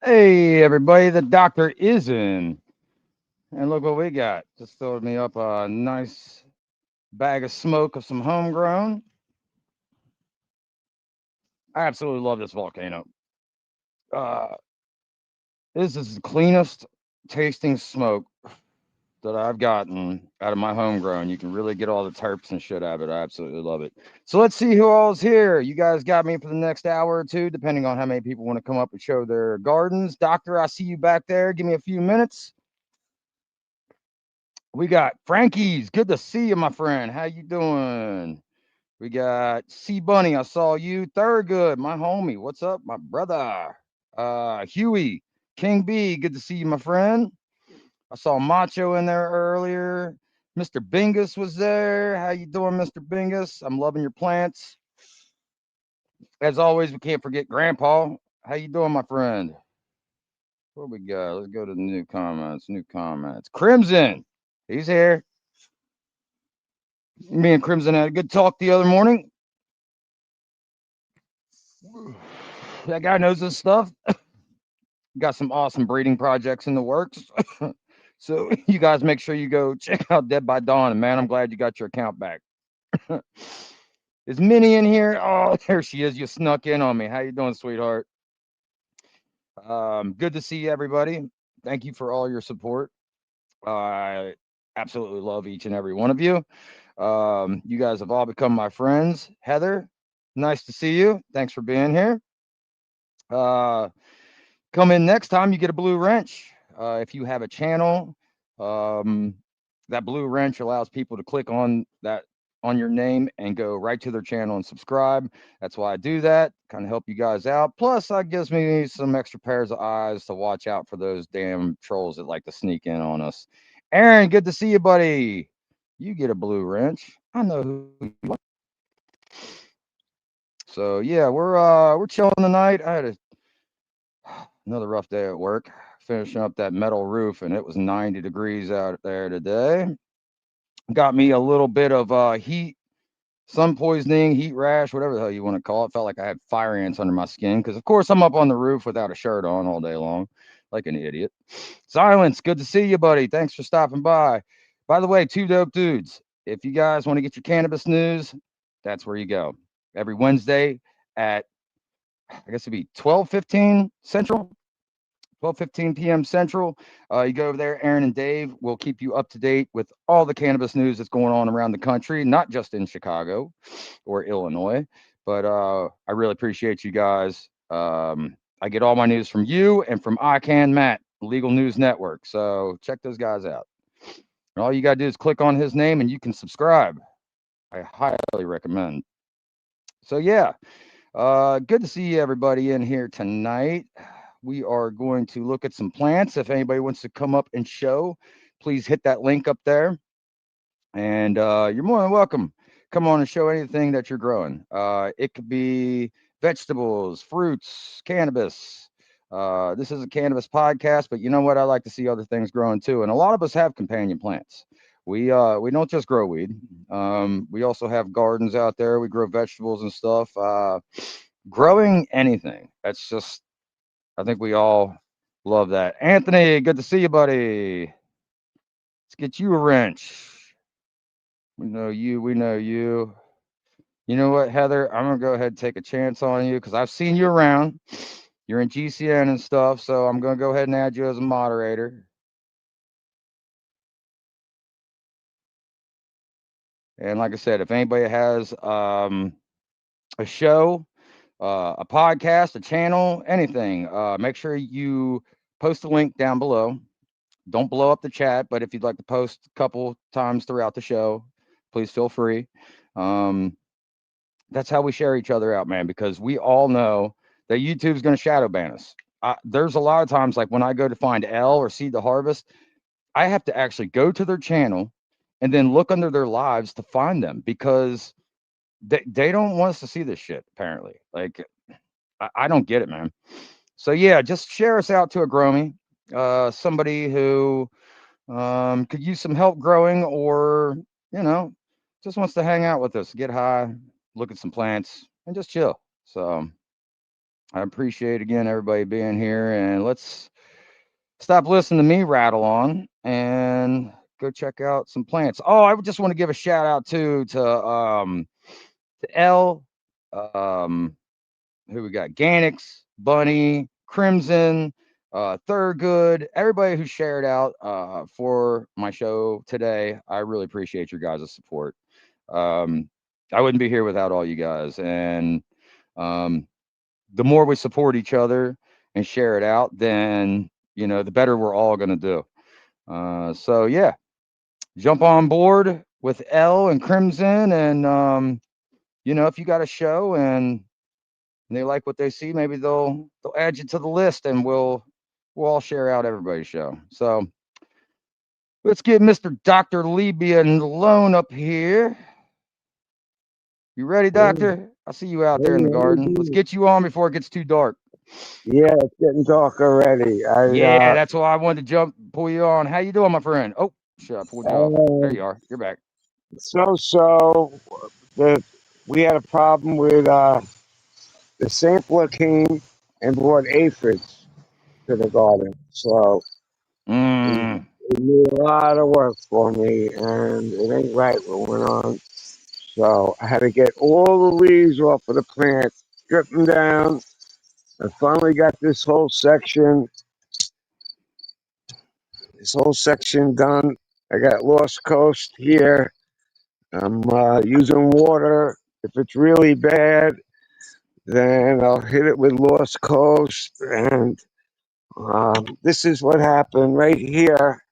Hey, everybody, the doctor is in. And look what we got. Just filled me up a nice bag of smoke of some homegrown. I absolutely love this volcano. Uh, this is the cleanest tasting smoke that I've gotten out of my homegrown. You can really get all the terps and shit out of it. I absolutely love it. So let's see who all's here. You guys got me for the next hour or two, depending on how many people want to come up and show their gardens. Doctor, I see you back there. Give me a few minutes. We got Frankie's. Good to see you, my friend. How you doing? We got C Bunny. I saw you. Thurgood, my homie. What's up, my brother? Huey, King B. Good to see you, my friend. I saw Macho in there earlier. Mr. Bingus was there. How you doing, Mr. Bingus? I'm loving your plants. As always, we can't forget Grandpa. How you doing, my friend? What we got? Let's go to the new comments. New comments. Crimson. He's here. Me and Crimson had a good talk the other morning. That guy knows his stuff. Got some awesome breeding projects in the works. So you guys make sure you go check out Dead by Dawn. And man, I'm glad you got your account back. Is Minnie in here? Oh, there she is. You snuck in on me. How you doing, sweetheart? Good to see everybody. Thank you for all your support. I absolutely love each and every one of you. You guys have all become my friends. Heather, nice to see you. Thanks for being here. Uh, Come in next time, you get a blue wrench. If you have a channel, um, that blue wrench allows people to click on that on your name and go right to their channel and subscribe. That's why I do that, kind of help you guys out. Plus, that gives me some extra pairs of eyes to watch out for those damn trolls that like to sneak in on us. Aaron, good to see you, buddy. You get a blue wrench. I know who you are. So yeah, we're chilling tonight. I had another rough day at work, finishing up that metal roof, and it was 90 degrees out there today. Got me a little bit of heat, sun poisoning, heat rash, whatever the hell you want to call it. Felt like I had fire ants under my skin because, of course, I'm up on the roof without a shirt on all day long, like an idiot. Silence, good to see you, buddy. Thanks for stopping by. By the way, two dope dudes. If you guys want to get your cannabis news, that's where you go. Every Wednesday at I guess it'd be 12:15 Central. 12:15 p.m. Central. You go over there, Aaron and Dave will keep you up to date with all the cannabis news that's going on around the country, not just in Chicago or Illinois. But I really appreciate you guys. I get all my news from you and from ICANN Matt, Legal News Network. So check those guys out. And all you got to do is click on his name and you can subscribe. I highly recommend. So, yeah, good to see everybody in here tonight. We are going to look at some plants. If anybody wants to come up and show, please hit that link up there. And you're more than welcome. Come on and show anything that you're growing. It could be vegetables, fruits, cannabis. This is a cannabis podcast, but you know what? I like to see other things growing too. And a lot of us have companion plants. We don't just grow weed. We also have gardens out there. We grow vegetables and stuff. Growing anything. That's just I think we all love that. Anthony, good to see you, buddy. Let's get you a wrench. We know you. We know you. You know what, Heather? I'm gonna go ahead and take a chance on you because I've seen you around. You're in GCN and stuff, so I'm gonna go ahead and add you as a moderator. And like I said, if anybody has a show, a podcast, a channel, anything, make sure you post a link down below. Don't blow up the chat, but if you'd like to post a couple times throughout the show, please feel free. Um, that's how we share each other out, man, because we all know that YouTube's going to shadow ban us. There's a lot of times, like when I go to find L or Seed the Harvest, I have to actually go to their channel and then look under their lives to find them because they don't want us to see this shit, apparently. Like, I don't get it, man. So, yeah, just share us out to a Gromie, somebody who could use some help growing or, you know, just wants to hang out with us, get high, look at some plants, and just chill. So, I appreciate again everybody being here, and let's stop listening to me rattle on and go check out some plants. Oh, I just want to give a shout out too to L, um, who we got? Ganix, Bunny, Crimson, Thurgood, everybody who shared out for my show today. I really appreciate your guys' support. Um, I wouldn't be here without all you guys. And um, the more we support each other and share it out, then the better we're all going to do. So yeah, jump on board with L and Crimson, and if you got a show and they like what they see, maybe they'll add you to the list, and we'll all share out everybody's show. So let's get Mr. Dr. Libyan Lone up here. You ready, Doctor? I see you out there in the garden. Let's get you on before it gets too dark. Yeah, it's getting dark already. Yeah, that's why I wanted to pull you on. How you doing, my friend? Oh, shit, I pulled you off. There you are. You're back. so the we had a problem with the sampler came and brought aphids to the garden. So it, Mm. it made a lot of work for me, and it ain't right what went on. So I had to get all the leaves off of the plant, strip them down. I finally got this whole section done. I got Lost Coast here. I'm using water. If it's really bad, then I'll hit it with Lost Coast. And this is what happened right here.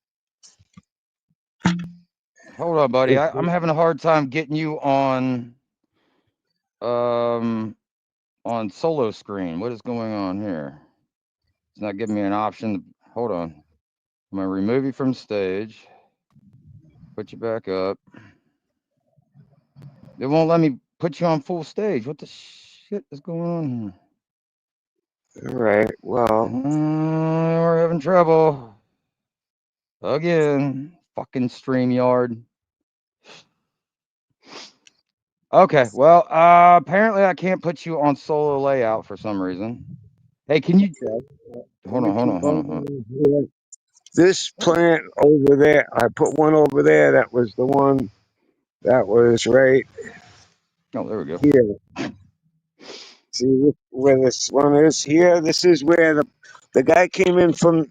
Hold on, buddy. It, I'm having a hard time getting you um on solo screen. What is going on here? It's not giving me an option. Hold on. I'm gonna remove you from stage. Put you back up. It won't let me put you on full stage. What the shit is going on here? all right. Well, We're having trouble again. Fucking StreamYard. Okay, well, apparently I can't put you on solo layout for some reason. Hey, can you okay. Let hold me on, hold keep on, hold on, on hold on. here. This plant over there, I put one over there. That was the one that was right Oh, there we go. here. See where this one is here? This is where the guy came in from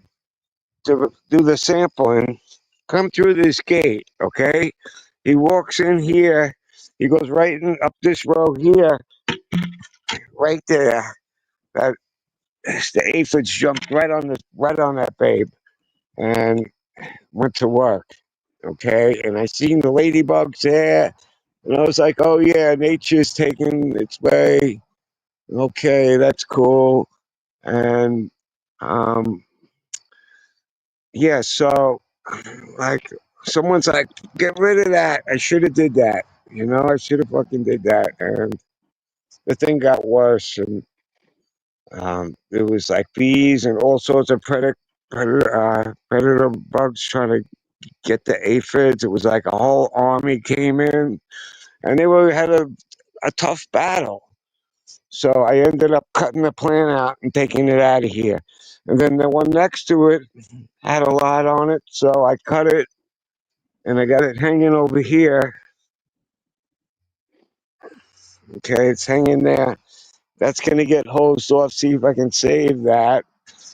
to do the sampling. Come through this gate, okay? He walks in here. He goes right in, up this road here, right there. That the aphids jumped right on that babe and went to work. Okay, and I seen the ladybugs there, and I was like, "Oh yeah, nature's taking its way." Okay, that's cool. And um, yeah, so like someone's like, "Get rid of that." I should have did that. I should have fucking did that, and the thing got worse, and it was like bees and all sorts of predator bugs trying to get the aphids. It was like a whole army came in, and they were had a tough battle. So I ended up cutting the plant out and taking it out of here. And then the one next to it had a lot on it, so I cut it and I got it hanging over here. Okay, it's hanging there. That's gonna get hosed off. See if I can save that.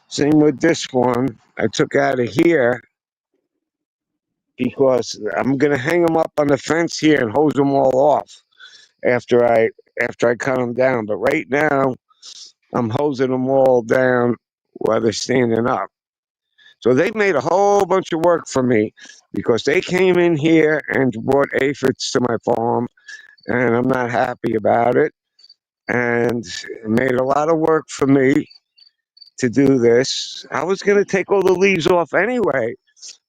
Same with this one. I took out of here because I'm gonna hang them up on the fence here and hose them all off after I cut them down. But right now I'm hosing them all down while they're standing up. So they made a whole bunch of work for me because they came in here and brought aphids to my farm, and I'm not happy about it. And it made a lot of work for me to do this. I was going to take all the leaves off anyway,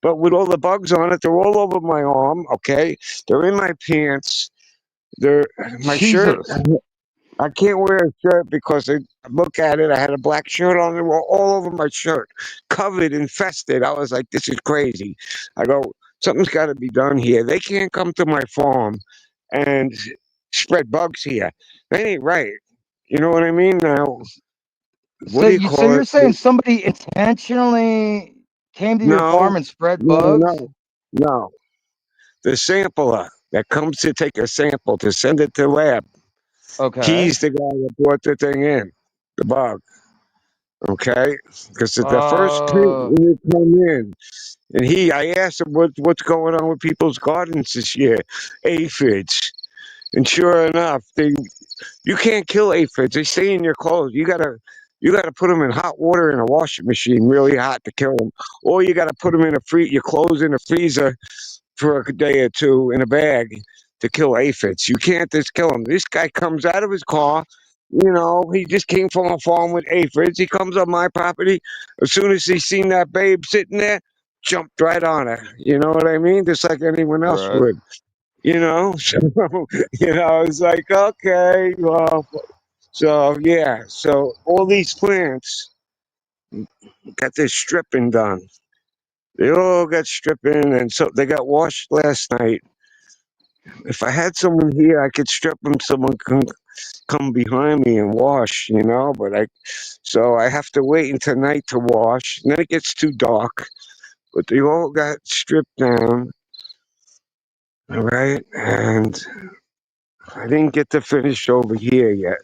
but with all the bugs on it, they're all over my arm. Okay, they're in my pants. They're my shirt. Jesus. I can't wear a shirt because I look at it. I had a black shirt on. They were all over my shirt, covered, infested. I was like, this is crazy. I go, something's got to be done here. They can't come to my farm and spread bugs here. That ain't right. You know what I mean? Now, what do you So call you're it? saying somebody intentionally came to your No, farm and spread no, bugs? no, no. The sampler that comes to take a sample to send it to lab, Okay. he's the guy that brought the thing in, the bug. Okay, because the first plant Uh, when it come in, and I asked him what's going on with people's gardens this year, aphids, and sure enough, you can't kill aphids. They stay in your clothes. You gotta put them in hot water in a washing machine, really hot to kill them, or you gotta put them in your clothes in a freezer for a day or two in a bag to kill aphids. You can't just kill them. This guy comes out of his car. He just came from a farm with aphids. He comes on my property. As soon as he seen that babe sitting there, jumped right on her. You know what I mean? Just like anyone else right. would. So it's like, okay, well, so yeah, so all these plants got this stripping done. They all got stripping, and so they got washed last night. If I had someone here, I could strip them. Someone can come behind me and wash, so I have to wait until night to wash. And then it gets too dark, but they all got stripped down. All right. And I didn't get to finish over here yet.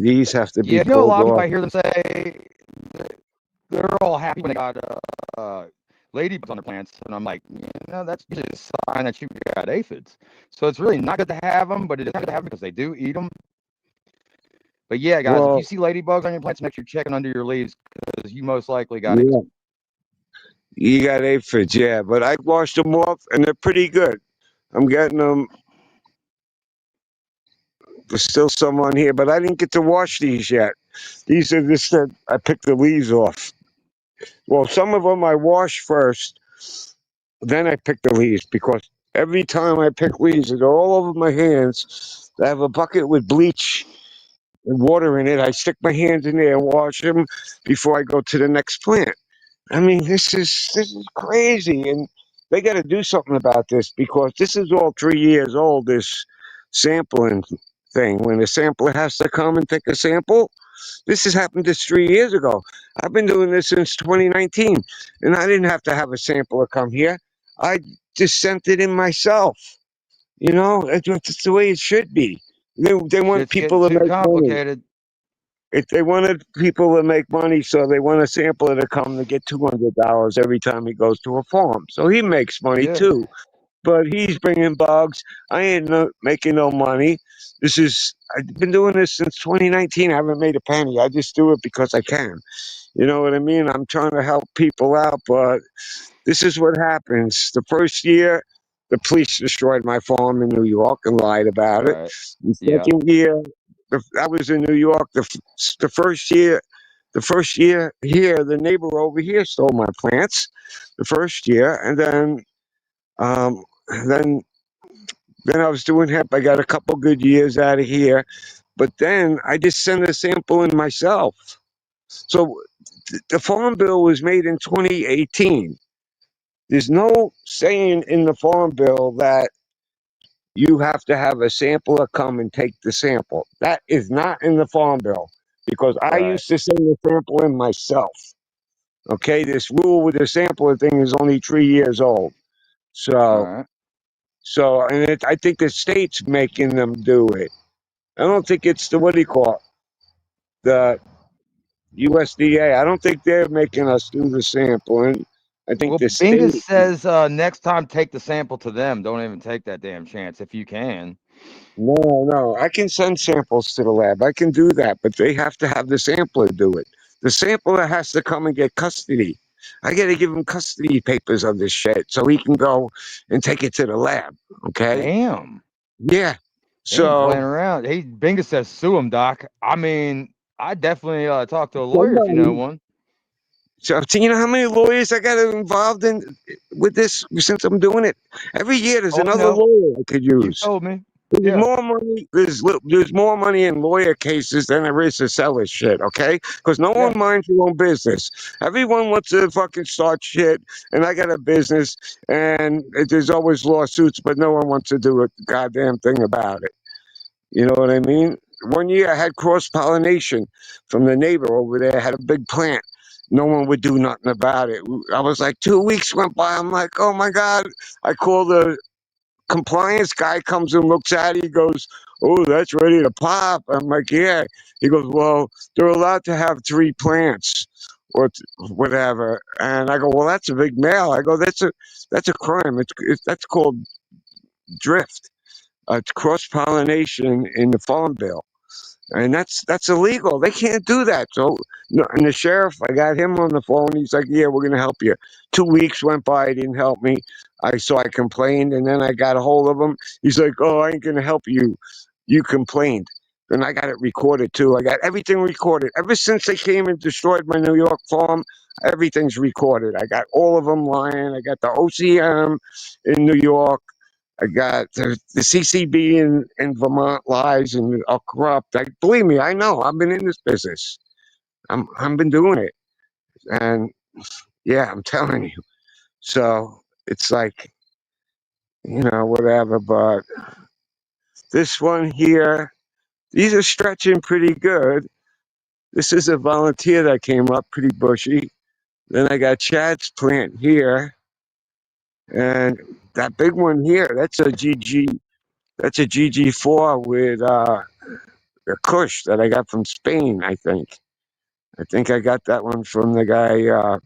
These have to be A pulled lot of people off. I hear them say they're all happy when they got ladybugs on their plants, and I'm like, that's usually a sign that you got aphids. So it's really not good to have them, but it is good to have them because they do eat them. But yeah, guys, if you Well, see ladybugs on your plants, make sure you're checking under your leaves because you most likely got aphids. yeah, you got aphids, yeah, but I washed them off and they're pretty good. I'm getting them. There's still some on here, but I didn't get to wash these yet. These are just that I picked the leaves off. Well, some of them I wash first, then I pick the leaves because every time I pick leaves, they're all over my hands. I have a bucket with bleach and water in it. I stick my hands in there and wash them before I go to the next plant. I mean, this is crazy, and they got to do something about this because this is all 3 years old. This sampling thing, when the sampler has to come and take a sample, this has happened just 3 years ago. I've been doing this since 2019, and I didn't have to have a sampler come here. I just sent it in myself. It's the way it should be. They want Shit's getting people to too make money. complicated. If they wanted people to make money, so they want a sampler to come to get $200 every time he goes to a farm. So he makes money Yeah, too. But he's bringing bugs. I ain't making no money. I've been doing this since 2019. I haven't made a penny. I just do it because I can. You know what I mean? I'm trying to help people out, but this is what happens. The first year, the police destroyed my farm in New York and lied about it. right. The Yeah, second year, I was in New York. The first year here, the neighbor over here stole my plants. The first year, and um, then then I was doing hemp. I got a couple good years out of here, but then I just sent a sample in myself. So the farm bill was made in 2018. There's no saying in the farm bill that you have to have a sampler come and take the sample. That is not in the farm bill because I right. used to send the sample in myself. Okay, this rule with the sampler thing is only 3 years old. All So, right. I think the state's making them do it. I don't think it's the what do you call it, the USDA. I don't think they're making us do the sampling. I think Well, the Bingus state. says next time take the sample to them. Don't even take that damn chance if you can. No, no, I can send samples to the lab. I can do that, but they have to have the sampler do it. The sampler has to come and get custody. I got to give him custody papers of this shit so he can go and take it to the lab. Okay? Damn. Yeah. He ain't playing So around. Bingus says sue him, Doc. I mean, I definitely talk to a lawyer if you know somebody. one. So you know how many lawyers I got involved in with this since I'm doing it? Every year there's Oh, I another know. lawyer I could You use. told me. There's Yeah. more money. There's more money in lawyer cases than there is to sell this shit. Okay, because no Yeah. one minds your own business. Everyone wants to fucking start shit, and I got a business, and there's always lawsuits, but no one wants to do a goddamn thing about it. You know what I mean? one year I had cross pollination from the neighbor over there. Had a big plant. No one would do nothing about it. I was like, 2 weeks went by. I'm like, oh my god. I call the compliance guy, comes and looks at it. He goes, oh, that's ready to pop. I'm like, yeah. He goes, well, they're allowed to have 3 plants or whatever. And I go, well, that's a big male. I go, that's a crime. That's called drift. It's cross pollination in the farm bill, and that's illegal. They can't do that. So, no, and the sheriff, I got him on the phone. He's like, "Yeah, we're gonna help you." 2 weeks went by, he didn't help me. I complained, and then I got a hold of him. He's like, "Oh, I ain't gonna help you. You complained." And I got it recorded too. I got everything recorded. Ever since they came and destroyed my New York farm, everything's recorded. I got all of them lying. I got the OCM in New York. I got the CCB in Vermont lies and are corrupt. Believe me, I know. I've been in this business. I've been doing it, and yeah, I'm telling you. So it's like, whatever. But this one here, these are stretching pretty good. This is a volunteer that came up pretty bushy. Then I got Chad's plant here, and that big one here. That's a GG. That's a GG4 with a Kush that I got from Spain, I think. I think I got that one from the guy,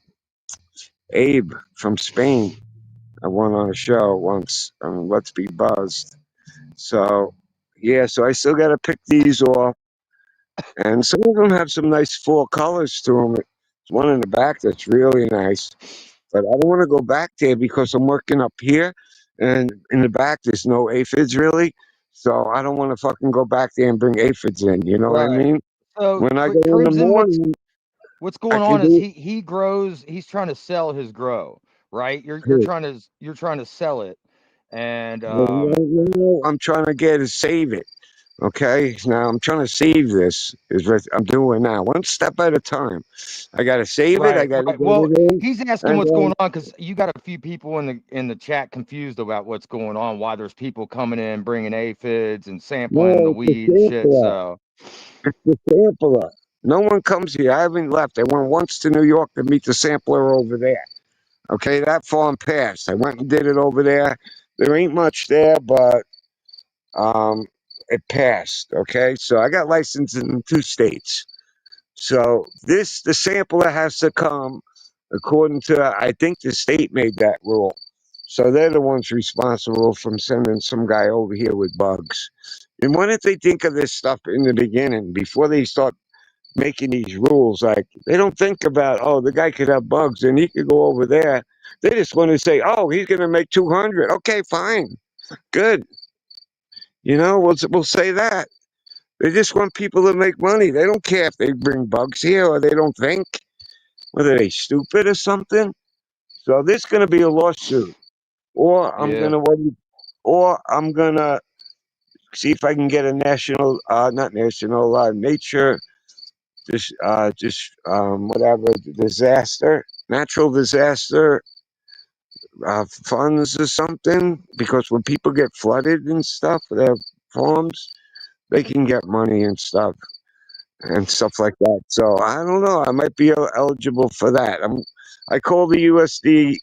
Abe from Spain. I went on a show once on Let's Be Buzzed. So, yeah, so I still got to pick these off. And some of them have some nice fall colors to them. There's one in the back that's really nice. But I don't want to go back there because I'm working up here. And in the back, there's no aphids really. So I don't want to fucking go back there and bring aphids in. You know what I Right. mean? So When I go in the Crimson, morning, what's I going can on is do he grows. He's trying to sell his grow, right? it. You're trying to sell it, and Well, right now, I'm trying to get to save it. Okay, now I'm trying to save this. Is what I'm doing now, one step at a time. I got to save it. I right, got to right. get Well, it in, he's asking and what's going on because you got a few people in the chat confused about what's going on. Why there's people coming in bringing aphids and sampling the no, it's weed the and shit. sampler. So It's the sampler. No one comes here. I haven't left. I went once to New York to meet the sampler over there. Okay, that farm passed. I went and did it over there. There ain't much there, but um, it passed. Okay, so I got licensed in 2 states. So the sampler has to come according to, I think the state made that rule. So they're the ones responsible from sending some guy over here with bugs. And why didn't they think of this stuff in the beginning before they start making these rules? Like they don't think about, oh, the guy could have bugs and he could go over there. They just want to say, oh, he's going to make 200. Okay, fine, good. We'll say that. They just want people to make money. They don't care if they bring bugs here or they don't think. Whether they stupid or something. So this going to be a lawsuit, or yeah, I'm gonna see if I can get a national, not national, nature, whatever natural disaster funds or something. Because when people get flooded and stuff, their farms, they can get money and stuff like that. So I don't know. I might be eligible for that. I called the USDA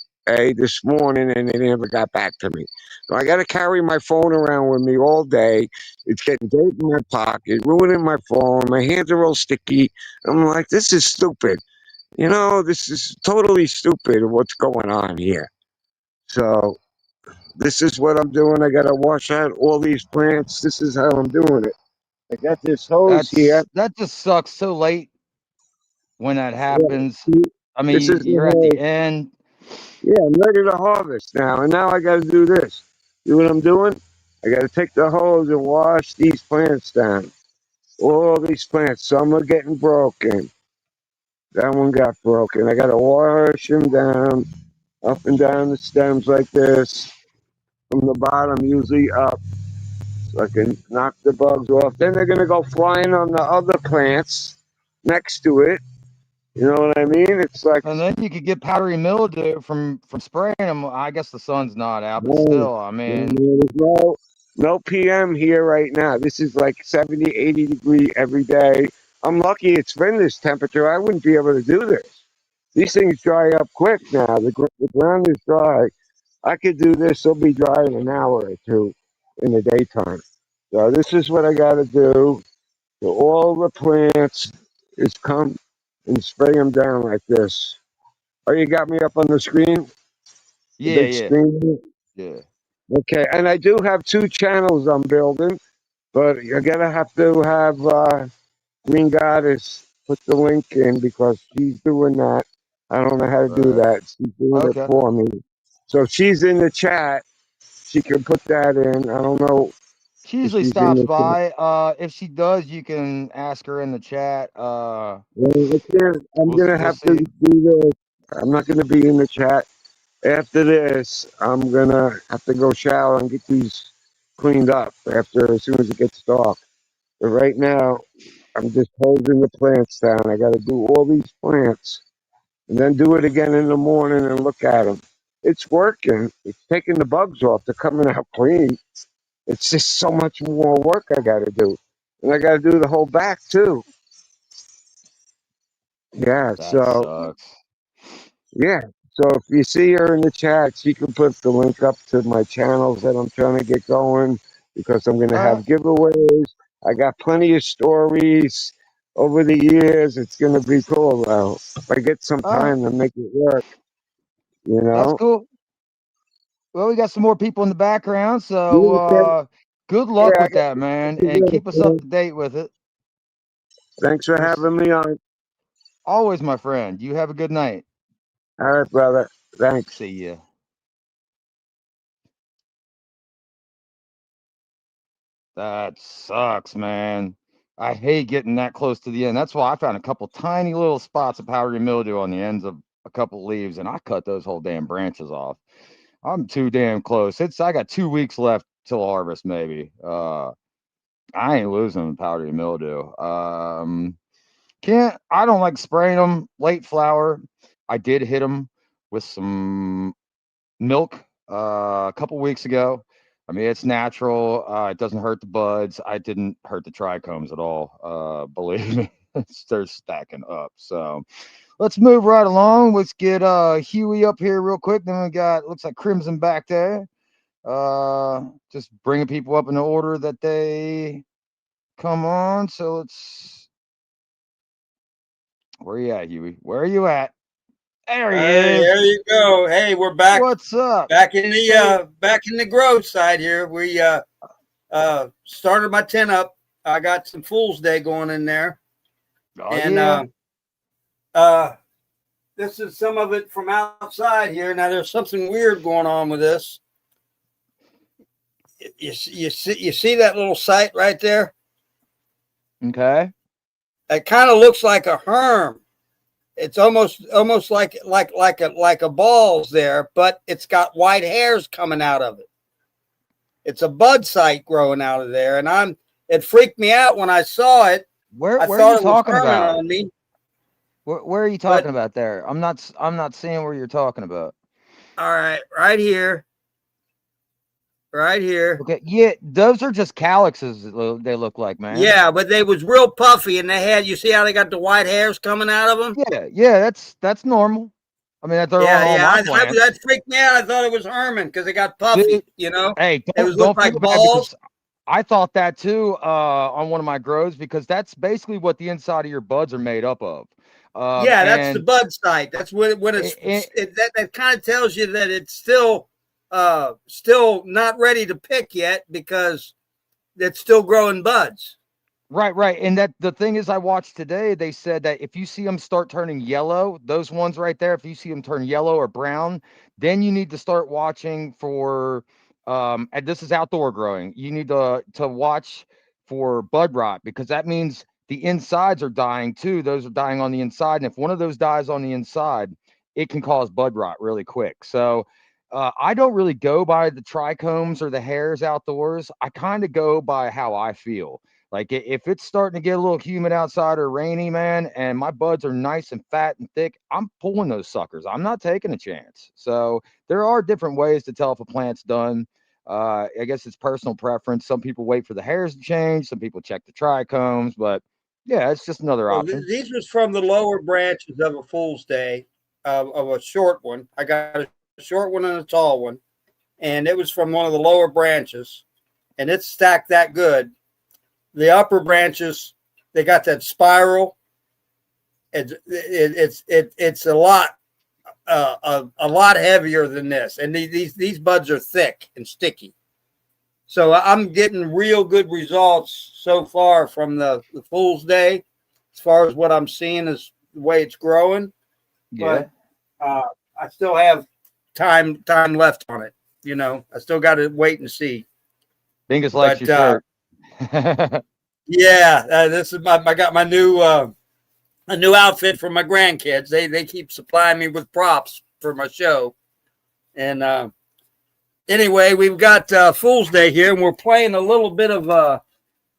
this morning and they never got back to me. So I got to carry my phone around with me all day. It's getting dirt in my pocket, ruining my phone. My hands are all sticky. I'm like, this is stupid. This is totally stupid. What's going on here? So this is what I'm doing. I got to wash out all these plants. This is how I'm doing it. I got this hose here. that just sucks so late when that Yeah, happens. see, I mean, this is the you're at the hose. end. Yeah, I'm ready to harvest now, and now I got to do this. See what I'm doing? I got to take the hose and wash these plants down. All these plants, some are getting broken. That one got broken. I got to wash them down, up and down the stems like this, from the bottom usually up, so I can knock the bugs off. Then they're gonna go flying on the other plants next to it. You know what I mean? It's like, And then you could get powdery mildew from spraying them. I guess the sun's not out, but no, still, I no, mean, no, No PM here right now. This is like 70, 80 degree every day. I'm lucky it's been this temperature. I wouldn't be able to do this. These things dry up quick now. The ground is dry. I could do this. It'll be dry in an hour or two in the daytime. So this is what I got to do. So all the plants is come and spray them down like this. Oh, you got me up on the screen? The Yeah, big yeah, screen? yeah. Okay. And I do have two channels I'm building, but you're going to have to have Green Goddess put the link in because she's doing that. I don't know how to do Right. that. She's doing it Okay. for me. So if she's in the chat, she can put that in. I don't know She if usually she's in stops the chat. by. If she does, you can ask her in the chat. Well, I'm We'll gonna we'll have to see. do this. I'm not gonna be in the chat after this. I'm gonna have to go shower and get these cleaned up after as soon as it gets dark. But right now, I'm just holding the plants down. I got to do all these plants and then do it again in the morning and look at them. It's working. It's taking the bugs off. They're coming out clean. It's just so much more work I got to do, and I got to do the whole back too. Yeah. That So sucks. yeah. So if you see her in the chat, she can put the link up to my channels that I'm trying to get going because I'm going to All right. have giveaways. I got plenty of stories over the years. It's going to be cool though. If I get some All right. time to make it work, you That's know. cool. Well, we got some more people in the background, so Yeah, okay. good Yeah, luck I with got that, to man, and get keep us up it. to date with it. Thanks for We'll having me on. always, my friend. You have a good night. All right, brother. Thanks. See ya. That sucks, man. I hate getting that close to the end. That's why I found a couple tiny little spots of powdery mildew on the ends of a couple leaves, and I cut those whole damn branches off. I'm too damn close. I got 2 weeks left till harvest, maybe. I ain't losing powdery mildew. Can't I don't like spraying them late flower. I did hit them with some milk a couple weeks ago. I mean, it's natural. It doesn't hurt the buds. I didn't hurt the trichomes at all. Believe me, they're stacking up. So let's move right along. Let's get Huey up here real quick. Then we got looks like Crimson back there. Just bringing people up in the order that they come on. So let's. Where you at, Huey? Where are you at? There he Hey, is. there you go. Hey, we're back What's up? back Say, in the growth side here. We started my tent up. I got some Fool's Day going in there. oh And yeah. uh this is some of it from outside here. Now there's something weird going on with this. You see that little site right there? Okay. It kind of looks like a herm. It's almost like a balls there, but it's got white hairs coming out of it. It's a bud site growing out of there, and it freaked me out when I saw it. I Where are you thought it was talking herming about? on me, Where are you talking but about there? I'm not seeing where you're talking about. all right, right here, right here. Okay. Yeah, those are just calyxes. They look like, man. Yeah, but they was real puffy, and they had. You see how they got the white hairs coming out of them? Yeah, yeah, that's normal. I mean, they're on Yeah, all yeah. my That plants. freaked me out. I thought it was herming because it got puffy. Dude, You know, hey, it was don't looked feel like bad balls. because I thought that too on one of my grows because that's basically what the inside of your buds are made up of. Yeah, that's the And bud site. That's when that kind of tells you that it's still not ready to pick yet because it's still growing buds. right, right. And that the thing is, I watched today, they said that if you see them start turning yellow, those ones right there, if you see them turn yellow or brown, then you need to start watching for and this is outdoor growing. You need to watch for bud rot because that means the insides are dying too. Those are dying on the inside. And if one of those dies on the inside, it can cause bud rot really quick. So I don't really go by the trichomes or the hairs outdoors. I kind of go by how I feel. Like if it's starting to get a little humid outside or rainy, man, and my buds are nice and fat and thick, I'm pulling those suckers. I'm not taking a chance. So there are different ways to tell if a plant's done. I guess it's personal preference. Some people wait for the hairs to change. Some people check the trichomes, but yeah, it's just another Well, option. these was from the lower branches of a Fool's Day of a short one. I got a short one and a tall one, and it was from one of the lower branches, and it's stacked that good. The upper branches, they got that spiral. It's a lot heavier than this, and these buds are thick and sticky. So I'm getting real good results so far from the Fool's Day, as far as what I'm seeing is the way it's growing. Yeah. But I still have time left on it. You know, I still got to wait and see. Bingus likes But your shirt. yeah, this is I got my new a new outfit for my grandkids. They keep supplying me with props for my show, and anyway, we've got Fool's Day here, and we're playing a little bit of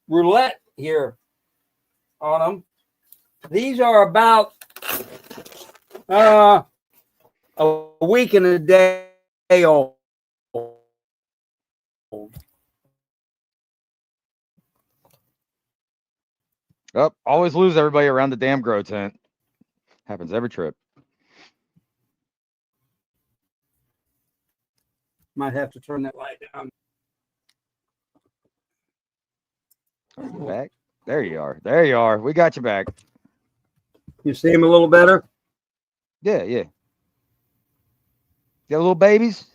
roulette here on them. These are about a week and a day old. Oh, always lose everybody around the damn grow tent. Happens every trip. Might have to turn that light down. Are you back? There you are. There you are. We got you back. You see him a little better? Yeah, yeah. Got little babies?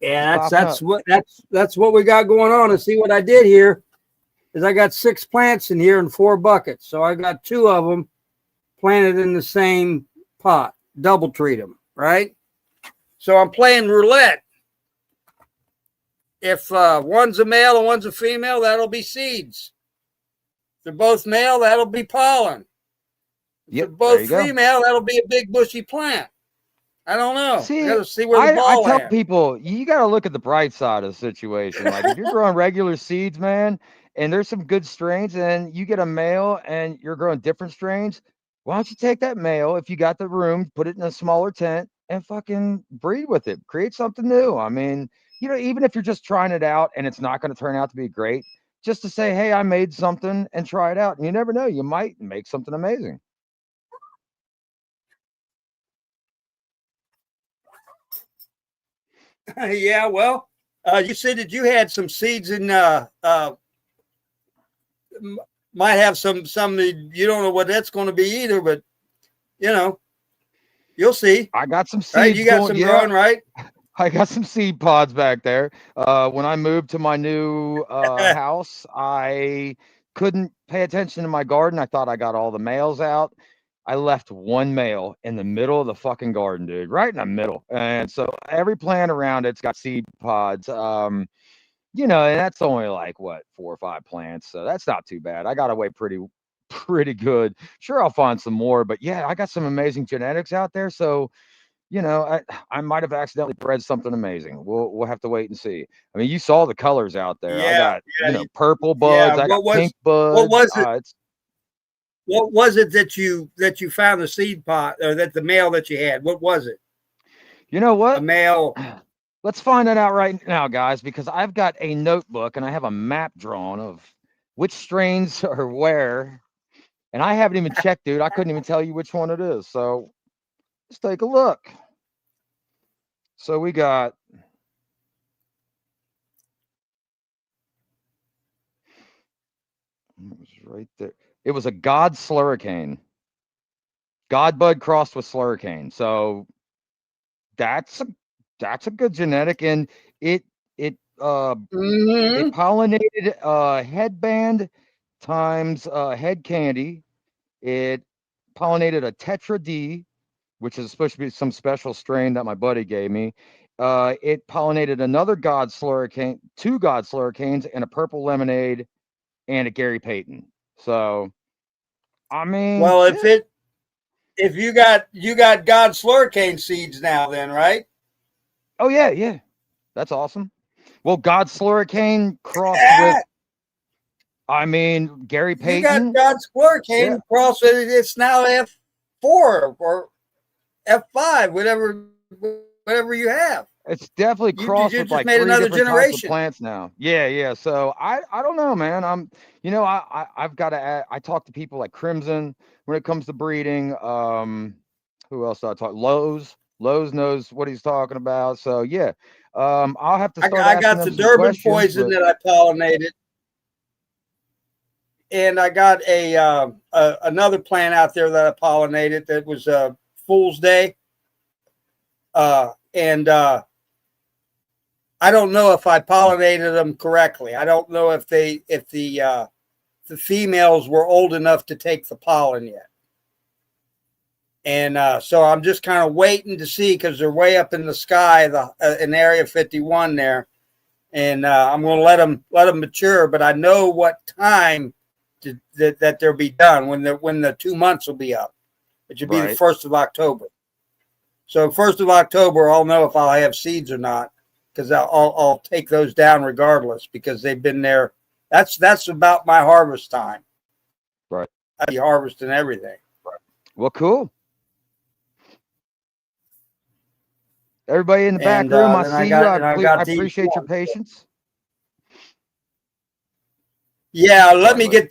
Yeah, that's what we got going on. And see what I did here is I got 6 plants in here in 4 buckets. So I got 2 of them planted in the same pot. Double treat them, right? So I'm playing roulette. If one's a male and one's a female, that'll be seeds. If they're both male, that'll be pollen. If they're both female, that'll be a big bushy plant. I don't know. See, I gotta see where the ball I tell lands. people, you got to look at the bright side of the situation. Like if you're growing regular seeds, man, and there's some good strains, and you get a male and you're growing different strains, why don't you take that male, if you got the room, put it in a smaller tent and fucking breed with it, create something new. I mean, you know, even if you're just trying it out and it's not going to turn out to be great, just to say, hey, I made something and try it out. And you never know, you might make something amazing. Yeah, well, you said that you had some seeds in might have some you don't know what that's going to be either, but you know, you'll see. I got some seeds. Right? You got some growing, right? I got some seed pods back there. When I moved to my new house, I couldn't pay attention to my garden. I thought I got all the males out. I left one male in the middle of the fucking garden, dude, right in the middle. And so every plant around it's got seed pods. You know, and that's only like what, 4 or 5 plants. So that's not too bad. I got away pretty good. Sure, I'll find some more, but yeah, I got some amazing genetics out there. So you know, I might have accidentally bred something amazing. We'll have to wait and see. I mean, you saw the colors out there. I got purple buds. I got pink buds. What was it? What was it that you found the seed pot, or that the male that you had? What was it? You know what? A male. Let's find that out right now, guys, because I've got a notebook and I have a map drawn of which strains are where, and I haven't even checked, dude. I couldn't even tell you which one it is. So let's take a look. So we got it was right there. It was a God Slurricane. God bud crossed with Slurricane. So that's a good genetic, and it pollinated headband times head candy. It pollinated a Tetra D, which is supposed to be some special strain that my buddy gave me. It pollinated another God Slurricane, 2 God Slurricanes, and a purple lemonade, and a Gary Payton. So, I mean, well, if you got God Slurricane seeds now, then right? Oh yeah, that's awesome. Well, God Slurricane crossed with, I mean, Gary Payton. You got God Slurricane crossed with, it's now F4 or F5, whatever you have. It's definitely You crossed you with just like made 3 another different types of generation. plants now. Yeah, yeah. So I don't know, man. I've got to add, I talk to people like Crimson when it comes to breeding. Who else do I talk? Lowe's knows what he's talking about. So yeah. I'll have to start I asking got them the some Durban questions, poison but that I pollinated, and I got another plant out there that I pollinated that was Fool's Day, and I don't know if I pollinated them correctly. I don't know if the females were old enough to take the pollen yet. And so I'm just kind of waiting to see, because they're way up in the sky, in Area 51 there, and I'm going to let them mature. But I know what time that they'll be done, when the 2 months will be up. It should be the right. 1st of October. So 1st of October, I'll know if I'll have seeds or not, because I'll take those down regardless, because they've been there. That's about my harvest time. Right. I'll be harvesting everything. Well, cool. Everybody in the back And room, I then see you. I've I got these appreciate your ones. patience. Yeah, let Sorry, me buddy.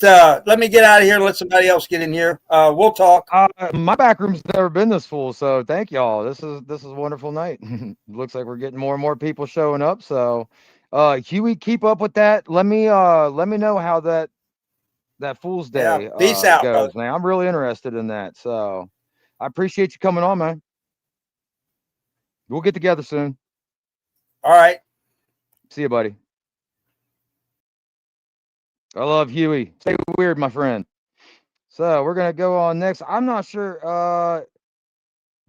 get out of here and let somebody else get in here. We'll talk. My back room's never been this full, so thank y'all. This is a wonderful night. Looks like we're getting more and more people showing up. So, Huey, keep up with that. Let me know how that Fool's Yeah, Day peace out, brother. goes, man. I'm really interested in that. So, I appreciate you coming on, man. We'll get together soon. All right. See you, buddy. I love Huey. Stay weird, my friend. So we're gonna go on next. I'm not sure.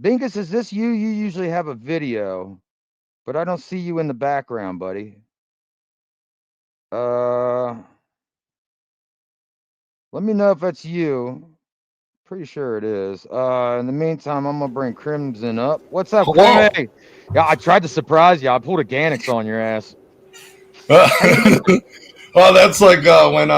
Bingus, is this you? You usually have a video, but I don't see you in the background, buddy. Let me know if that's you. Pretty sure it is. In the meantime, I'm gonna bring Crimson up. What's up, Hello. Crimmy? Yeah, I tried to surprise you. I pulled a Ganix on your ass. Well, that's like when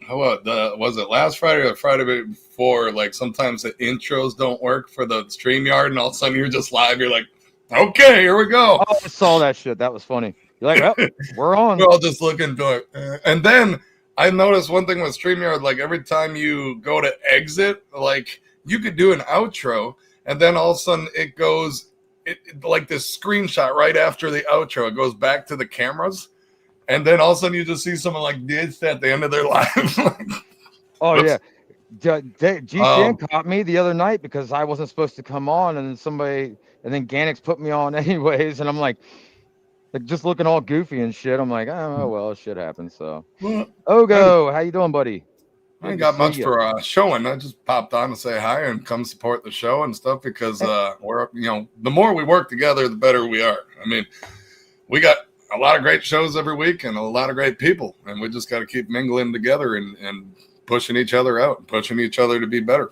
was it last Friday or the Friday before? Like sometimes the intros don't work for the StreamYard, and all of a sudden you're just live. You're like, okay, here we go. Oh, I saw that shit. That was funny. You're like, well, we're on. We're all just looking to it. And then I noticed one thing with StreamYard, like every time you go to exit, like you could do an outro, and then all of a sudden it goes, like this screenshot right after the outro. It goes back to the cameras, and then all of a sudden you just see someone like this at the end of their life. Oh Whoops. yeah. GCN caught me the other night because I wasn't supposed to come on, and then Ganix put me on anyways, and I'm like just looking all goofy and shit. I'm like, oh well, shit happens. So, Well, Ogo, how you doing, buddy? I Good ain't to got see much you. for showing. I just popped on to say hi and come support the show and stuff, because we're, the more we work together, the better we are. I mean, we got a lot of great shows every week and a lot of great people, and we just got to keep mingling together and pushing each other out and pushing each other to be better.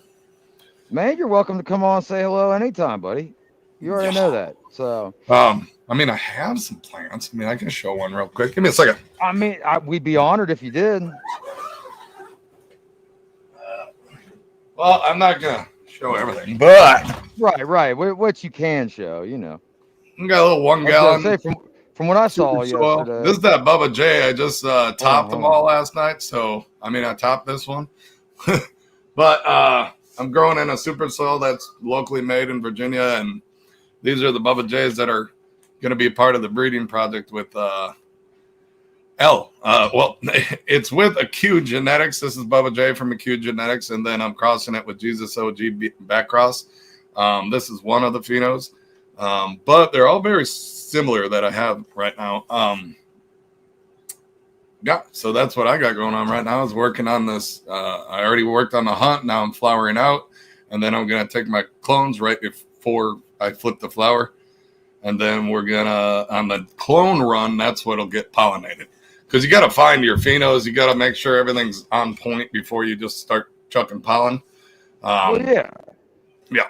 Man, you're welcome to come on and say hello anytime, buddy. You already know that. So, I mean, I have some plans. I mean, I can show one real quick. Give me a second. I mean, we'd be honored if you did. Well, I'm not gonna show everything, but Right. What you can show, we got a little 1 I was gonna gallon say from what I saw super soil. yesterday. This is that Bubba J. I just topped Hold them on. all last night. So, I mean, I topped this one. But I'm growing in a super soil that's locally made in Virginia. And these are the Bubba J's that are going to be part of the breeding project with L. Well, it's with Acute Genetics. This is Bubba J from Acute Genetics. And then I'm crossing it with Jesus OG Backcross. This is one of the phenos. But they're all very similar that I have right now. Yeah, so that's what I got going on right now, is working on this. I already worked on the hunt. Now I'm flowering out, and then I'm going to take my clones right before I flip the flower. And then we're going to, on the clone run, that's what'll get pollinated. Because you got to find your phenos. You got to make sure everything's on point before you just start chucking pollen. Well, yeah. Yeah.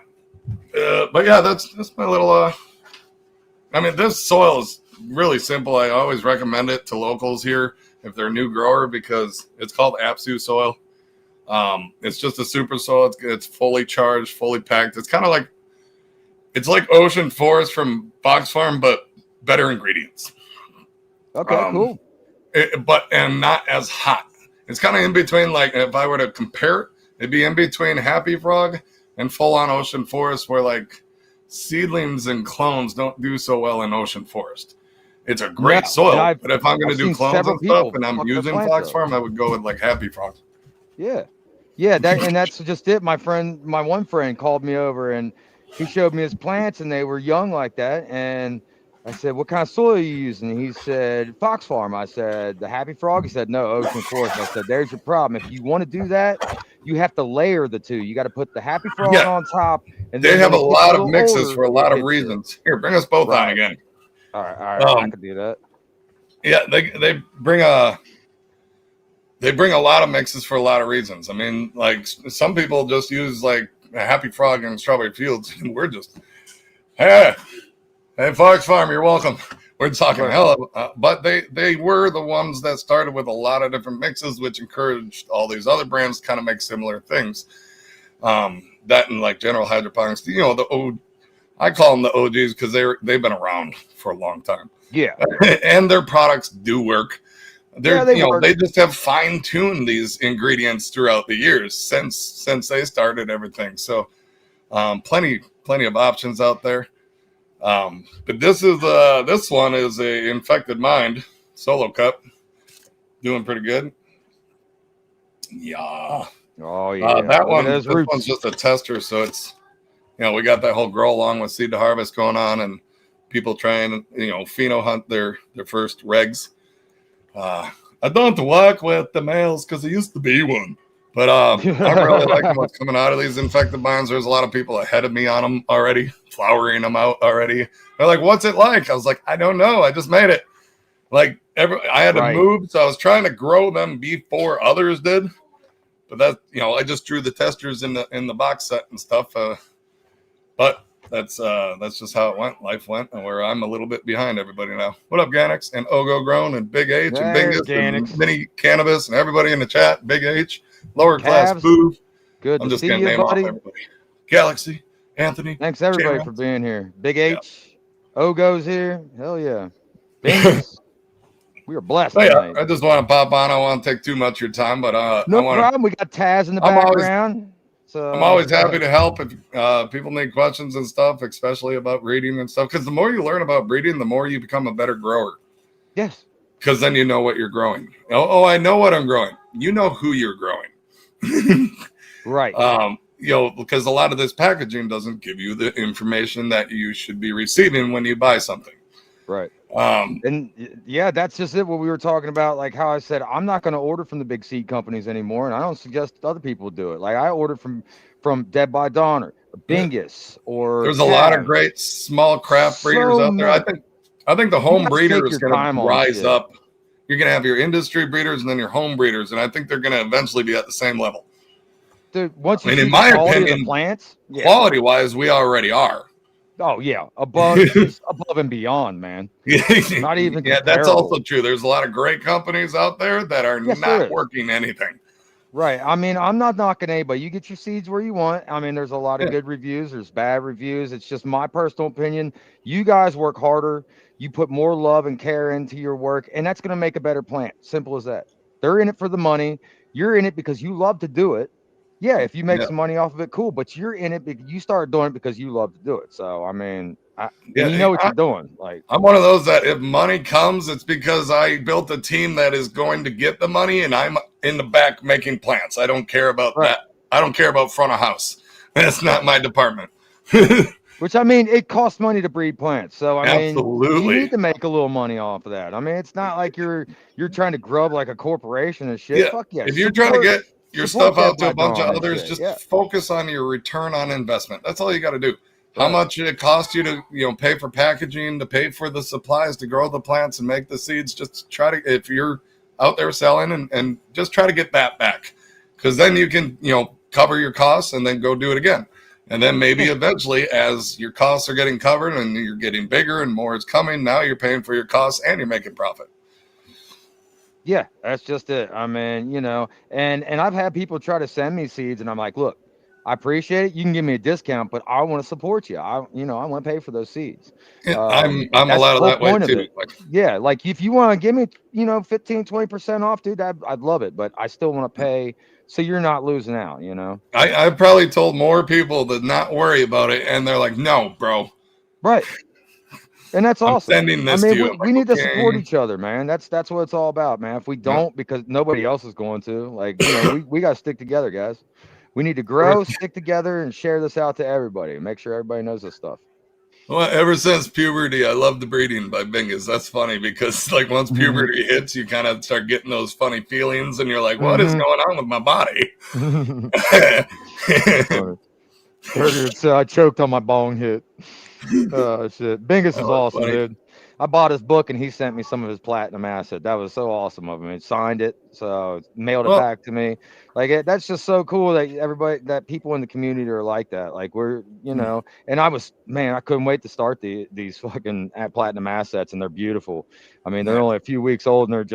But yeah, that's my little, I mean, this soil is really simple. I always recommend it to locals here if they're a new grower, because it's called Apsu soil. It's just a super soil. It's fully charged, fully packed. It's kind of like, it's like Ocean Forest from Fox Farm, but better ingredients. Okay, cool. And not as hot. It's kind of in between. Like if I were to compare it, it'd be in between Happy Frog and full on ocean forest, where like seedlings and clones don't do so well in ocean forest. It's a great soil, but if I'm going to do clones and stuff and I'm using Fox Farm, I would go with like Happy Frog. Yeah, that's just it. My one friend called me over and he showed me his plants and they were young like that. And I said, "What kind of soil are you using?" He said, "Fox Farm." I said, "The Happy Frog?" He said, "No, Ocean Forest." I said, "There's your problem. If you want to do that, you have to layer the two. You got to put the Happy Frog on top." And they then have a lot of mixes for a lot of reasons. Here, bring us both on again. All right, I can do that. Yeah, they bring a lot of mixes for a lot of reasons. I mean, like some people just use like a Happy Frog and Strawberry Fields, and we're just, hey, Fox Farm, you're welcome. We're talking but they were the ones that started with a lot of different mixes, which encouraged all these other brands to kind of make similar things. That and like General Hydroponics, I call them the OGs because they've been around for a long time. Yeah, and their products do work. They just have fine-tuned these ingredients throughout the years since they started everything. So plenty of options out there. But this one is a Infected Mind solo cup, doing pretty good. Yeah. Oh yeah. That one's just a tester, so it's we got that whole grow along with Seed to Harvest going on, and people trying pheno hunt their first regs. I don't work with the males because I used to be one, but I'm really liking what's coming out of these Infected Minds. There's a lot of people ahead of me on them already, flowering them out already. They're like, "What's it like?" I was like, "I don't know. I just made it." Like I had to move, so I was trying to grow them before others did. But that I just drew the testers in the box set and stuff. But that's just how it went. Life went, and where I'm a little bit behind everybody now. What up, Ganix and Ogo Grown and Big H and Bingus and Mini Cannabis and everybody in the chat. Big H, Lower Class Boo. Good. I'm just gonna name off everybody. Galaxy, Anthony. Thanks everybody for being here. Big H, Ogo's here. Hell yeah. Bingus. We are blessed. I just want to pop on. I don't want to take too much of your time, but no problem. We got Taz in the background. I'm always happy to help if people need questions and stuff, especially about breeding and stuff. Because the more you learn about breeding, the more you become a better grower. Yes. Because then you know what you're growing. Oh, I know what I'm growing. You know who you're growing. Right. Because a lot of this packaging doesn't give you the information that you should be receiving when you buy something. Right. And yeah, that's just it. What we were talking about, like how I said, I'm not going to order from the big seed companies anymore, and I don't suggest other people do it. Like I ordered from Dead by Dawn or Bingus or there's a lot of great small craft breeders out there. I think the home breeder is going to rise up. You're going to have your industry breeders and then your home breeders, and I think they're going to eventually be at the same level. Dude, in my opinion, plants, quality wise, we already are. Oh yeah, above and beyond, man. Not even. Yeah, that's also true. There's a lot of great companies out there that are not working anything. Right. I mean, I'm not knocking anybody. You get your seeds where you want. I mean, there's a lot of good reviews. There's bad reviews. It's just my personal opinion. You guys work harder. You put more love and care into your work, and that's going to make a better plant. Simple as that. They're in it for the money. You're in it because you love to do it. Yeah, if you make some money off of it, cool. But you're in it because you start doing it because you love to do it. So I mean, you know what you're doing. Like I'm one of those that if money comes, it's because I built a team that is going to get the money, and I'm in the back making plants. I don't care about that. I don't care about front of house. That's not my department. Which I mean, it costs money to breed plants. So I mean, you need to make a little money off of that. I mean, it's not like you're trying to grub like a corporation and shit. Yeah. Fuck yeah. If you're trying to get your stuff out to a bunch of others, just focus on your return on investment. That's all you got to do. How much it costs you to pay for packaging, to pay for the supplies to grow the plants and make the seeds. Just try to, if you're out there selling and just try to get that back, because then you can cover your costs and then go do it again. And then maybe eventually, as your costs are getting covered and you're getting bigger and more is coming, now you're paying for your costs and you're making profit. Yeah, that's just it. I mean, and I've had people try to send me seeds, and I'm like, look, I appreciate it. You can give me a discount, but I want to support you. I want to pay for those seeds. Yeah, I'm a That's the lot of whole that way point of too. it. Yeah, like if you want to give me, 15-20% off, dude, I'd love it. But I still want to pay, so you're not losing out. I probably told more people to not worry about it, and they're like, "No, bro, Right. And that's I'm awesome. sending I this to mean, you." we, I'm we like, need to support "Okay." each other, man. That's what it's all about, man. If we Yeah. don't, because nobody else is going to, like, we got to stick together, guys. We need to Ever, grow, stick together, and share this out to everybody. Make sure everybody knows this stuff. well, ever since puberty, I love the breeding by Bingus. That's funny because, like, once Hmm. puberty hits, you kind of start getting those funny feelings, and you're like, "What is going on with my body?" That's funny. Earlier, so I choked on my bong hit. Oh shit, Bingus is Oh, it's awesome, funny. dude. I bought his book and he sent me some of his platinum acid. That was so awesome of him. He signed it, so mailed it Well, back to me. Like that's just so cool that everybody, that people in the community are like that. Like and I couldn't wait to start these fucking platinum assets, and they're beautiful. I mean, they're only a few weeks old and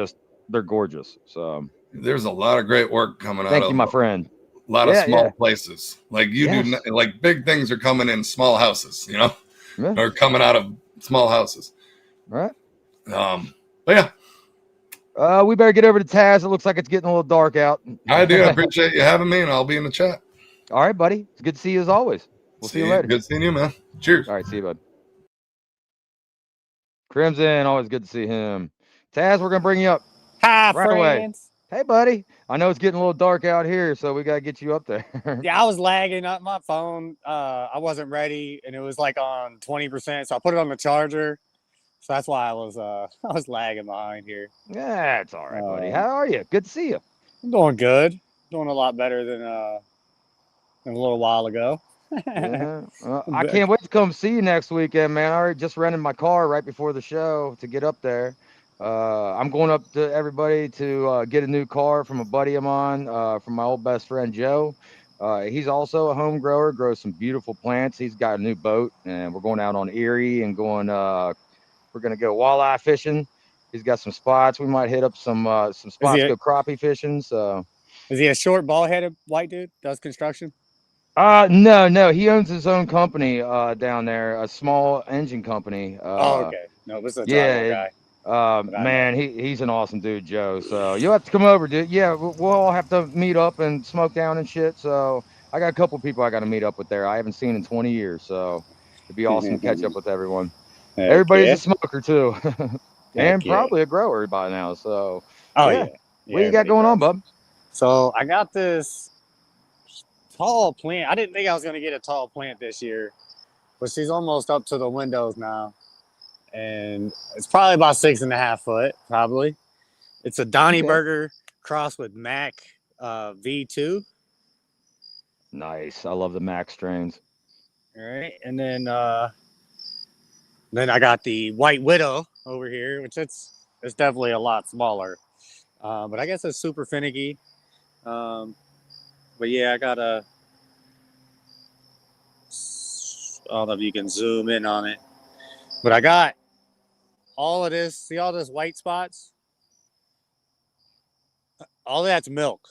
they're gorgeous. So there's a lot of great work coming out thank you, of my friend. a lot of Yeah, yeah, small places. Like you do, yes, like big things are coming in small houses, yeah, or coming out of small houses. right. But yeah, We better get over to Taz. It looks like it's getting a little dark out. I do appreciate you having me, and I'll be in the chat. All right, buddy. It's good to see you as always. We'll see you See you. later. Good seeing you, man. Cheers. All right, see you, bud. Crimson, always good to see him. Taz, we're gonna bring you up Hi, right away. friends. Hey, buddy. I know it's getting a little dark out here, so we gotta get you up there. Yeah, I was lagging up my phone. I wasn't ready, and it was like on 20%, so I put it on the charger. So that's why I was I was lagging behind here. Yeah, it's all right, buddy. Um, How are you? Good to see you. I'm doing good. Doing a lot better than a little while ago. Yeah. I can't wait to come see you next weekend, man. I already just rented my car right before the show to get up there. I'm going up to everybody to get a new car from a buddy of mine, from my old best friend Joe. He's also a home grower, grows some beautiful plants. He's got a new boat, and we're going out on Erie and we're gonna go walleye fishing. He's got some spots. We might hit up some spots, go crappie fishing. So Is he a short, bald-headed white dude? Does construction? no. He owns his own company down there, a small engine company. Oh, okay. No, this is a drywall Yeah, guy. man, he's an awesome dude, Joe. So you'll have to come over, dude. Yeah, we'll all have to meet up and smoke down and shit. So I got a couple people I got to meet up with there. I haven't seen in 20 years, so it'd be awesome to catch up with everyone. Everybody's a smoker too, and probably a grower by now. So yeah, what you got going on, bub? So I got this tall plant. I didn't think I was going to get a tall plant this year, but she's almost up to the windows now. And it's probably about 6.5 foot, probably. It's a Donnie Burger cross with Mac V2. Nice. I love the Mac strains. All right. And then I got the White Widow over here, which it's definitely a lot smaller. But I guess it's super finicky. But yeah, I got I don't know if you can zoom in on it, but I got all of this. See all this white spots? All that's milk.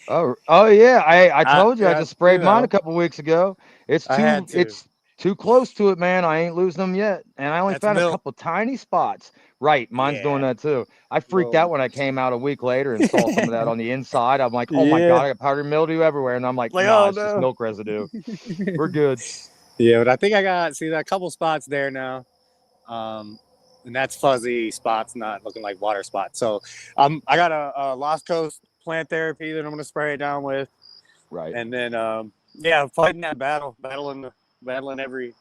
Oh yeah. I told you I just sprayed mine a couple weeks ago. It's too close to it, man. I ain't losing them yet. And I only found a couple tiny spots. Right. Mine's doing that too. I freaked out when I came out a week later and saw some of that on the inside. I'm like, oh my God, I got powdery mildew everywhere. And I'm like, nah, it's just milk residue. We're good. Yeah, but I think I got a couple spots there now. And that's fuzzy spots, not looking like water spots. So I got a Lost Coast plant therapy that I'm gonna spray it down with. Right. And then fighting that battling every.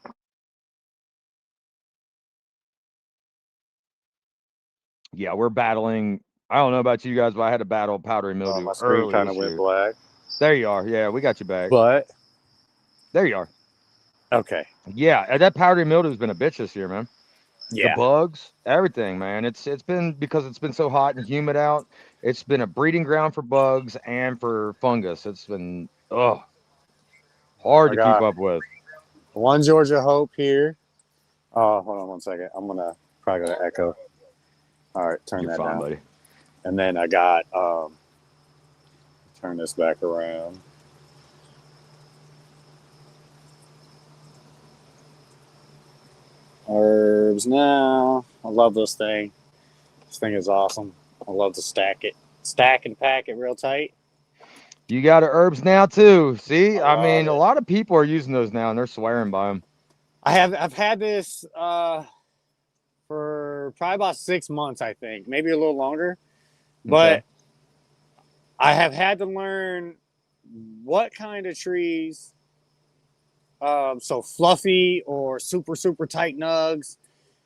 Yeah, we're battling. I don't know about you guys, but I had to battle powdery mildew. My screen kind of went black. There you are. Yeah, we got you back. But there you are. Okay. Yeah, that powdery mildew's been a bitch this year, man. Yeah. The bugs, everything, man. It's been, because it's been so hot and humid out. It's been a breeding ground for bugs and for fungus. It's been hard to keep up with. One Georgia Hope here. Oh, hold on 1 second. I'm gonna probably go to echo. All right, turn that down, buddy. And then I got turn this back around. Herbs now. I love this thing. This thing is awesome. I love to stack and pack it real tight. You got herbs now too. See, I I mean, a love it. lot of people are using those now, and they're swearing by them. I've had this for probably about 6 months, I think, maybe a little longer. But Okay. I have had to learn what kind of trees, so fluffy or super tight nugs.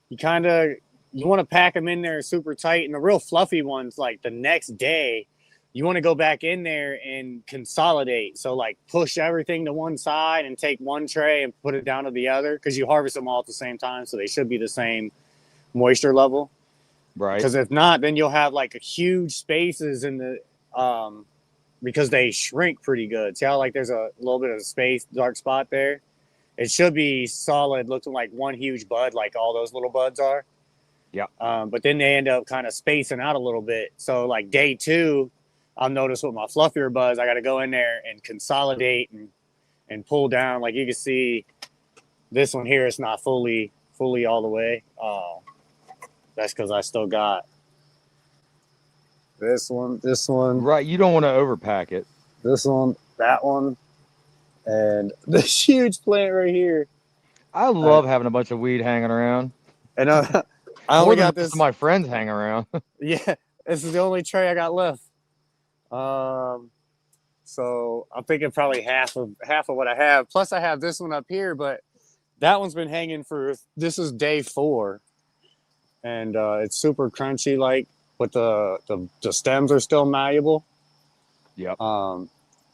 You want to pack them in there super tight, and the real fluffy ones, like the next day, you want to go back in there and consolidate. So like push everything to one side and take one tray and put it down to the other, because you harvest them all at the same time, so they should be the same moisture level. Right. Because if not, then you'll have like a huge spaces in the because they shrink pretty good. See how like there's a little bit of space, dark spot there? It should be solid, looking like one huge bud, like all those little buds are. Yeah. But then they end up kind of spacing out a little bit. So like day 2, I'll notice with my fluffier buds, I got to go in there and consolidate and pull down. Like you can see, this one here is not fully all the way. That's because I still got this one, Right. You don't want to overpack it. this one, that one, and this huge plant right here. I love having a bunch of weed hanging around. And I More only than got most this. of my friends hang around. Yeah, this is the only tray I got left. So I'm thinking probably half of what I have. Plus I have this one up here, but that one's been hanging this is day 4, and it's super crunchy, like, but the stems are still malleable. Yep.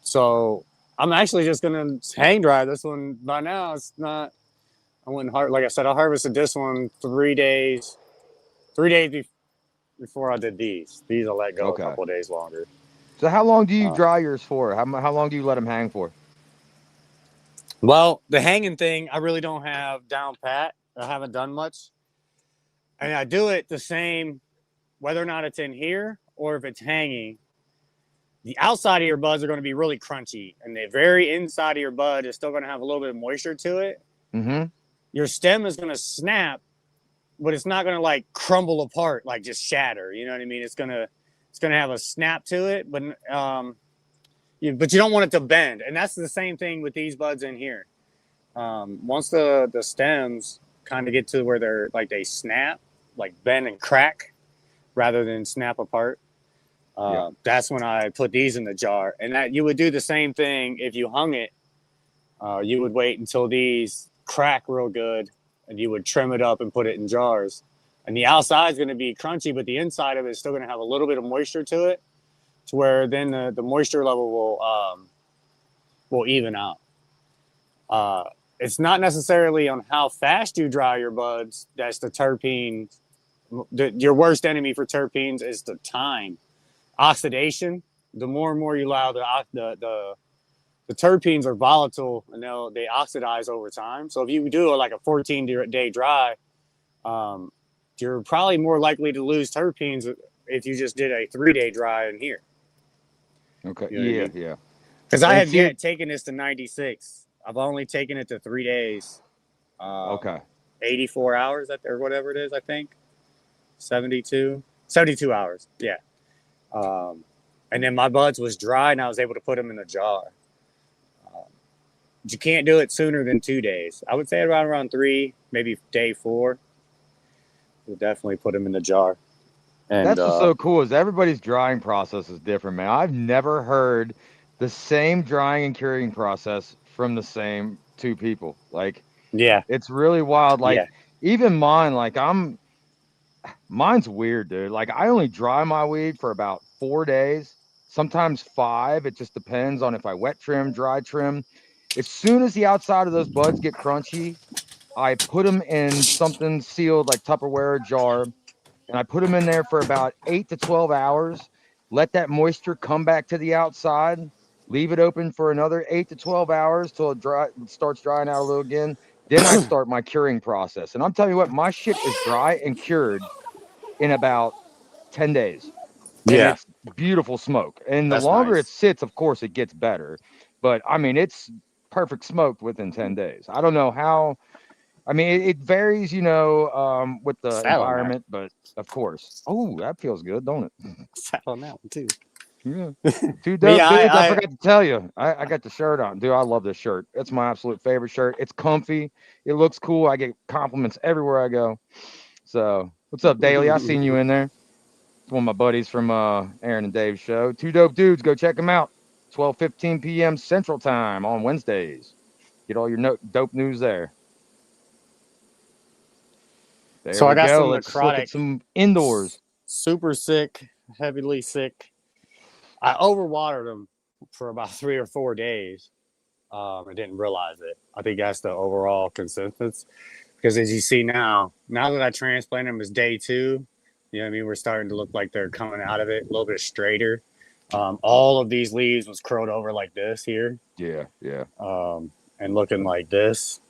So I'm actually just gonna hang dry this one. By now, it's not. I wouldn't like I said, I harvested this one 3 days. 3 days before I did these. These I let go Okay. a couple of days longer. So how long do you dry yours for? How long do you let them hang for? Well, the hanging thing, I really don't have down pat. I haven't done much. And I do it the same, whether or not it's in here or if it's hanging. The outside of your buds are going to be really crunchy, and the very inside of your bud is still going to have a little bit of moisture to it. Mm-hmm. Your stem is going to snap, but it's not going to like crumble apart, like just shatter. You know what I mean? It's going to have a snap to it, but you don't want it to bend. And that's the same thing with these buds in here. Once the stems kind of get to where they're like they snap, like bend and crack rather than snap apart, that's when I put these in the jar. And that you would do the same thing if you hung it. You would wait until these crack real good, and you would trim it up and put it in jars. And the outside is going to be crunchy, but the inside of it is still going to have a little bit of moisture to it, to where then the moisture level will even out. It's not necessarily on how fast you dry your buds that's the terpene. Your worst enemy for terpenes is the time. Oxidation. The more and more you allow the terpenes are volatile, and they oxidize over time. So if you do like a 14-day dry, you're probably more likely to lose terpenes if you just did a 3-day dry in here. Okay. You know what I mean? Yeah. Because I have yet taken this to 96. I've only taken it to 3 days. Okay. 84 hours or whatever it is, I think. 72 hours. Yeah. And then my buds was dry, and I was able to put them in a jar. You can't do it sooner than 2 days. I would say around 3, maybe day 4. We'll definitely put them in the jar. And that's what's so cool is everybody's drying process is different, man. I've never heard the same drying and curing process from the same 2 people. Like, yeah, it's really wild. Like, even mine, like mine's weird, dude. Like, I only dry my weed for about 4 days, sometimes 5. It just depends on if I wet trim, dry trim. As soon as the outside of those buds get crunchy, I put them in something sealed like Tupperware jar, and I put them in there for about 8 to 12 hours. Let that moisture come back to the outside. Leave it open for another 8 to 12 hours till it starts drying out a little again. Then I start my curing process. And I'm telling you what, my shit is dry and cured in about 10 days. And it's beautiful smoke. And the longer it sits, of course, it gets better. But I mean, it's perfect smoked within 10 days. I don't know how I mean, it varies, with the Fat on that. environment, but of course. Oh, that feels good, don't it? Fat on that one too. Yeah. Two But dope yeah, dudes. I forgot to tell you. I got the shirt on. Dude, I love this shirt. It's my absolute favorite shirt. It's comfy. It looks cool. I get compliments everywhere I go. So, what's up, Daly? I seen you in there. It's one of my buddies from Aaron and Dave's show. Two dope dudes. Go check them out. 12:15 p.m. Central Time on Wednesdays. Get all your dope news there. There so I we got go. some Let's look at necrotic, some indoors. super sick, heavily sick. I overwatered them for about 3 or 4 days. I didn't realize it. I think that's the overall consensus. Because as you see now that I transplanted them as day 2, you know what I mean? We're starting to look like they're coming out of it a little bit straighter. All of these leaves was curled over like this here. Yeah, yeah. And looking like this.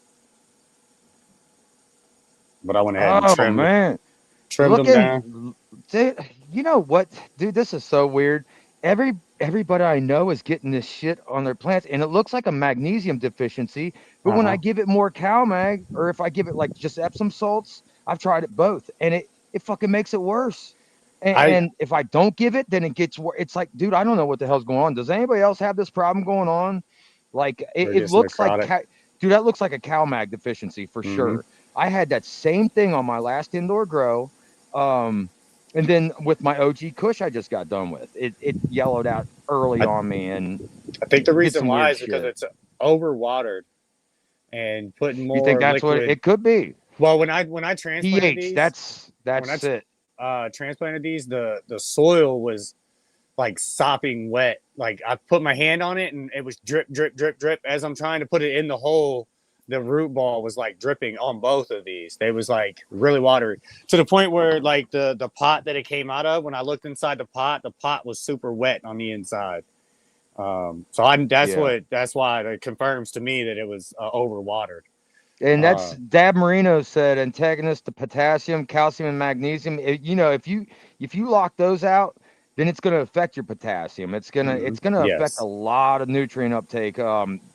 But I went ahead and Oh man. trimmed them down. Dude, you know what, dude? This is so weird. Everybody I know is getting this shit on their plants, and it looks like a magnesium deficiency. But when I give it more CalMag, or if I give it like just Epsom salts, I've tried it both, and it fucking makes it worse. And if I don't give it, then it gets worse. It's like, dude, I don't know what the hell's going on. Does anybody else have this problem going on? Like it looks like, dude, that looks like a CalMag deficiency for sure. I had that same thing on my last indoor grow. And then with my OG Kush I just got done with, it yellowed out early on me, and I think the reason why is shit. because it's overwatered and putting more. You think that's liquid. what it could be? Well, when I transplanted pH, these, that's it. Transplanted these, the soil was like sopping wet. Like I put my hand on it and it was drip, drip, drip, drip. As I'm trying to put it in the hole, the root ball was like dripping on both of these. They was like really watery to the point where like the pot that it came out of, when I looked inside the pot was super wet on the inside. That's why it confirms to me that it was overwatered. And that's Dab Marino said antagonist to potassium, calcium, and magnesium. If you lock those out, then it's going to affect your potassium. It's gonna affect a lot of nutrient uptake.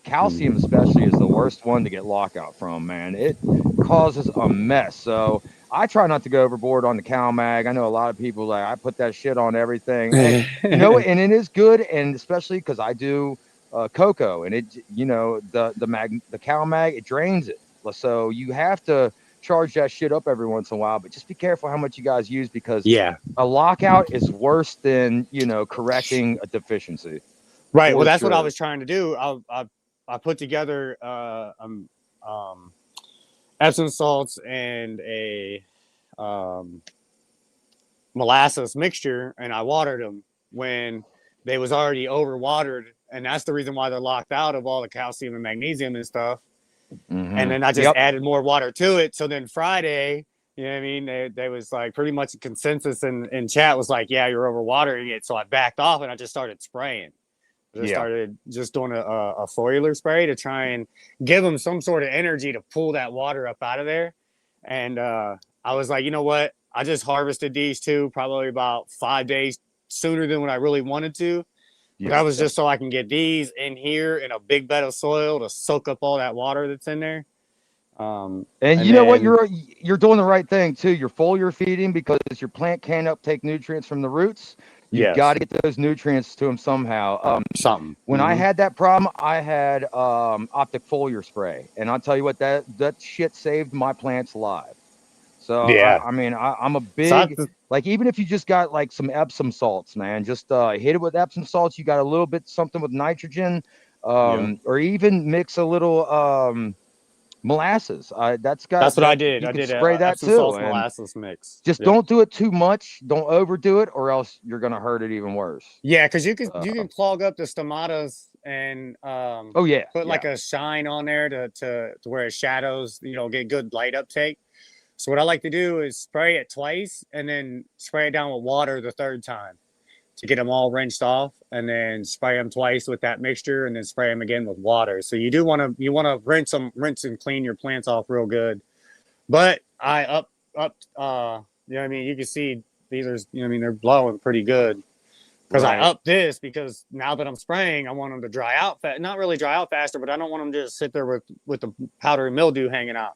Calcium especially is the worst one to get lockout from, man. It causes a mess. So I try not to go overboard on the CalMag. I know a lot of people I put that shit on everything. And, and it is good, and especially because I do cocoa, and it the CalMag, it drains it. So you have to charge that shit up every once in a while, but just be careful how much you guys use, because a lockout is worse than correcting a deficiency. Right. Well, that's what I was trying to do. I put together Epsom salts and a molasses mixture, and I watered them when they was already overwatered, and that's the reason why they're locked out of all the calcium and magnesium and stuff. And then I just added more water to it. So then Friday, you know what I mean? They was like pretty much a consensus in chat was like, yeah, you're overwatering it. So I backed off and I just started spraying. Started just doing a foliar spray to try and give them some sort of energy to pull that water up out of there. And I was like, you know what? I just harvested these two probably about 5 days sooner than what I really wanted to. But that was just so I can get these in here in a big bed of soil to soak up all that water that's in there. And you know what? You're doing the right thing too. You're foliar feeding because your plant can't uptake nutrients from the roots. You've got to get those nutrients to them somehow. When I had that problem, I had optic foliar spray, and I'll tell you what, that shit saved my plants alive. So I'm a big like, even if you just got like some Epsom salts, man, just hit it with Epsom salts. You got a little bit something with nitrogen, or even mix a little molasses. That's what I did. You I did spray that Epsom too, salts and molasses mix. just don't do it too much. Don't overdo it, or else you're gonna hurt it even worse. Yeah, because you can clog up the stomatas and put like a shine on there to where it shadows, get good light uptake. So what I like to do is spray it twice and then spray it down with water the third time to get them all rinsed off, and then spray them twice with that mixture, and then spray them again with water. So you want to rinse and clean your plants off real good. But I I mean, you can see these are, they're blowing pretty good. Because I upped this, because now that I'm spraying, I want them to dry out not really dry out faster, but I don't want them to just sit there with the powdery mildew hanging out,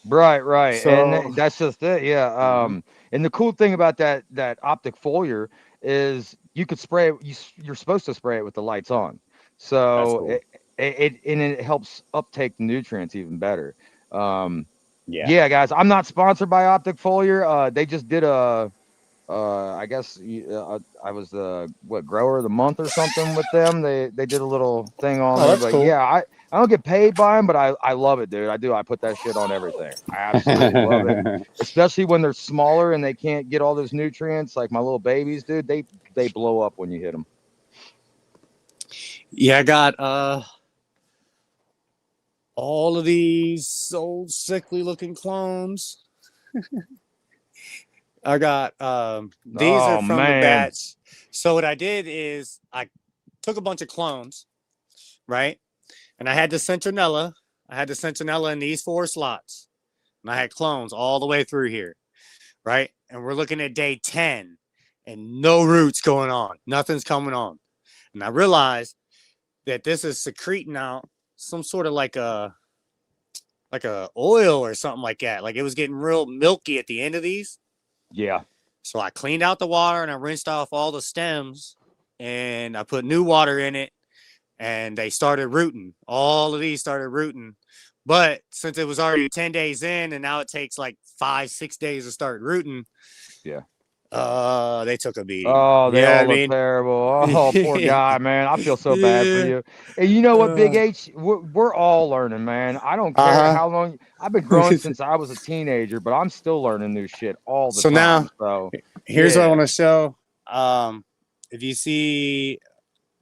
Right, and So that's just it. Yeah. mhm, And the cool thing about that optic foliar is you could spray it. You're supposed to spray it with the lights on, that's so cool. it helps uptake the nutrients even better. Um, Yeah. yeah, guys, I'm not sponsored by Optic Foliar. They just did a I guess I was the what grower of the month or something with them. They did a little thing on Oh, there, that's but cool. yeah, I don't get paid by them, but I love it, dude. I do. I put that shit on everything. I absolutely love it, especially when they're smaller and they can't get all those nutrients. Like my little babies, dude. They blow up when you hit them. Yeah, I got all of these old sickly looking clones. I got these are Oh from the man, batch. So what I did is I took a bunch of clones, right? And I had the centinella. I had the centinella in these 4 slots. And I had clones all the way through here, right? And we're looking at day 10 and no roots going on. Nothing's coming on. And I realized that this is secreting out some sort of like a oil or something like that. Like it was getting real milky at the end of these. yeah. So I cleaned out the water and I rinsed off all the stems and I put new water in it and they started rooting. All of these started rooting. But since it was already 10 days in and now it takes like 5, 6 days to start rooting, Yeah. they took a beating. Oh, they Yeah, I all look mean, terrible. Oh, poor guy, man. I feel so bad for yeah. you. And you know what, Big H? We're all learning, man. I don't care Uh how long I've been growing huh. since I was a teenager, but I'm still learning new shit all the So time. now So, here's what I yeah. want to show. If you see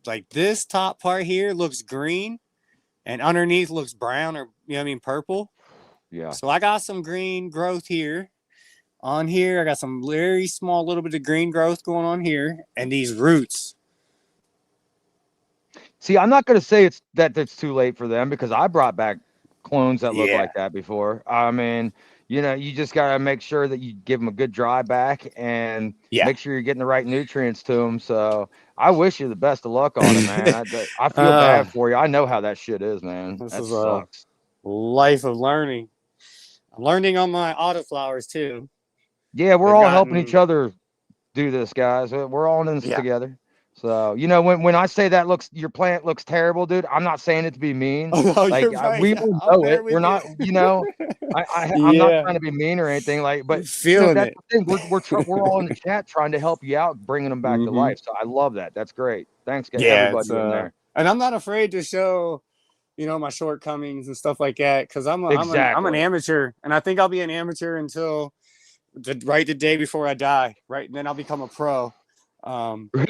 like this top part here looks green and underneath looks brown or you know what I mean purple. Yeah. So I got some green growth here. On here, I got some very small little bit of green growth going on here, and these roots. See, I'm not gonna say it's too late for them because I brought back clones that look Yeah, like that before. I mean, you just gotta make sure that you give them a good dry back and yeah. make sure you're getting the right nutrients to them. So I wish you the best of luck on it, man. I feel uh, bad for you. I know how that shit is, man. this That is a sucks. life of learning. I'm learning on my autoflowers too. Yeah, we're They've all helping each gotten other do this, guys. We're all in this yeah. together. So, when I say that looks your plant looks terrible, dude, I'm not saying it to be mean. Oh no, Like you're right. we will I'm know there it. We're with you. not, I'm not Yeah, trying to be mean or anything. Like, but feeling that's it. the thing. We're all in the chat trying to help you out, bringing them back to Hmm. life. So I love that. That's great. Thanks to Yeah, it's everybody in there. and I'm not afraid to show my shortcomings and stuff like that because I'm an Exactly. amateur and I think I'll be an amateur until the day before I die, right? And then I'll become a pro,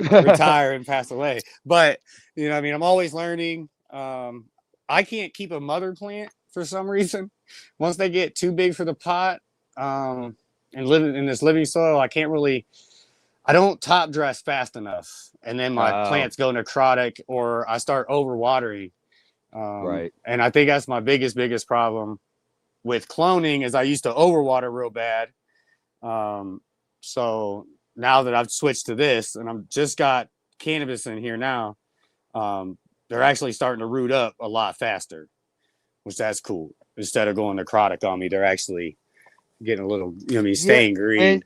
retire and pass away. But I mean, I'm always learning. I can't keep a mother plant for some reason. Once they get too big for the pot, and living in this living soil, I don't top dress fast enough, and then my Oh, plants go necrotic, or I start overwatering. right. And I think that's my biggest problem with cloning is I used to overwater real bad. So now that I've switched to this and I've just got cannabis in here now, they're actually starting to root up a lot faster, which that's cool. Instead of going necrotic on me, they're actually getting a little, Yeah, staying and green.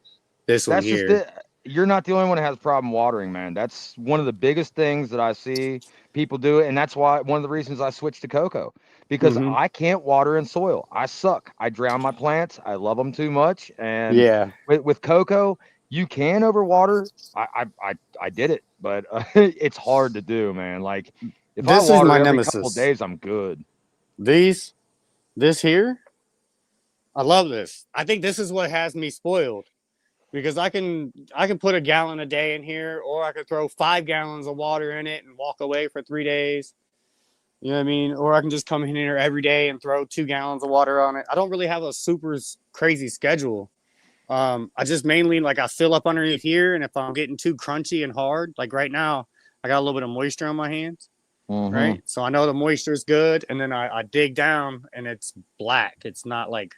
This one that's just here. it. You're not the only one that has problem watering, man. That's one of the biggest things that I see people do, and that's why one of the reasons I switched to cocoa because Mm-hmm. I can't water in soil. I suck. I drown my plants. I love them too much, and Yeah. with cocoa, you can overwater. I did it, but it's hard to do, man. Like if I This is water my every couple of nemesis. days, I'm good. This here, I love this. I think this is what has me spoiled because I can put a gallon a day in here, or I could throw 5 gallons of water in it and walk away for 3 days. You know what I mean? Or I can just come in here every day and throw 2 gallons of water on it. I don't really have a super crazy schedule. I just mainly I fill up underneath here, and if I'm getting too crunchy and hard, like right now, I got a little bit of moisture on my hands, Hmm. right? So I know the moisture is good, and then I dig down and it's black. It's not like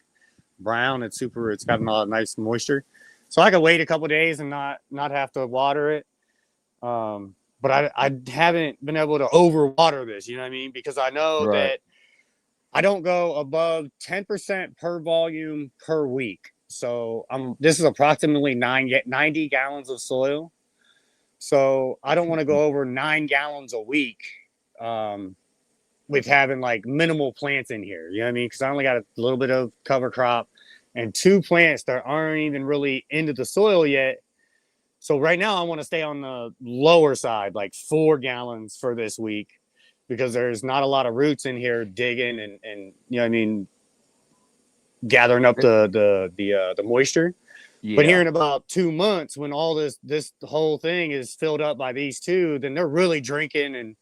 brown. It's got a lot of nice moisture. So I could wait a couple days and not have to water it. But I haven't been able to overwater this, you know what I mean? Because I know Right. that I don't go above 10% per volume per week. So this is approximately 90 gallons of soil. So I don't want to go over 9 gallons a week with having like minimal plants in here. You know what I mean? Because I only got a little bit of cover crop and 2 plants that aren't even really into the soil yet. So right now I want to stay on the lower side, like 4 gallons for this week, because there's not a lot of roots in here digging and you know what I mean, gathering up the moisture. But here in about 2 months, when all this whole thing is filled up by these 2, then they're really drinking, and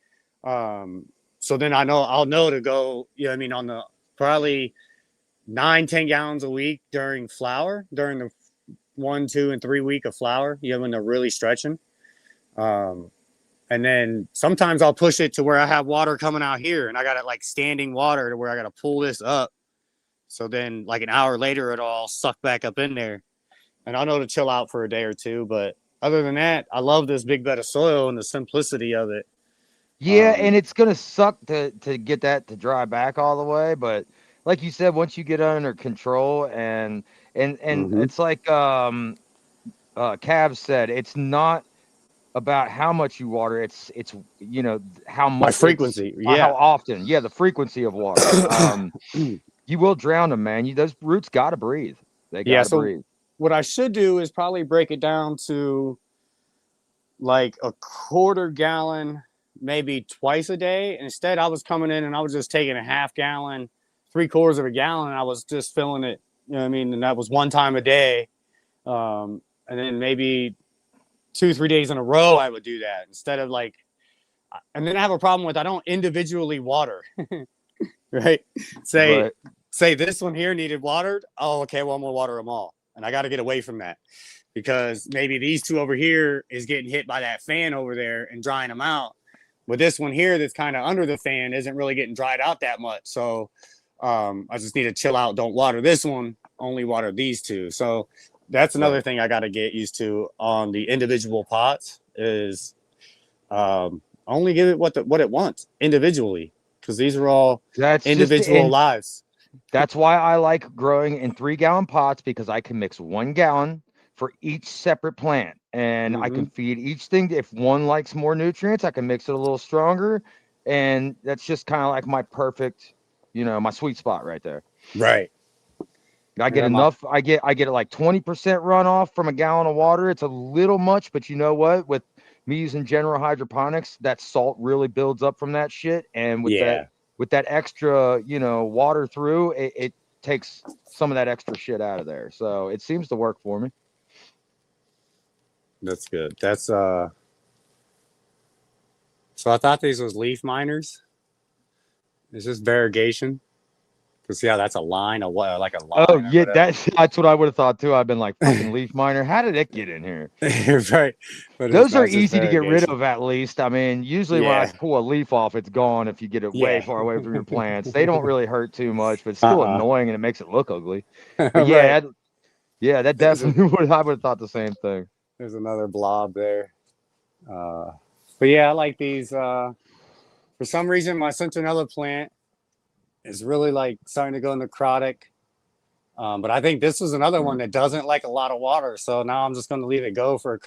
so then I'll know to go, you know what I mean, on the probably 9-10 gallons a week during the 1, 2, and 3 week of flower, you know, when they're really stretching. And then sometimes I'll push it to where I have water coming out here and I got it like standing water to where I got to pull this up. So then like an hour later, it'll all suck back up in there. And I'll know to chill out for a day or 2. But other than that, I love this big bed of soil and the simplicity of it. Yeah, and it's gonna suck to get that to dry back all the way, but like you said, once you get under control and it's like Cav said, it's not about how much you water, it's you know how much My frequency, how often, the frequency of water. You will drown them, man. Those roots got to breathe. They got to breathe. What I should do is probably break it down to like a 1/4 gallon, maybe twice a day. Instead, I was coming in and I was just taking a 1/2 gallon, 3/4 of a gallon. And I was just filling it, you know what I mean? And that was 1 time a day. And then maybe 2-3 days in a row, I would do that instead of like, and then I have a problem with, I don't individually water, right? Say this one here needed watered. Oh, okay. Well, I'm going to water them all. And I got to get away from that because maybe these 2 over here is getting hit by that fan over there and drying them out. But this one here that's kind of under the fan isn't really getting dried out that much. So I just need to chill out. Don't water this one, only water these 2. So that's another thing I got to get used to on the individual pots is only give it what it wants individually, because these are all individual lives. That's why I like growing in 3-gallon pots, because I can mix 1 gallon for each separate plant, and I can feed each thing. If one likes more nutrients, I can mix it a little stronger, and that's just kind of like my perfect, you know, my sweet spot right there. Right. I get enough. I get like 20% runoff from a gallon of water. It's a little much, but you know what? With me using general hydroponics, that salt really builds up from that shit, and with that extra, you know, water through, it takes some of that extra shit out of there. So it seems to work for me. That's good. That's so I thought these was leaf miners. Is this variegation? Because that's a line of what, like a line. Oh yeah, that's what I would have thought too. I've been like, fucking leaf miner. How did it get in here? Right. But those are easy to get rid of, at least. I mean, usually when I pull a leaf off, it's gone if you get it way far away from your plants. They don't really hurt too much, but it's still annoying and it makes it look ugly. But that definitely I would have thought the same thing. There's another blob there. But yeah, I like these. For some reason, my centinella plant is really like starting to go necrotic. But I think this is another one that doesn't like a lot of water. So now I'm just going to leave it go for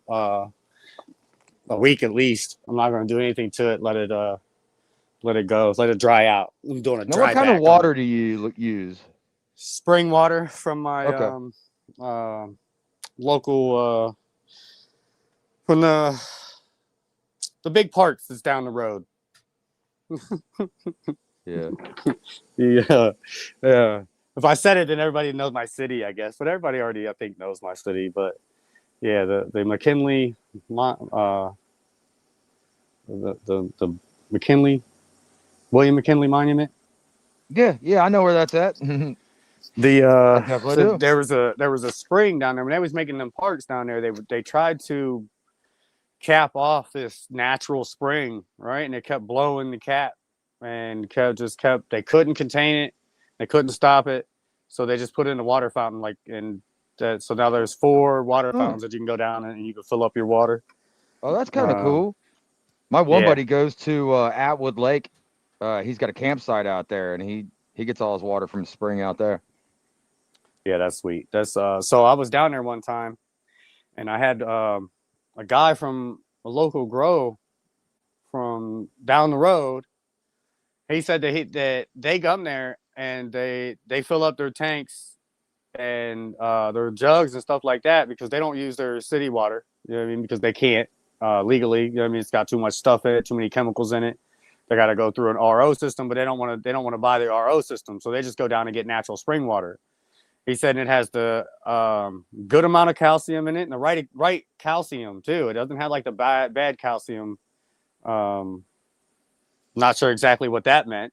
a week at least. I'm not going to do anything to it. Let it go. Let it dry out. I'm doing a dry. What kind of water do you use? Spring water from my local from the big parks that's down the road. Yeah. If I said it, then everybody knows my city, I guess. But everybody already, I think, knows my city. But yeah, the McKinley, the McKinley, William McKinley Monument. Yeah, I know where that's at. So there was a spring down there. When they was making them parks down there, they tried to cap off this natural spring, right? And they kept blowing the cap. And they couldn't contain it, they couldn't stop it, so they just put in a water fountain, so now there's 4 water fountains that you can go down and you can fill up your water. Oh, that's kind of cool. My one buddy goes to Atwood Lake. He's got a campsite out there, and He gets all his water from the spring out there. Yeah, that's sweet. That's so I was down there one time, and I had a guy from a local grow from down the road. He said that they come there and they fill up their tanks and their jugs and stuff like that because they don't use their city water. You know what I mean? Because they can't legally. You know what I mean? It's got too much stuff in it, too many chemicals in it. They got to go through an RO system, but they don't want to. They don't want to buy the RO system, so they just go down and get natural spring water. He said it has the good amount of calcium in it and the right calcium too. It doesn't have like the bad calcium. Not sure exactly what that meant.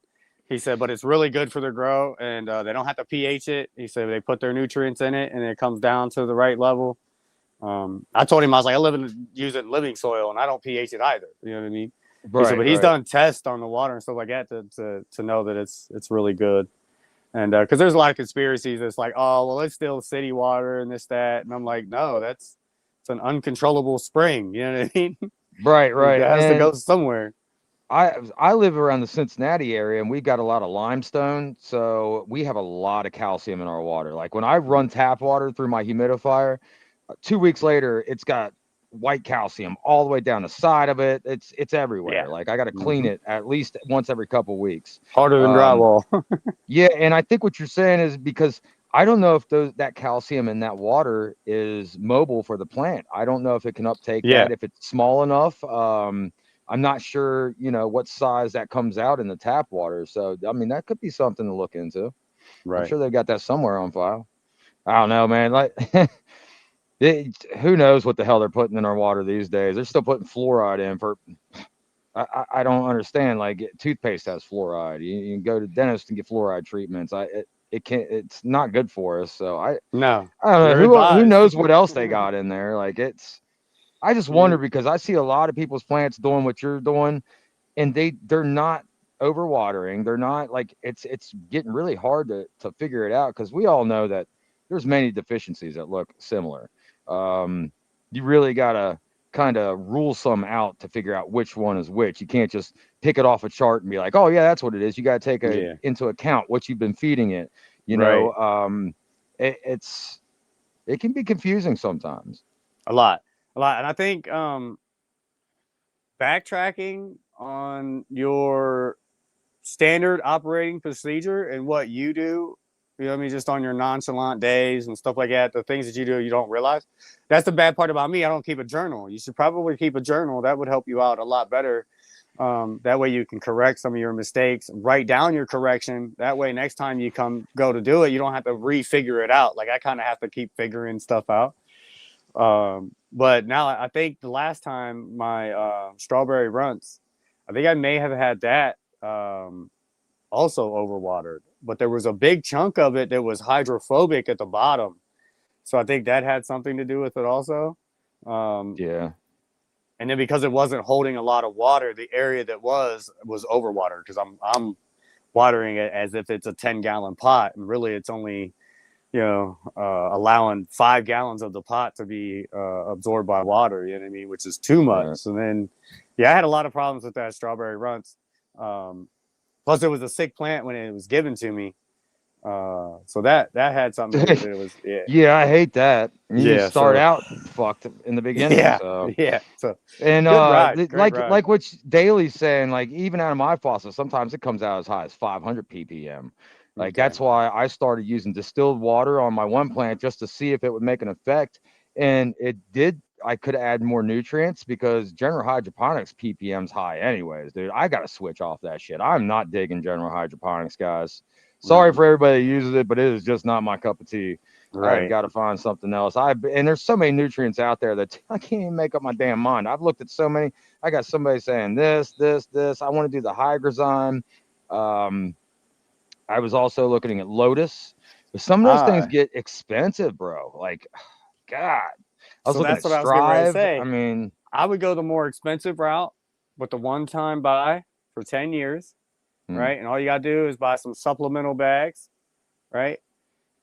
He said, but it's really good for their grow, and they don't have to pH it. He said they put their nutrients in it, and it comes down to the right level. I told him, I was like, use it in living soil, and I don't pH it either. You know what I mean? He said, but he's done tests on the water and stuff like that to know that it's really good. And because there's a lot of conspiracies that's like, oh, well, it's still city water and this, that. And I'm like, no, it's an uncontrollable spring. You know what I mean? Right. It has to go somewhere. I live around the Cincinnati area, and we've got a lot of limestone, so we have a lot of calcium in our water. Like when I run tap water through my humidifier, 2 weeks later, it's got white calcium all the way down the side of it. It's everywhere. Yeah. Like I got to clean it at least once every couple weeks. Harder than drywall. Yeah, and I think what you're saying is because I don't know if that calcium in that water is mobile for the plant. I don't know if it can uptake that, if it's small enough. I'm not sure, what size that comes out in the tap water. So, I mean, that could be something to look into. Right. I'm sure they got that somewhere on file. I don't know, man. Like, who knows what the hell they're putting in our water these days? They're still putting fluoride in for. I don't understand. Like, toothpaste has fluoride. You can go to the dentist and get fluoride treatments. It's not good for us. So I don't know who knows what else they got in there. Like I just wonder because I see a lot of people's plants doing what you're doing, and they're not overwatering. They're not like it's getting really hard to figure it out because we all know that there's many deficiencies that look similar. You really gotta kind of rule some out to figure out which one is which. You can't just pick it off a chart and be like, oh yeah, that's what it is. You got to take into account what you've been feeding it. It can be confusing sometimes. A lot. And I think backtracking on your standard operating procedure and what you do, you know what I mean, just on your nonchalant days and stuff like that, the things that you do, you don't realize. That's the bad part about me. I don't keep a journal. You should probably keep a journal. That would help you out a lot better. That way you can correct some of your mistakes, write down your correction. That way next time you go to do it, you don't have to refigure it out. Like I kind of have to keep figuring stuff out. But now I think the last time my strawberry runts, I think I may have had that also overwatered, but there was a big chunk of it that was hydrophobic at the bottom. So I think that had something to do with it also. And then because it wasn't holding a lot of water, the area that was overwatered because I'm watering it as if it's a 10-gallon pot, and really it's only allowing 5 gallons of the pot to be absorbed by water, you know what I mean, which is too much. Yeah. So then, I had a lot of problems with that strawberry runts. Plus, it was a sick plant when it was given to me. So that had something to do with it. It was, yeah, I hate that. You start out fucked in the beginning. So and like what Daly's saying, like even out of my faucet, sometimes it comes out as high as 500 ppm. Like that's why I started using distilled water on my one plant just to see if it would make an effect, and it did. I could add more nutrients because general hydroponics ppm's high anyways, dude. I gotta switch off that shit. I'm not digging general hydroponics, guys. Sorry for everybody that uses it, but it is just not my cup of tea. I've got to find something else. And there's so many nutrients out there that I can't even make up my damn mind. I've looked at so many. I got somebody saying this. I want to do the hydrozyme. I was also looking at Lotus. But some of those things get expensive, bro. Like, God. I was looking at Strive. I was getting ready to say. I mean, I would go the more expensive route with the one-time buy for 10 years. Right, and all you gotta do is buy some supplemental bags, right?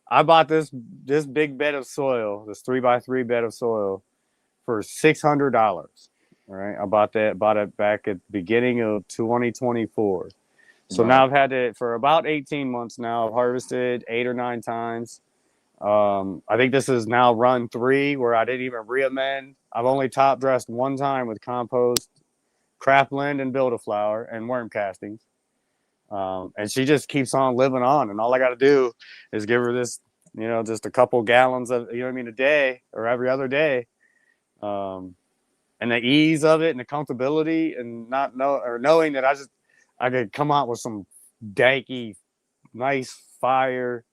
I bought this big bed of soil, this 3x3 bed of soil, for $600. All right, I bought it back at the beginning of 2024. So Right. now I've had it for about 18 months now. I've harvested 8 or 9 times. I think this is now run 3 where I didn't even re-amend. I've only top dressed 1 time with compost, craft blend, and build-a-flower and worm castings. And she just keeps on living on. And all I got to do is give her this, just a couple gallons of, a day or every other day. And the ease of it and the comfortability and knowing that I could come out with some danky, nice fire.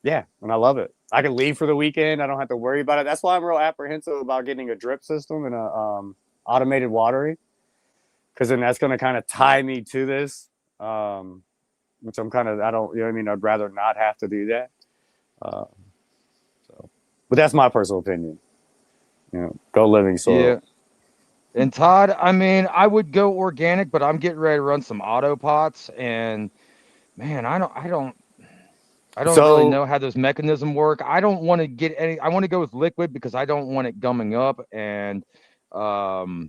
Yeah, and I love it. I can leave for the weekend. I don't have to worry about it. That's why I'm real apprehensive about getting a drip system and a automated watering, because then that's going to kind of tie me to this, which I don't, I'd rather not have to do that. But that's my personal opinion. Go living soil. Yeah. And Todd, I mean, I would go organic, but I'm getting ready to run some auto pots, and man, I don't really know how those mechanisms work. I don't want to get any. I want to go with liquid because I don't want it gumming up. And I was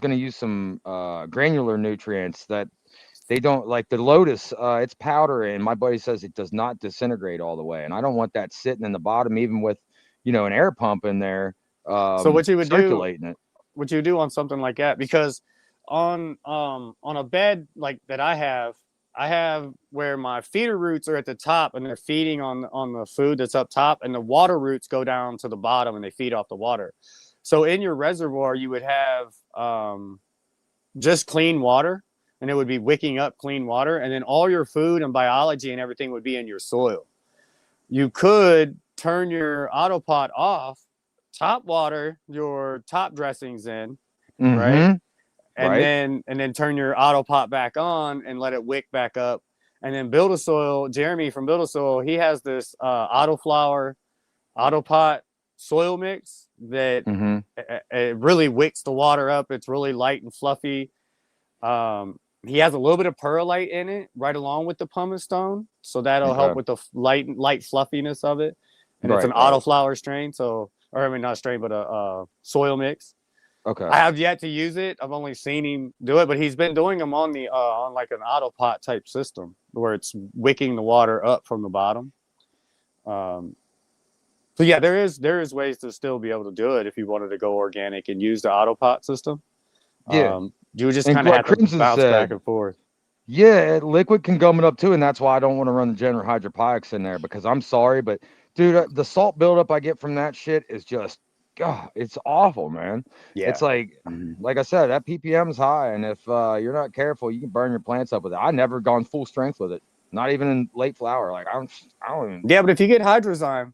going to use some granular nutrients that they don't like. The Lotus, it's powder, and my buddy says it does not disintegrate all the way, and I don't want that sitting in the bottom, even with an air pump in there. So what you would circulating it. What you do on something like that, because on a bed like that I have where my feeder roots are at the top and they're feeding on the food that's up top, and the water roots go down to the bottom and they feed off the water. So in your reservoir you would have just clean water, and it would be wicking up clean water, and then all your food and biology and everything would be in your soil. You could turn your autopot off, top water your top dressings in, right? And then turn your autopot back on and let it wick back up. And then Build a Soil, Jeremy from Build a Soil, he has this autoflower autopot soil mix that it really wicks the water up. It's really light and fluffy. He has a little bit of perlite in it right along with the pumice stone, so that'll help with the light fluffiness of it. And it's an autoflower strain, not strain, but a soil mix. Okay. I have yet to use it. I've only seen him do it, but he's been doing them on the on like an autopot type system where it's wicking the water up from the bottom. So yeah, there is ways to still be able to do it if you wanted to go organic and use the autopot system. Yeah. You would just kind of have to bounce back and forth. Yeah, liquid can gum it up too, and that's why I don't want to run the general hydroponics in there, because I'm sorry, but dude, the salt buildup I get from that shit is just, God, it's awful, man. Yeah. It's like I said, that ppm is high, and if you're not careful, you can burn your plants up with it. I never gone full strength with it, not even in late flower. Like I don't even. Yeah, but if you get hydrozyme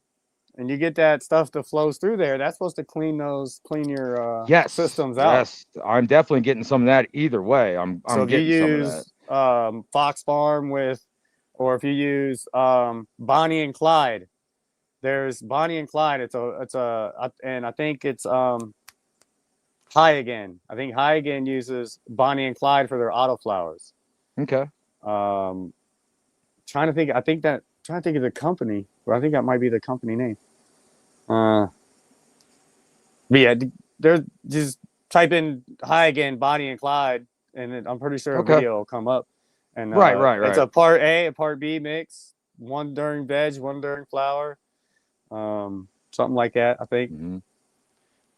and you get that stuff that flows through there, that's supposed to clean your systems out. Yes, I'm definitely getting some of that either way. I'm getting some of that. Fox Farm or if you use Bonnie and Clyde, there's Bonnie and Clyde. And I think it's High Again. I think High Again uses Bonnie and Clyde for their autoflowers. Okay. Trying to think of the company, or I think that might be the company name. But yeah, there's just type in High Again, Bonnie and Clyde, and then I'm pretty sure a video will come up. And right. It's a part A, a part B mix. One during veg, one during flower. Something like that, I think. Mm-hmm.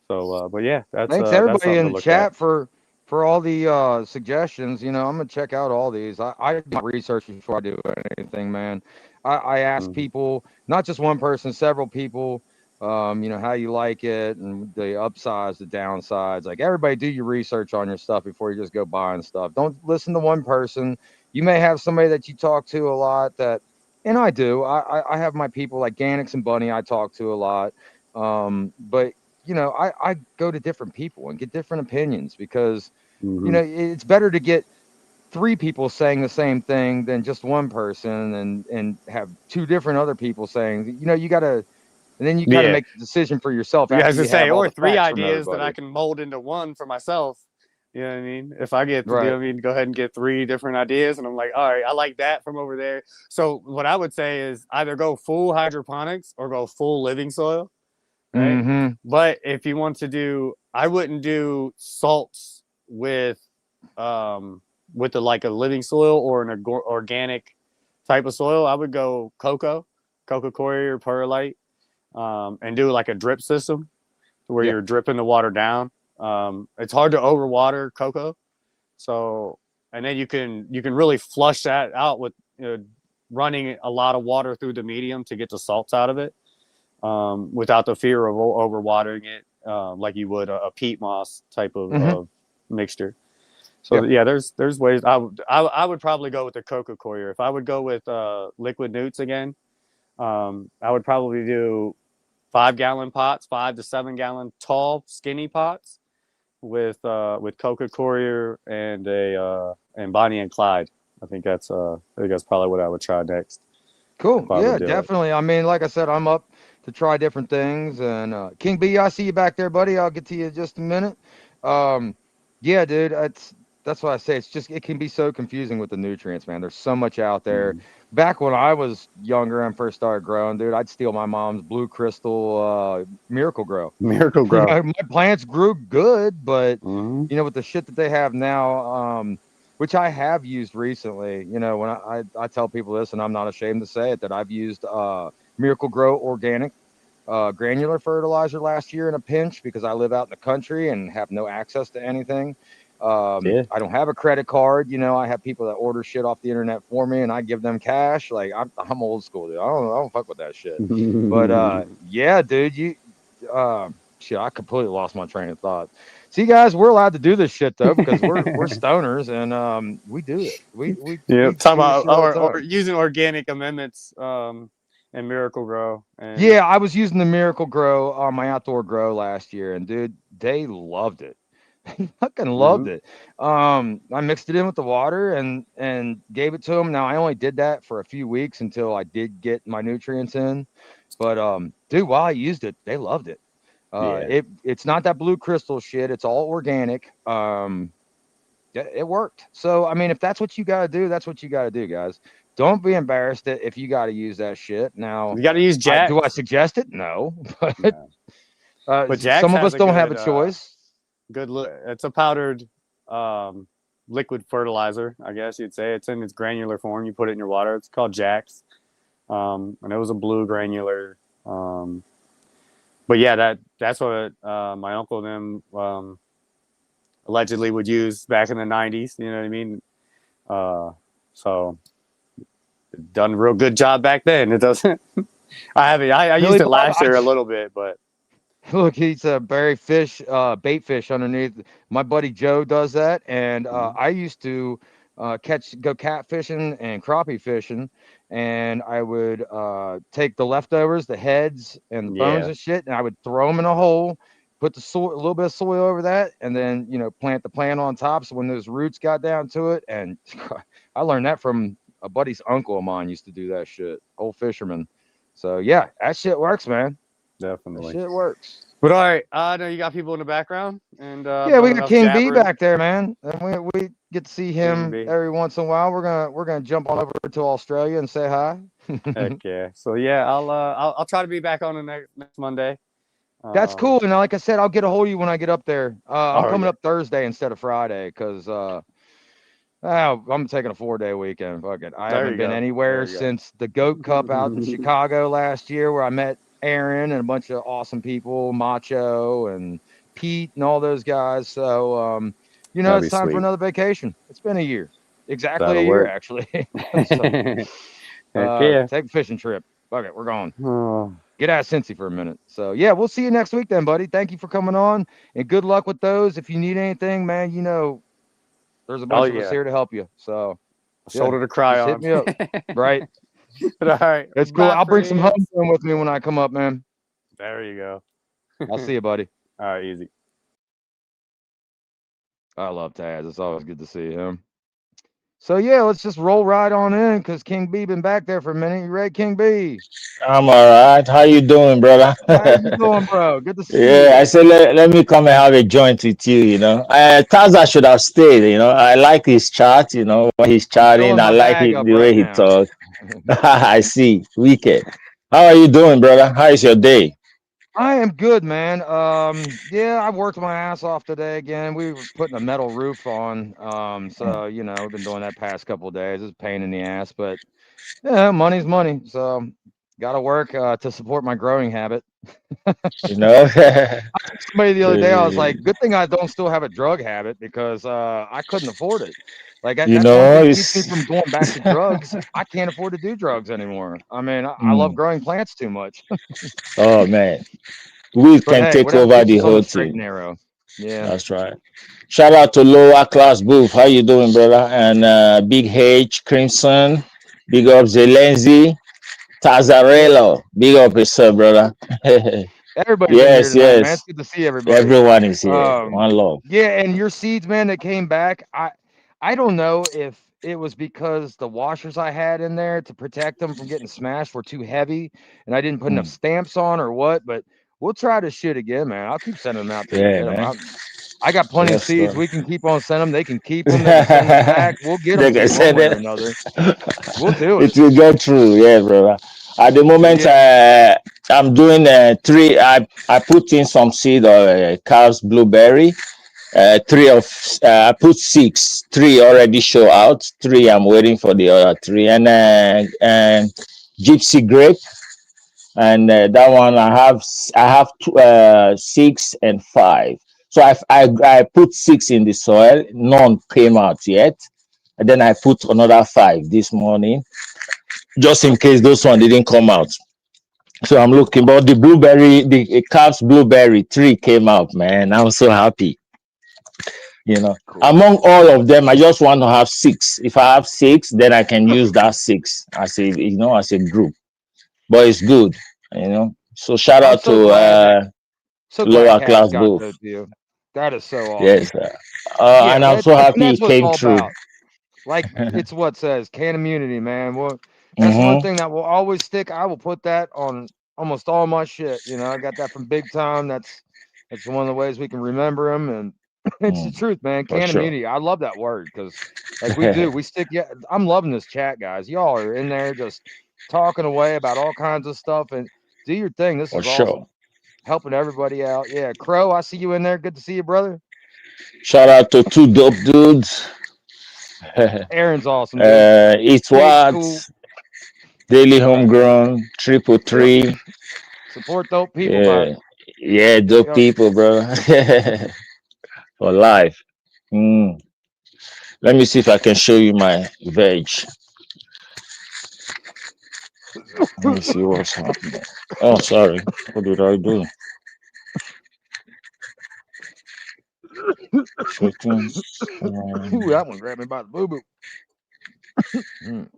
So, but yeah, thanks everybody in the chat for all the suggestions. I'm gonna check out all these. I do my research before I do anything, man. I ask people, not just one person, several people. How you like it and the upsides, the downsides. Like everybody, do your research on your stuff before you just go buying stuff. Don't listen to one person. You may have somebody that you talk to a lot and I do. I have my people like Gannix and Bunny I talk to a lot. But I go to different people and get different opinions because, it's better to get 3 people saying the same thing than just one person and have 2 different other people saying, you got to, and then you kind of make the decision for yourself. Yeah, I was going to say, or 3 ideas that I can mold into one for myself. You know what I mean? If I get, go ahead and get 3 different ideas, and I'm like, all right, I like that from over there. So what I would say is either go full hydroponics or go full living soil. Right? Mm-hmm. But if you want to I wouldn't do salts with with like a living soil or an organic type of soil, I would go cocoa coir, perlite, and do like a drip system where you're dripping the water down. It's hard to overwater cocoa, so and then you can really flush that out with running a lot of water through the medium to get the salts out of it, without the fear of overwatering it, like you would a peat moss type of mixture. So yeah, there's ways. I would probably go with the cocoa coir. If I would go with liquid newts again, I would probably do 5-gallon pots, 5 to 7 gallon tall skinny pots with cocoa coir and Bonnie and Clyde. I think that's probably what I would try next. Cool. Yeah, definitely. I mean, like I said, I'm up to try different things. And King B, I see you back there, buddy. I'll get to you in just a minute. Yeah, dude, that's what I say. It can be so confusing with the nutrients, man. There's so much out there. Back when I was younger and first started growing, dude, I'd steal my mom's Blue Crystal Miracle Grow. Miracle Grow. My plants grew good, but you know, with the shit that they have now, which I have used recently, you know, when I tell people this, and I'm not ashamed to say it, that I've used Miracle Grow organic granular fertilizer last year in a pinch because I live out in the country and have no access to anything. I don't have a credit card. You know, I have people that order shit off the internet for me, and I give them cash. Like I'm old school, dude. I don't fuck with that shit. But yeah, dude, shit, I completely lost my train of thought. See, guys, we're allowed to do this shit though because we're stoners and we do it. We talk about or using organic amendments and Miracle Grow. Yeah, I was using the Miracle Grow on my outdoor grow last year, and dude, they loved it. They fucking loved it. I mixed it in with the water and gave it to them. Now I only did that for a few weeks until I did get my nutrients in. But dude, while I used it, they loved it. It's not that Blue Crystal shit. It's all organic. It worked. So I mean, if that's what you gotta do, that's what you gotta do, guys. Don't be embarrassed if you gotta use that shit. Now you gotta use Jack. Do I suggest it? No, but some of us don't have a choice. It's a powdered liquid fertilizer, I guess you'd say. It's in its granular form. You put it in your water. It's called Jack's, and it was a blue granular. But yeah, that's what my uncle and them allegedly would use back in the 90s. You know what I mean? So done a real good job back then. It doesn't. I used it last year a little bit, but. Look, he's a berry fish, bait fish underneath. My buddy Joe does that, and I used to go catfishing and crappie fishing, and I would take the leftovers, the heads and the bones and shit, and I would throw them in a hole, put a little bit of soil over that, and then plant the plant on top. So when those roots got down to it, and I learned that from a buddy's uncle of mine used to do that shit, old fisherman. So yeah, that shit works, man. Definitely. That shit works. But all right, I know you got people in the background, and yeah, we got King B back there, man, and we get to see him every once in a while. We're gonna jump on over to Australia and say hi. Heck yeah! So yeah, I'll try to be back on the next Monday. That's cool. And like I said, I'll get a hold of you when I get up there. I'm coming up Thursday instead of Friday because I'm taking a 4-day weekend. Fuck it. I haven't been anywhere since the Goat Cup out in Chicago last year, where I met Aaron and a bunch of awesome people, Macho and Pete and all those guys. So, it's time for another vacation. It's been a year, exactly a year, actually. Take a fishing trip. Fuck it, we're going. Get out of Cincy for a minute. So yeah, we'll see you next week then, buddy. Thank you for coming on, and good luck with those. If you need anything, man, there's a bunch of us here to help you. So shoulder to cry on. Hit me up. Right. All right. That's cool. I'll bring some home with me when I come up, man. There you go. I'll see you, buddy. All right, easy. I love Taz. It's always good to see him. So yeah, let's just roll right on in because King B been back there for a minute. You ready, King B? I'm all right. How you doing, brother? How you doing, bro? Good to see you. Yeah, I said let me come and have a joint with you. Taza should have stayed. I like his chat. When he's chatting, I like the way he talks. I see. Wicked. How are you doing, brother? How is your day? I am good, man. Yeah, I worked my ass off today again. We were putting a metal roof on. So we've been doing that past couple of days. It's a pain in the ass, but yeah, money's money. So got to work to support my growing habit. You know. Somebody the other day, I was like, good thing I don't still have a drug habit because I couldn't afford it. Like You that's one know, thing keeps me it's from going back to drugs. I can't afford to do drugs anymore. I mean, I love mm, growing plants too much. oh man, weed But can hey, take whatever over keeps the us on the whole straight and thing. narrow. Yeah. That's right. Shout out to lower class booth. How you doing, brother? And Big H Crimson, big up Zelenzi, Yeah. Tazarello, big up yourself, brother. Everybody's in here Yes, tonight, man. It's yes. good to see everybody. Everyone is here. Um, One love. yeah, and your seeds, man, that came back. I don't know if it was because the washers I had in there to protect them from getting smashed were too heavy, and I didn't put enough Mm. stamps on, or what. But we'll try this shit again, man. I'll keep sending them out till we Yeah, get them. man. I got plenty of Yes, seeds. sir. We can keep on sending them. They can keep them. They can send them back. We'll get them Like to I you one said, way or another. We'll do it it. will get through. Yeah, brother. At the But moment, yeah, I'm doing three. I put in some seed of calves blueberry. Three of I put six. Three already show out. Three I'm waiting for the other three, and gypsy grape, and that one I have two, 6 and 5. So I put six in the soil. None came out yet, and then I put another 5 this morning, just in case those one didn't come out. So I'm looking, but the blueberry, the calf's blueberry tree came out, man. I'm so happy. cool. Among all of them, I just want to have 6. If I have 6, then I can use that 6 as a group. But it's good. So shout I'm out so to glad that so glad lower Caps class got both. to you. That is so awesome. Yes, Yeah, and I'm so and happy that's it what it's came all true. about. Like it's what says can immunity, man. Well, that's one Mm-hmm. thing that will always stick. I will put that on almost all my shit. I got that from Big Time. That's one of the ways we can remember him, and it's the Mm, truth, man. for Can sure. immunity. I love that word because, like, we stick. Yeah, I'm loving this chat, guys. Y'all are in there just talking away about all kinds of stuff and do your thing. This For is awesome. sure. Helping everybody out. Yeah, Crow, I see you in there. Good to see you, brother. Shout out to two dope dudes. Aaron's awesome, dude. It's Dave's what cool. daily Right. homegrown triple Yep. three. Support dope people, man. Yeah, yeah, dope Yep. people, bro. For life. Mm. Let me see if I can show you my veg. Let me see what's happening. Oh, sorry. What did I do? Settings. Ooh, that one grabbed me by the boo boo. Mm.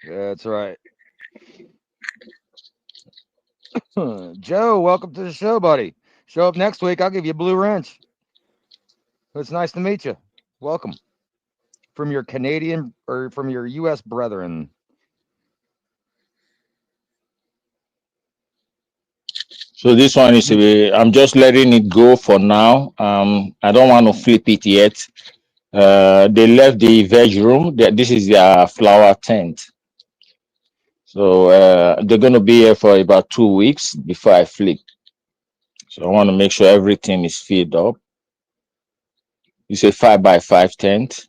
That's right. Joe, welcome to the show, buddy. Show up next week. I'll give you a blue wrench. It's nice to meet you. Welcome from your Canadian or from your U.S. brethren. So this one is I'm just letting it go for now. I don't want to flip it yet. They left the veg room. This is their flower tent. So they're going to be here for about 2 weeks before I flip. So I want to make sure everything is filled up. It's a 5x5 tent.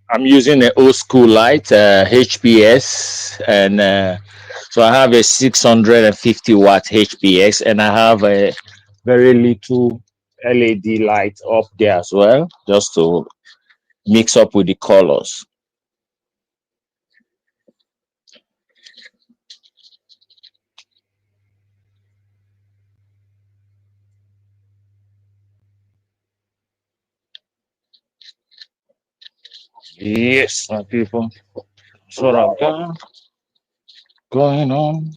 I'm using an old school light, HPS, and so I have a 650-watt HPS, and I have a very little LED light up there as well, just to mix up with the colors. Yes, my people. That's what I've got going on.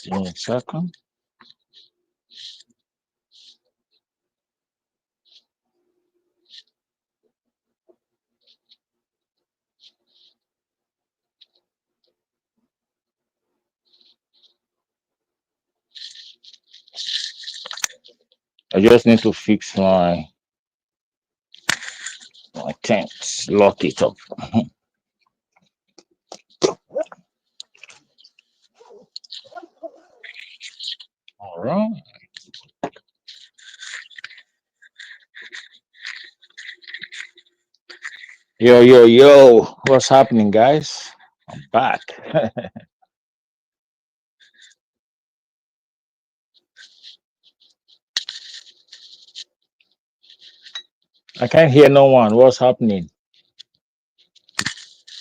Just give me a second. I just need to fix my tent. Lock it up. All right. Yo, yo, yo. What's happening, guys? I'm back. I can't hear no one. What's happening?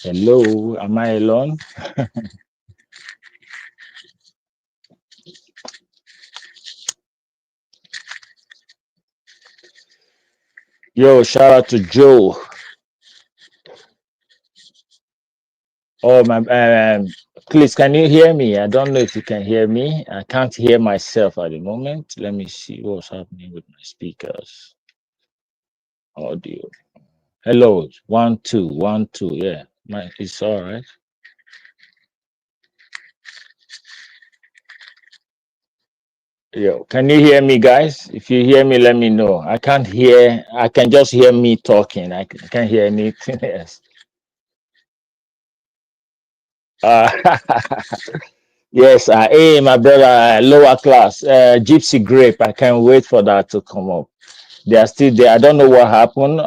Hello, am I alone? Yo, shout out to Joe. Oh my, please, can you hear me? I don't know if you can hear me. I can't hear myself at the moment. Let me see what's happening with my speakers. Audio. Hello, 1 2 1 2. Yeah, it's all right. Yo, can you hear me, guys? If you hear me, let me know. I can't hear. I can just hear me talking. Can't hear anything else. Uh, yes, hey, my brother, lower class, Gypsy Grape. I can't wait for that to come up. They are still there. I don't know what happened.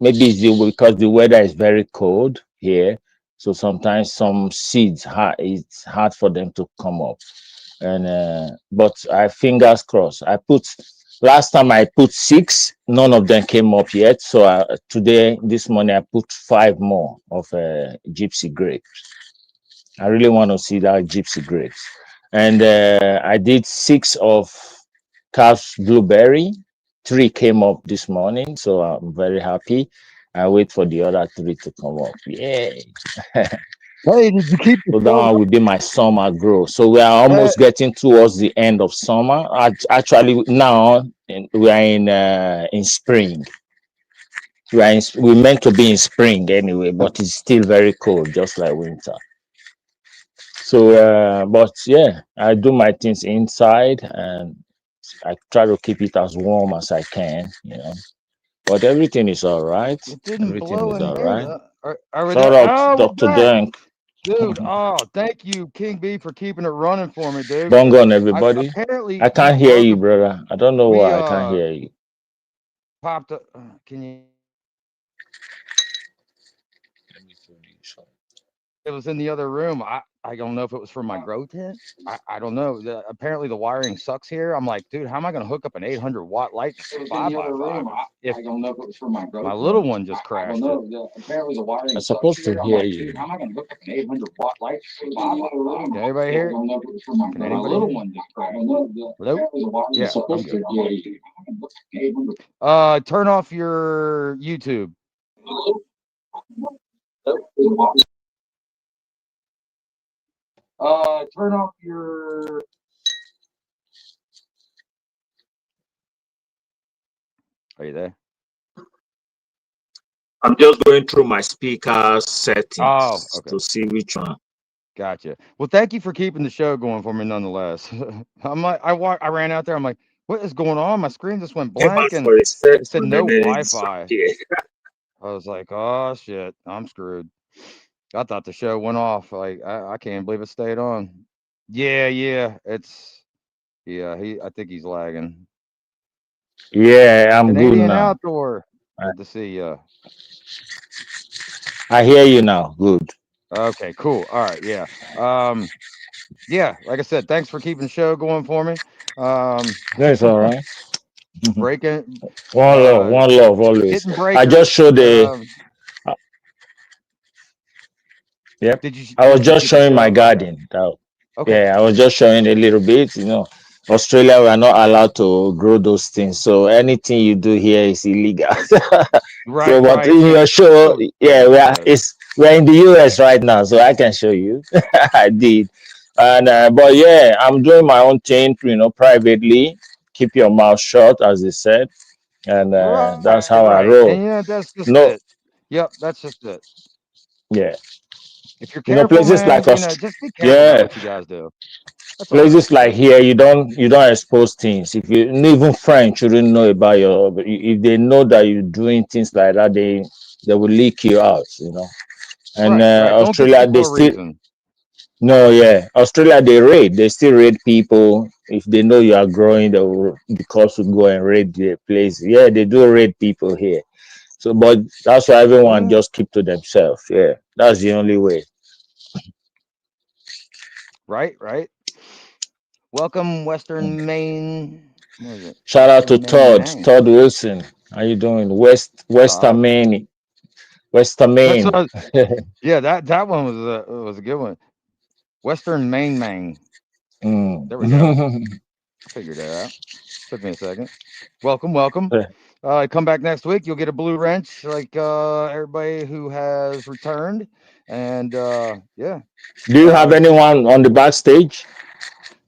Maybe because the weather is very cold here, so sometimes some seeds it's hard for them to come up. And but I fingers crossed. Last time I put 6, none of them came up yet. So this morning I put 5 more of Gypsy Grape. I really want to see that Gypsy Grapes. And I did 6 of Calf's Blueberry. 3 came up this morning, so I'm very happy. I wait for the other 3 to come up. Yay! Hey, did you keep the So that show one will be my summer grow. So we are going? almost getting towards the end of summer. Actually, now we are in spring. We're meant to be in spring anyway, but it's still very cold, just like winter. So, but yeah, I do my things inside and I try to keep it as warm as I can, But everything is all right. It didn't Everything blow is in all here. right. Are we Shout there? out Oh, we're Dr. back, Dank. dude. Oh, thank you, King B, for keeping it running for me, dude. Don't go Because on, everybody. apparently I we can't hear broke you, a brother. I don't know we why I can't hear you. popped up. Can you? It was in the other room. I don't know if it was from my grow tent. I don't know. Apparently the wiring sucks here. I'm like, dude, how am I going to hook up an 800-watt light It was in five the by other five room. if I don't know if it was from my my grow little tent. one just I don't crashed it? know. Apparently the wiring. I'm supposed to hear you. How am I going to hook up an 800-watt light? Can anybody hear? I don't know if it was from my Can grow tent. My anybody little hear? one just crashed. Hello? Hello? The wiring is Yeah, I'm supposed good. to hear you. Turn off your YouTube. Turn off your. Are you there? I'm just going through my speaker settings Oh, okay. to see which one. Gotcha. Well, thank you for keeping the show going for me nonetheless. I'm like, I ran out there. I'm like, what is going on? My screen just went Came back blank and for a it said second no and then it Wi-Fi. disappeared. I was like, oh shit, I'm screwed. I thought the show went off. Like, I can't believe it stayed on. Yeah, I think he's lagging. Yeah, I'm good Canadian now. Outdoor. Good to see you. I hear you now. Good. Okay, cool. All right, yeah. Yeah, like I said, thanks for keeping the show going for me. That's all right. Breaking One love, always. hitting I just breakers. showed yep. I was Did you just see the showing my show? Okay. garden. Okay. Yeah, I was just showing a little bit. Australia, we are not allowed to grow those things. So anything you do here is illegal. So, but Right. in Yeah. your show, So yeah, yeah, we're in the US right now, so I can show you. I did. And but yeah, I'm doing my own thing, privately. Keep your mouth shut, as they said, and Right, that's how right. I And roll. that's just it. No, Yep, that's just it. yeah, If you're careful, places man, like just be careful about yeah, what you guys do. That's all there is places to like it. here, you don't expose things. If you even friends shouldn't know about if they know that you're doing things like that, they will leak you out. And Right, right. Don't get Australia, people they a still reason. no, yeah, Australia they still raid people if they know you are growing. They will because to go and raid the place. Yeah, they do raid people here. So, but that's why everyone Yeah, just keep to themselves. Yeah, that's the only way. right, right. Welcome, Western Maine. What is it? Shout out to Western Maine, Maine. Todd Wilson. How you doing? Western Todd. Maine, Western That's Maine. what. Yeah, that one was a good one. Western Maine, Maine. Mm. There we go. I figured that out. Took me a second. Welcome, welcome. Come back next week. You'll get a blue wrench like everybody who has returned. And yeah. Do you have anyone on the backstage?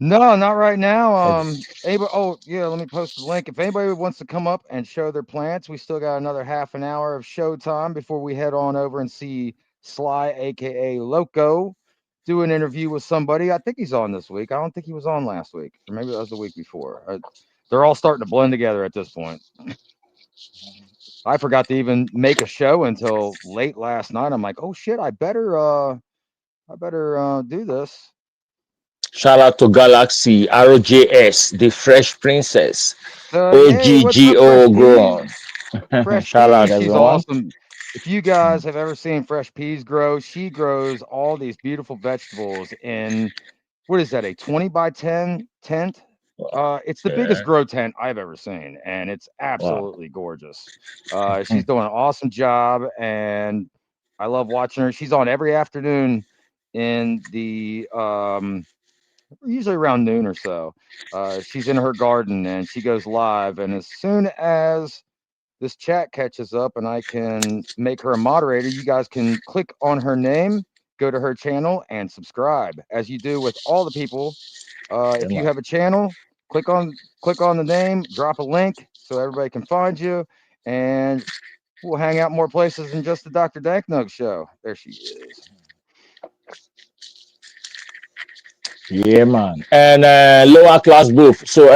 No, not right now. Okay. Anybody, oh yeah, let me post the link. If anybody wants to come up and show their plants, we still got another half an hour of show time before we head on over and see Sly, aka Loco, do an interview with somebody. I think he's on this week. I don't think he was on last week, or maybe that was the week before. They're all starting to blend together at this point. I forgot to even make a show until late last night. I'm like, oh shit, I better do this. Shout out to Galaxy ROJS, the Fresh Princess, So yay, what's up, Fresh OGGO Peas? grown. Fresh Shout out Peas, she's everyone. awesome. If you guys have ever seen Fresh Peas grow, she grows all these beautiful vegetables in what is that, a 20 by 10 tent? It's the biggest Yeah. grow tent I've ever seen, and it's Wow. absolutely gorgeous. She's doing an awesome job, and I love watching her. She's on every afternoon in the usually around noon or so. She's in her garden and she goes live, and as soon as this chat catches up and I can make her a moderator, you guys can click on her name, go to her channel, and subscribe, as you do with all the people. Yeah, If you man. have a channel, click on the name, drop a link so everybody can find you, and we'll hang out more places than just the Dr. DankNugz show. There she is. Yeah, man. And lower class booth. So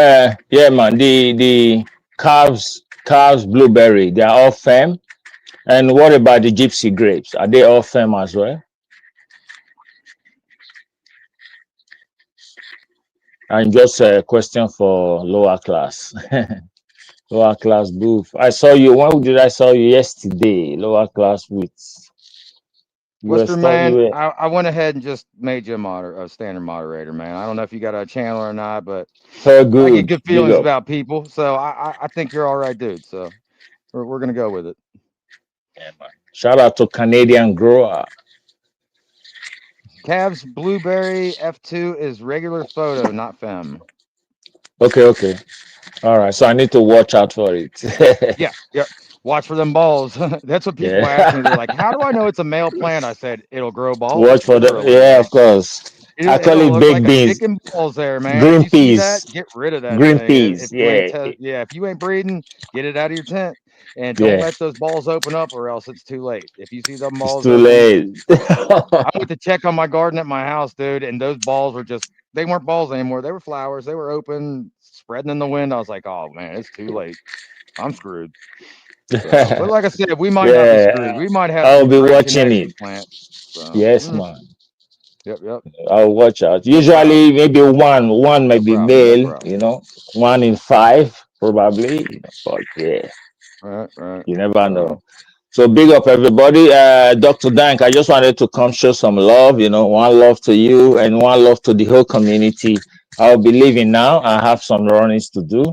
yeah, man. The calves blueberry, they are all firm. And what about the gypsy grapes? Are they all firm as well? And just a question for lower class. Lower class booth. I saw you. When did I saw you yesterday? Lower class with you were Western stuck. You man, were I went ahead and just made you a standard moderator, man. I don't know if you got a channel or not, but so I get good. good Big feelings up. about people, so I think you're all right, dude. So we're gonna go with it. Yeah, man. Shout out to Canadian grower. Cavs Blueberry F2 is regular photo, not fem. Okay, okay. All right. So I need to watch out for it. Yeah, yep. Watch for them balls. That's what people ask me. They're Yeah. like, "How do I know it's a male plant?" I said, "It'll grow balls, Watch for the literally, yeah, man. of course. I call It'll it look like baked a beans. dick and balls there, man. If Green you see that, peas. get rid of that Green thing. peas. If you ain't, Yeah. yeah, if you ain't breeding, get it out of your tent, and don't Yeah. let those balls open up, or else it's too late. If you see them It's balls too open, late. I went to check on my garden at my house, dude, and those balls were just, they weren't balls anymore. They were flowers. They were open, spreading in the wind. I was like, oh man, it's too late. I'm screwed. So, but like I said, we might not be screwed. Yeah. We might have I'll some be great watching genetics it. of plants. So, Yes, man. yep, yep. I'll watch out. No problem. Usually maybe one No might be problem. No male, problem. 1 in 5 probably. But yeah, Right, right. you never So, know. So big up everybody. Dr. Dank, I just wanted to come show some love, one love to you and one love to the whole community. I'll be leaving now. I have some runnings to do.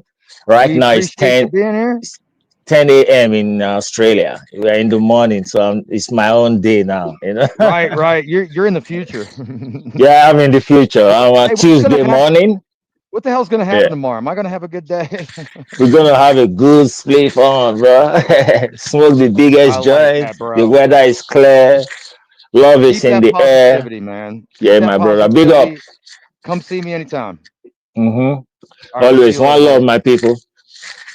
Right we now it's appreciate you 10, being here. it's 10 a.m. in Australia. We're in the morning, so it's my own day now. Right, right. You're in the future. Yeah, I'm in the future. I'm Hey, what's gonna Tuesday happen? morning. What the hell's gonna Yeah. happen tomorrow? Am I gonna have a good day? We're gonna have a good sleep on, bro. Smoke the I biggest like joint. that, The bro. weather is clear. Love is Keep in that the air. positivity, man. Keep Yeah, that my brother. Big up. positivity. Come see me anytime. Mm-hmm. All right, we'll see Always you later, one love, buddy. my people.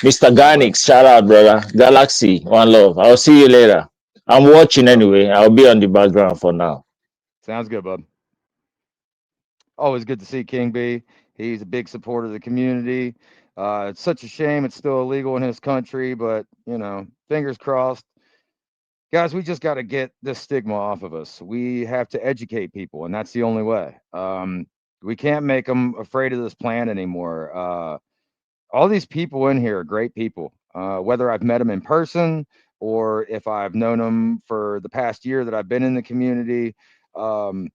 Mr. All right, bud. Garnix, shout out, brother. Galaxy, one love. I'll see you later. I'm watching Oh, anyway. I'll be on the background for now. sounds good, bud. Always good to see King B. He's a big supporter of the community. It's such a shame it's still illegal in his country, but fingers crossed. Guys, we just got to get this stigma off of us. We have to educate people, and that's the only way. We can't make them afraid of this plant anymore. All these people in here are great people. Whether I've met them in person or if I've known them for the past year that I've been in the community, um,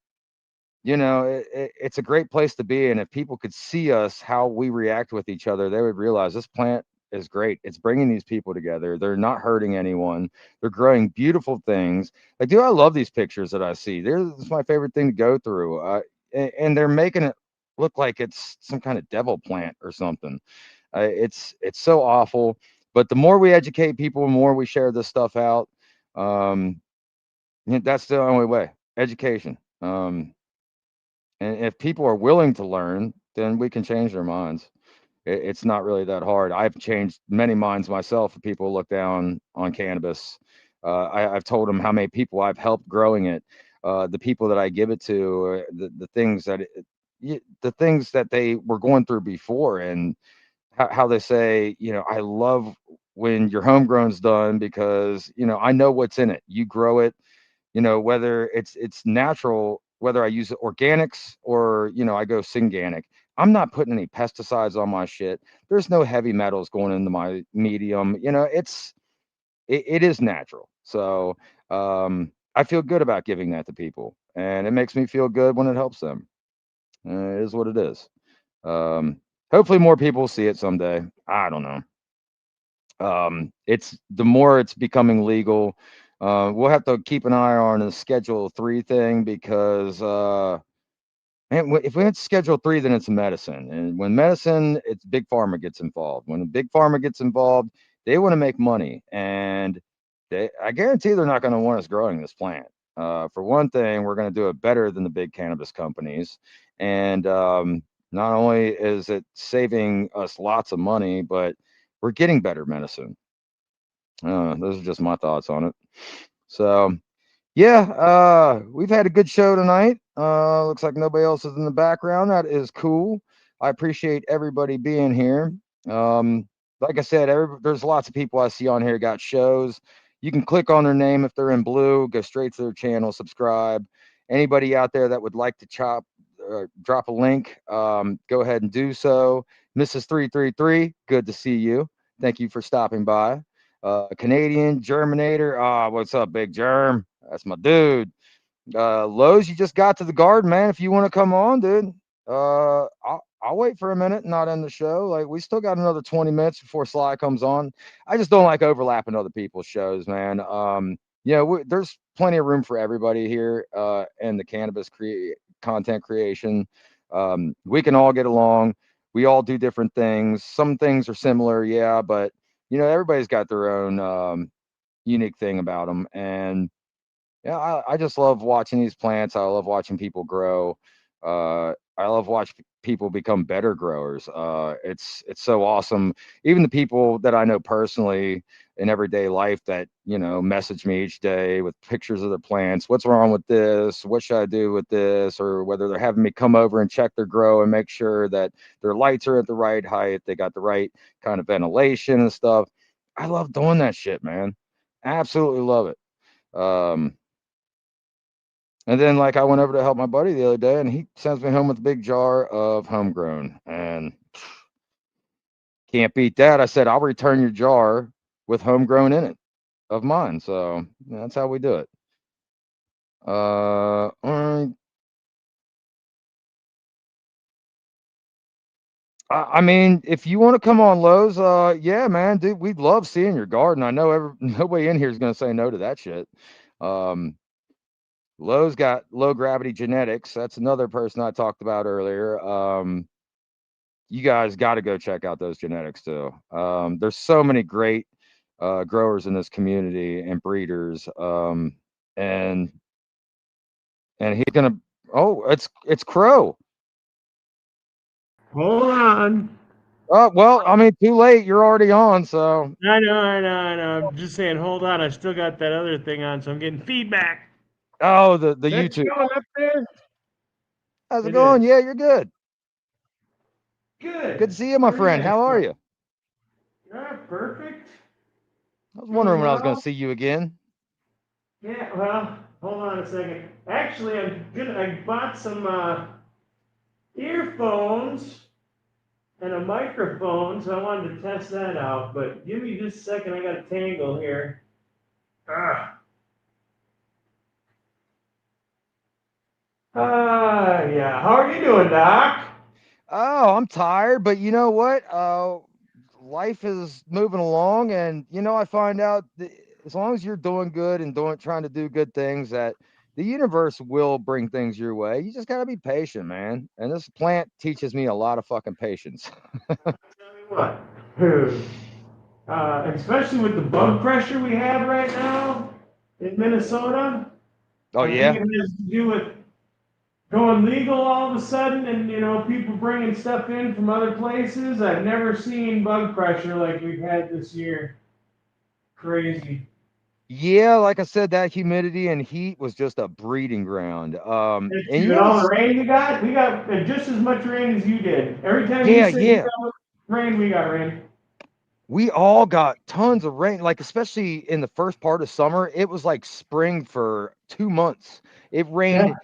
it's a great place to be. And if people could see us, how we react with each other, they would realize this plant is great. It's bringing these people together. They're not hurting anyone. They're growing beautiful things. Like, dude, I love these pictures that I see. It's my favorite thing to go through. And they're making it look like it's some kind of devil plant or something. It's so awful. But the more we educate people, the more we share this stuff out. Um, that's the only way. Education. And if people are willing to learn, then we can change their minds. It's not really that hard. I've changed many minds myself. If people look down on cannabis, I've told them how many people I've helped growing it, the people that I give it to, the things that the things that they were going through before, and how they say, I love when your homegrown's done because I know what's in it. You grow it, whether it's natural, whether I use organics or I go synganic. I'm not putting any pesticides on my shit. There's no heavy metals going into my medium. It is natural. So I feel good about giving that to people, and it makes me feel good when it helps them. It is what it is. Um, Hopefully more people will see it someday. I don't know. It's the more it's becoming legal. We'll have to keep an eye on the Schedule 3 thing because man, if we had Schedule 3, then it's medicine, and when medicine, it's big pharma gets involved. When big pharma gets involved, they want to make money, and I guarantee they're not going to want us growing this plant. For one thing, we're going to do it better than the big cannabis companies, and not only is it saving us lots of money, but we're getting better medicine. Those are just my thoughts on it. So yeah, we've had a good show tonight. Looks like nobody else is in the background. That is cool. I appreciate everybody being here. Like I said, there's lots of people I see on here got shows. You can click on their name if they're in blue, go straight to their channel, subscribe. Anybody out there that would like to drop a link, go ahead and do so. Mrs. 333, good to see you. Thank you for stopping by. Canadian Germinator. What's up, Big Germ? That's my dude. Lowe's, you just got to the garden, man. If you want to come on, dude, I'll wait for a minute, not end the show. Like, we still got another 20 minutes before Sly comes on. I just don't like overlapping other people's shows, man. There's plenty of room for everybody here in the cannabis content creation. We can all get along. We all do different things. Some things are similar, yeah, but everybody's got their own unique thing about them. And yeah, I just love watching these plants. I love watching people grow. I love watching people become better growers. It's so awesome. Even the people that I know personally in everyday life that message me each day with pictures of their plants. What's wrong with this? What should I do with this? Or whether they're having me come over and check their grow and make sure that their lights are at the right height, they got the right kind of ventilation and stuff. I love doing that shit, man. Absolutely love it. And then, like, I went over to help my buddy the other day, and he sends me home with a big jar of homegrown, and can't beat that. I said, I'll return your jar with homegrown in it of mine. So that's how we do it. I mean, if you want to come on Lowe's, yeah, man, dude, we'd love seeing your garden. I know nobody in here is going to say no to that shit. Um, Lowe's got low gravity genetics. That's another person I talked about earlier. You guys got to go check out those genetics too. There's so many great growers in this community and breeders. And and he's gonna. Oh, it's Crow. Hold on. Oh well, I mean, too late. You're already on, so. I know. I'm just saying, hold on. I still got that other thing on, so I'm getting feedback. Oh, the That's YouTube. going up there. How's it It going? is. Yeah, you're good. Good. Good to see you, my How are friend. guys How are doing? you? Yeah, perfect. I was Doing wondering when I was going to well. see you again. Yeah, well, hold on a second. Actually, I bought some earphones and a microphone, so I wanted to test that out. But give me just a second. I got a tangle here. Ah. Yeah. How are you doing, Doc? Oh, I'm tired, but you know what? Life is moving along, and I find out that as long as you're doing good and trying to do good things, that the universe will bring things your way. You just gotta be patient, man. And this plant teaches me a lot of fucking patience. Tell me what. Especially with the bug pressure we have right now in Minnesota, Oh I think yeah, it has to do with going legal all of a sudden and people bringing stuff in from other places. I've never seen bug pressure like we've had this year. Crazy. yeah. Like I said, that humidity and heat was just a breeding ground. And And all the rain you got, we got just as much rain as you did. Every time you yeah, said you yeah. got rain, we got rain. We all got tons of rain, like especially in the first part of summer. It was like spring for 2 months. It Yeah. rained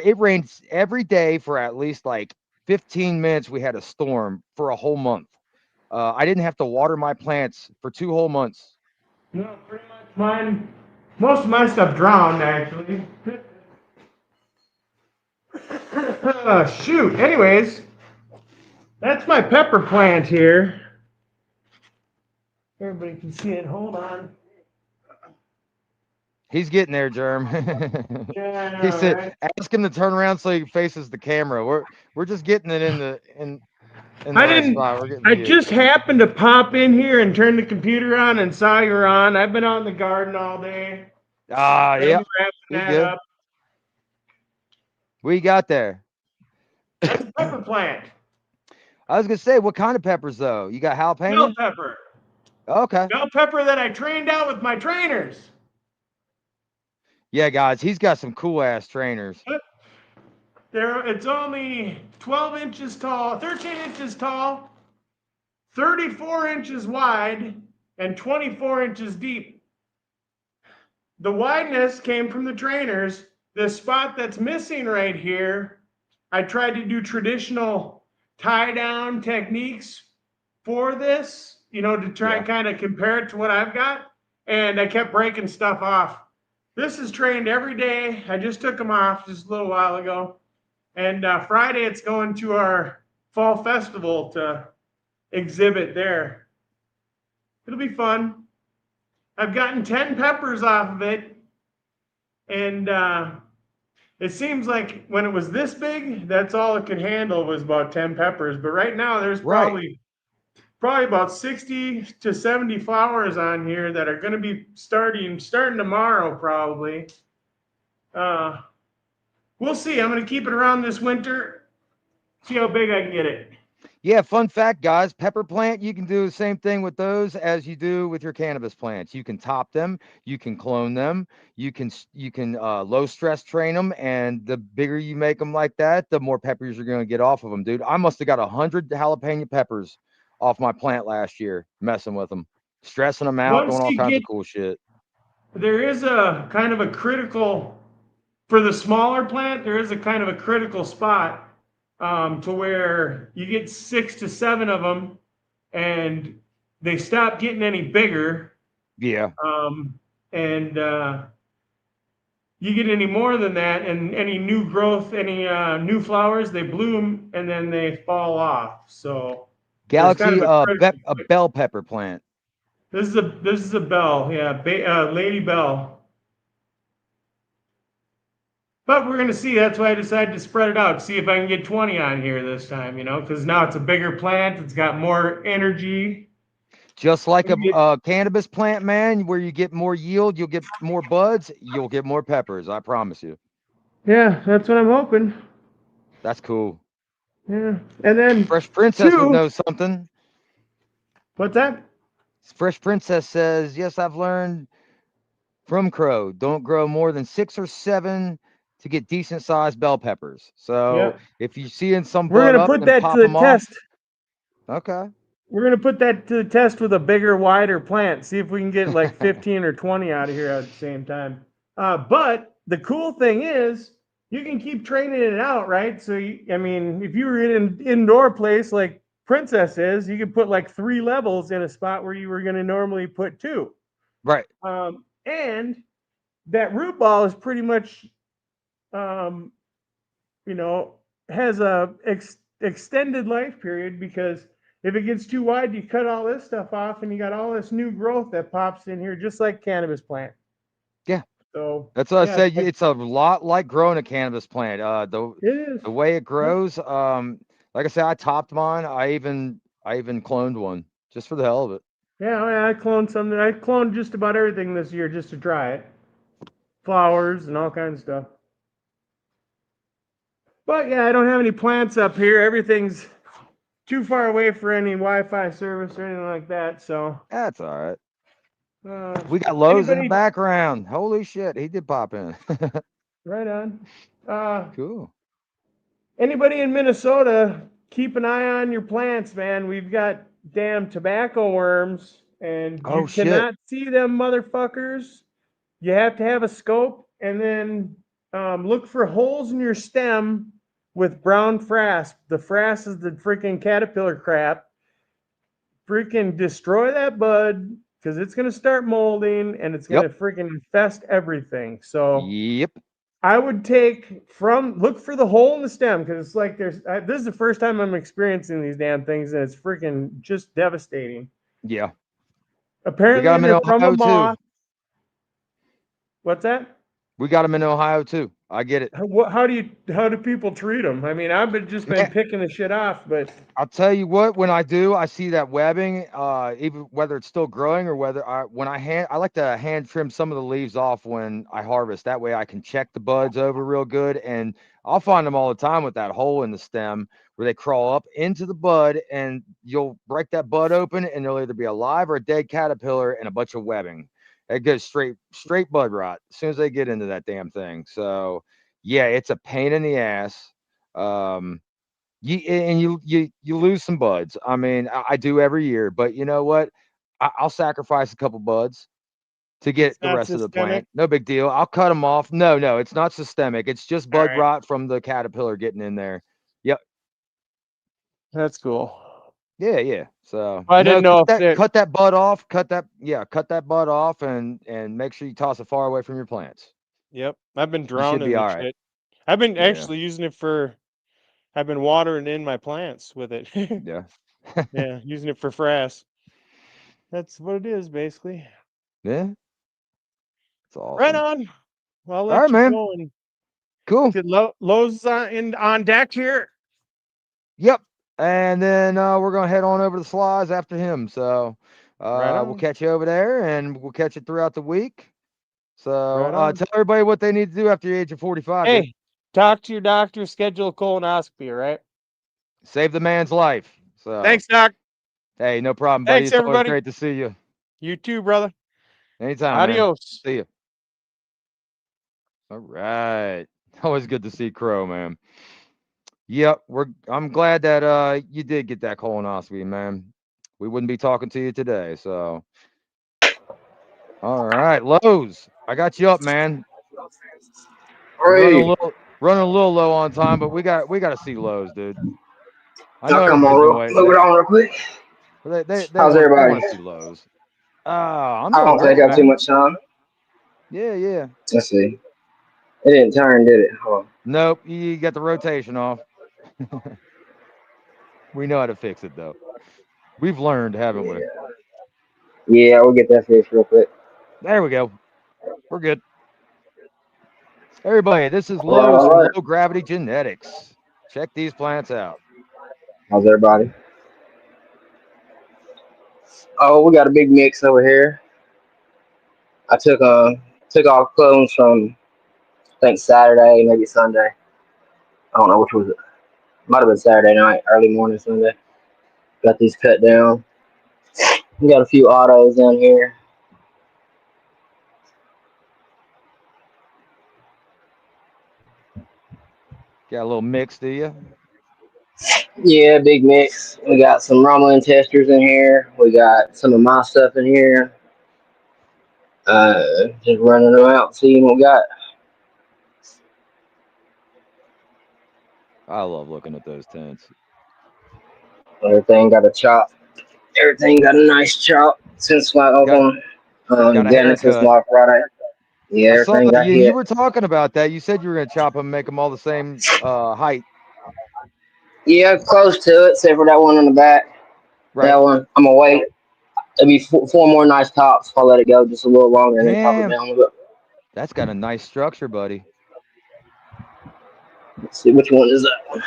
it rained every day for at least like 15 minutes. We had a storm for a whole month. I didn't have to water my plants for 2 whole months. No, pretty much mine. Most of my stuff drowned actually. Shoot. Anyways, that's my pepper plant here. Everybody can see it. Hold on. He's getting there, Germ. Yeah, I He know, said, right? "Ask him to turn around so he faces the camera." We're just getting it in the I right didn't. spot. We're getting I the view. just happened to pop in here and turn the computer on and saw you were on. I've been out in the garden all day. Ah, I'm yep. wrapping We that good. up. We got there. That's a pepper plant. I was gonna say, what kind of peppers though? You got Bell jalapeno? pepper. Okay. Bell pepper that I trained out with my trainers. Yeah, guys, he's got some cool ass trainers. It's only 12 inches tall, 13 inches tall, 34 inches wide, and 24 inches deep. The wideness came from the trainers. This spot that's missing right here, I tried to do traditional tie down techniques for this, to try and Yeah. kind of compare it to what I've got. And I kept breaking stuff off. This is trained every day. I just took them off just a little while ago. And Friday, it's going to our fall festival to exhibit there. It'll be fun. I've gotten 10 peppers off of it. And it seems like when it was this big, that's all it could handle was about 10 peppers. But right now, there's Right. probably about 60 to 70 flowers on here that are going to be starting tomorrow, probably. We'll see. I'm going to keep it around this winter, see how big I can get it. Yeah, fun fact, guys, pepper plant, you can do the same thing with those as you do with your cannabis plants. You can top them, you can clone them, you can low stress train them, and the bigger you make them like that, the more peppers you're going to get off of them, dude. I must have got 100 jalapeno peppers off my plant last year, messing with them, stressing them out, Once doing all you kinds get, of cool shit. there is a kind of a critical, for the smaller plant, there is a kind of a critical spot to where you get 6 to 7 of them and they stop getting any bigger. Yeah. And you get any more than that, and any new growth, any new flowers, they bloom and then they fall off. So there's kind Galaxy of a critical. a bell pepper plant. This is a bell, yeah, Lady Bell. But we're gonna see. That's why I decided to spread it out. See if I can get 20 on here this time. Because now it's a bigger plant. It's got more energy. Just like a cannabis plant, man, where you get more yield, you'll get more buds, you'll get more peppers. I promise you. Yeah, that's what I'm hoping. That's cool. Yeah, and then Fresh Princess would 2. know something. What's that? Fresh Princess says, yes, I've learned from Crow, don't grow more than 6 or 7 to get decent sized bell peppers. So Yeah, if you're seeing some we're bud gonna up, put then that to pop the them off. test. Okay. We're gonna put that to the test with a bigger, wider plant. See if we can get like 15 or 20 out of here at the same time. But the cool thing is, you can keep training it out, right? So, I mean, if you were in an indoor place like Princess is, you could put like 3 levels in a spot where you were going to normally put 2. Right. And that root ball is pretty much, you know, has a extended life period, because if it gets too wide, you cut all this stuff off and you got all this new growth that pops in here, just like cannabis plant. Yeah. So That's what I yeah, said. It's a lot like growing a cannabis plant. it is. The way it grows, like I said, I topped mine. I even cloned one just for the hell of it. Yeah, I cloned something. I cloned just about everything this year just to try it. Flowers and all kinds of stuff. But yeah, I don't have any plants up here. Everything's too far away for any Wi-Fi service or anything like that. So That's all right. uh, We got Lowe's in the anybody, background. Holy shit, he did pop in. right on. Cool. Anybody in Minnesota, keep an eye on your plants, man. We've got damn tobacco worms, and you Oh shit. cannot see them motherfuckers. You have to have a scope, and then look for holes in your stem with brown frass. The frass is the freaking caterpillar crap. Freaking destroy that bud, because it's going to start molding and it's going Yep. to freaking infest everything. So Yep. I would look for the hole in the stem, because it's like this is the first time I'm experiencing these damn things, and it's freaking just devastating. Yeah. We got Apparently, them in they're from a Ohio too. moth. What's that? We got them in Ohio too. I get it. How do people treat them? I mean, I've just been Man, picking the shit off, but I'll tell you what, when I do, I see that webbing, even whether it's still growing or whether I like to hand trim some of the leaves off when I harvest. That way I can check the buds over real good. And I'll find them all the time with that hole in the stem where they crawl up into the bud, and you'll break that bud open and there'll either be a live or a dead caterpillar and a bunch of webbing. It goes straight bud rot as soon as they get into that damn thing. So yeah, it's a pain in the ass. You lose some buds. I mean, I do every year, but you know what? I'll sacrifice a couple buds to it's get the not rest of the systemic. plant. No big deal. I'll cut them off. No, it's not systemic. It's just All bud right, rot from the caterpillar getting in there. Yep. that's cool. Yeah. So I didn't no, know if that. cut that bud off. Cut that bud off, and make sure you toss it far away from your plants. Yep, I've been You should drowning be the all right. shit. I've been Yeah. actually using it for. I've been watering in my plants with it. Yeah. Yeah, using it for frass. That's what it is, basically. Yeah. It's Right awesome. on. Well, I'll All right, let you man. go and Cool. get Lowe's on deck here. Yep. And then we're gonna head on over to the slides after him. So Right we'll on. catch you over there, and we'll catch you throughout the week. So Right on. tell everybody what they need to do after the age of 45, dude. Hey, talk to your doctor, schedule a colonoscopy, right? Save the man's life. So Thanks, Doc. hey, no problem, buddy. Thanks, It's always everybody. great to see you. You too, brother. Anytime, man. Adios. See you. All right. Always good to see Crow, man. Yep, I'm glad that you did get that colonoscopy, man. We wouldn't be talking to you today. So all right, Lowe's. I got you up, man. We're Hey, running a little low on time, but we got to see Lowe's, dude. I y'all know come everybody's on, been waiting. move it on real quick. They How's want everybody? to see Lowe's. I'm I doing don't take great, up too man. much time. Yeah. Let's see. It didn't turn, did it? Hold on. Nope, you got the rotation off. We know how to fix it though. We've learned, haven't we? Yeah, we'll get that fixed real quick. There we go. We're good. Everybody, this is All right, Lowe's all from right. Low Gravity Genetics. Check these plants out. How's everybody? Oh, we got a big mix over here. I took all clones from think Saturday, maybe Sunday. I don't know which was it. Might have been Saturday night, early morning Sunday. Got these cut down. We got a few autos down here. Got a little mix, do you? Yeah, big mix. We got some rumbling testers in here. We got some of my stuff in here. Just running them out, seeing what we got. I love looking at those tents. Everything got a chop. Everything got a nice chop since I was Got on a Dennis since haircut. last Friday. Yeah, I saw everything got you hit. were talking about that. You said you were gonna chop them, make them all the same height. Yeah, close to it, except for that one on the back. Right. That one, I'm gonna wait. It'll be four more nice tops. I'll let it go just a little longer and then chop it Damn, down a little bit. that's got a nice structure, buddy. Let's see which one is that one.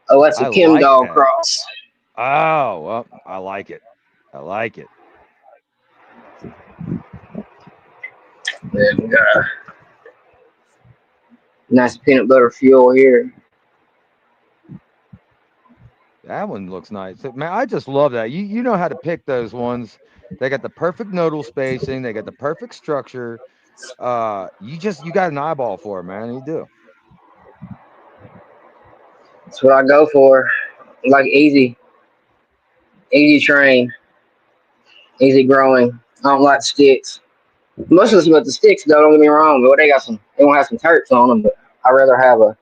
Oh, that's a I Kim like Dog that. cross. Oh, well, I like it. I like it. Then we got a nice peanut butter fuel here. That one looks nice. Man, I just love that. You know how to pick those ones. They got the perfect nodal spacing. They got the perfect structure. You got an eyeball for it, man. You do. That's what I go for. Like easy train, easy growing. I don't like sticks. Most of us with the sticks, though, don't get me wrong, but they won't have some terps on them, but I'd rather have a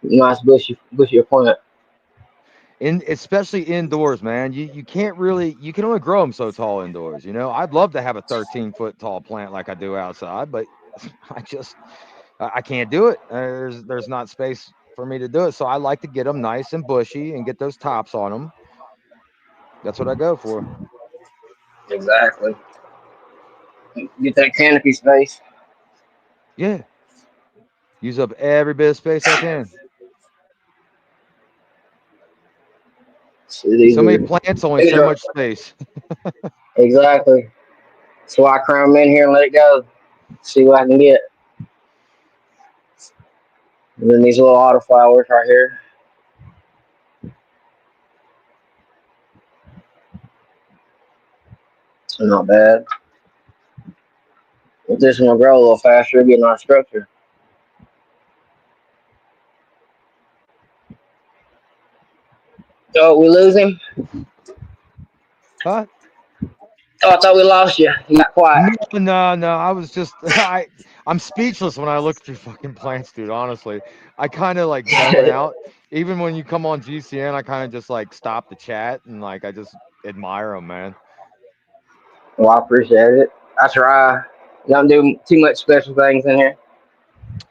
nice bushy plant. Especially indoors, man. You can't really you can only grow them so tall indoors. You know, I'd love to have a 13-foot tall plant like I do outside, but I can't do it. There's not space for me to do it. So I like to get them nice and bushy and get those tops on them. That's what I go for. Exactly. Get that canopy space. Yeah, use up every bit of space I can. See, these So many are plants, only these so are much space. exactly. So I cram them in here and let it go. See what I can get. And then these little autoflowers right here. They're not bad. If this one will grow a little faster, it'll get a nice structure. Oh, we lose him? Huh? Oh, I thought we lost you. You got quiet. No. I was just I'm speechless when I look at your fucking plants, dude. Honestly, I kind of like zone out. Even when you come on GCN, I kind of just like stop the chat and like I just admire them, man. Well, I appreciate it. I try. Don't do too much special things in here.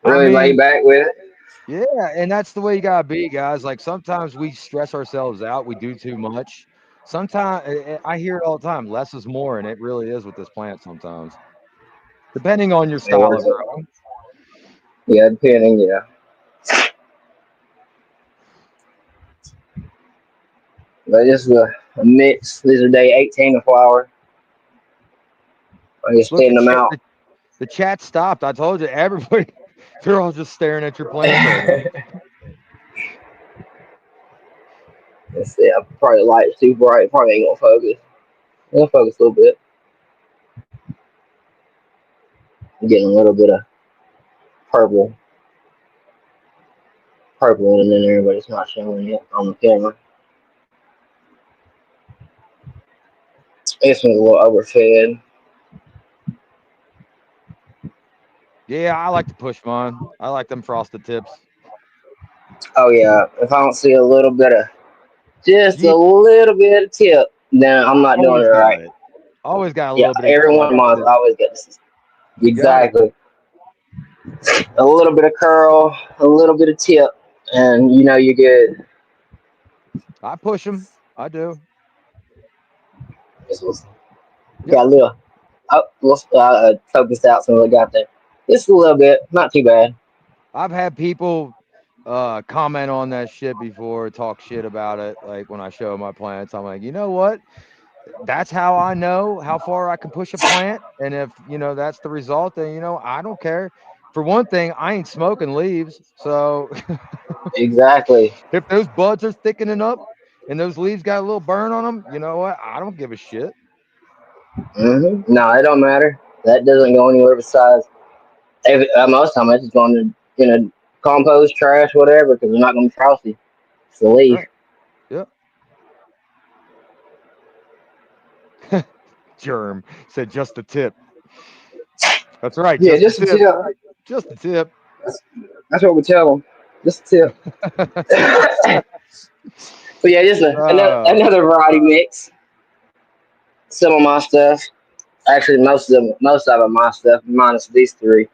I Really lay mean, back with it. yeah, and that's the way you gotta be, guys. Like sometimes we stress ourselves out, we do too much. Sometimes I hear it all the time. Less is more, and it really is with this plant sometimes, depending on your It style was, of growing. yeah, depending, yeah. But this is a mix. These are day 18 of flower. I just Look, thin them out. the chat stopped. I told you, everybody, they're all just staring at your plants right now. Let's see. Probably the light's too bright. Probably ain't gonna focus. It'll focus a little bit. I'm getting a little bit of purple, purple in there, but it's not showing yet on the camera. This one's a little overfed. Yeah, I like to push mine. I like them frosted tips. Oh yeah. If I don't see a little bit of, just Yeah, a little bit of tip, then I'm not doing always it got right. it. Always got a Yeah, little bit of every one of frosted mine tip. always gets You got it. exactly a little bit of curl, a little bit of tip, and you know you're good. I push them. I do. This was Yep. got a little. Oh, let's focus out some of got there. Just a little bit, not too bad. I've had people comment on that shit before, talk shit about it. Like when I show my plants, I'm like, you know what? That's how I know how far I can push a plant. And if that's the result, then I don't care. for one thing, I ain't smoking leaves. So Exactly. if those buds are thickening up and those leaves got a little burn on them, you know what? I don't give a shit. No, it don't matter. That doesn't go anywhere besides. Most time, it's just going to compost, trash, whatever, because they're not going to be frosty. It's the leaf. Right. Yep. Germ said just the tip. That's right. Yeah, Just the just a tip. tip. Just the tip. That's what we tell them. Just a tip. But yeah, just uh, another variety mix. Some of my stuff. Actually, most of them my stuff, minus these three.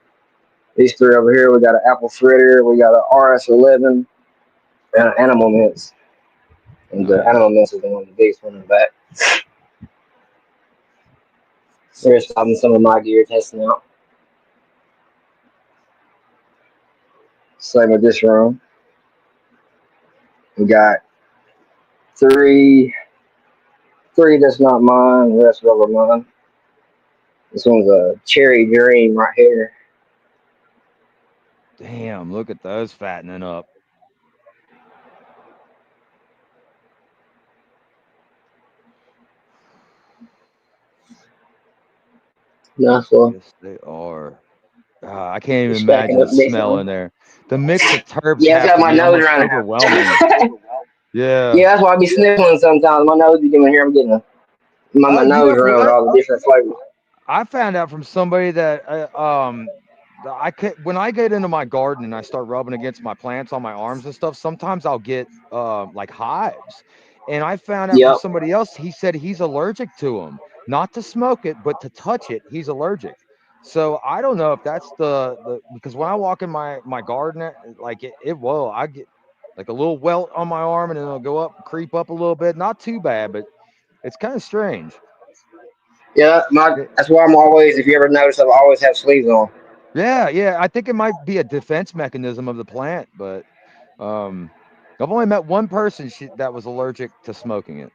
These three over here, we got an apple fritter, we got an RS11, and an animal mince. And the nice. animal mince is the one of the biggest one in the back. We're stopping some of my gear testing out. Same with this room. We got three that's not mine, the rest of them are mine. This one's a cherry dream right here. Damn, look at those fattening up. Nice one. Yes, they are. I can't even Just stacking imagine up the smell decently. in there. The mix of terps Yeah, it's have got to my be nose almost running. overwhelming. Yeah. Yeah, that's why I be sniffling sometimes. My nose, you can hear me getting my Oh, you nose know running with what? all the different flavors. I found out from somebody that I could, when I get into my garden and I start rubbing against my plants on my arms and stuff, sometimes I'll get like hives. And I found out from Yep. somebody else, he said he's allergic to them. Not to smoke it, but to touch it, he's allergic. So I don't know if that's the because when I walk in my garden, like it will, I get like a little welt on my arm and then it'll go up, creep up a little bit. Not too bad, but it's kind of strange. Yeah, that's why I'm always. If you ever notice, I always have sleeves on. Yeah, yeah. I think it might be a defense mechanism of the plant, but um, I've only met one person that was allergic to smoking it.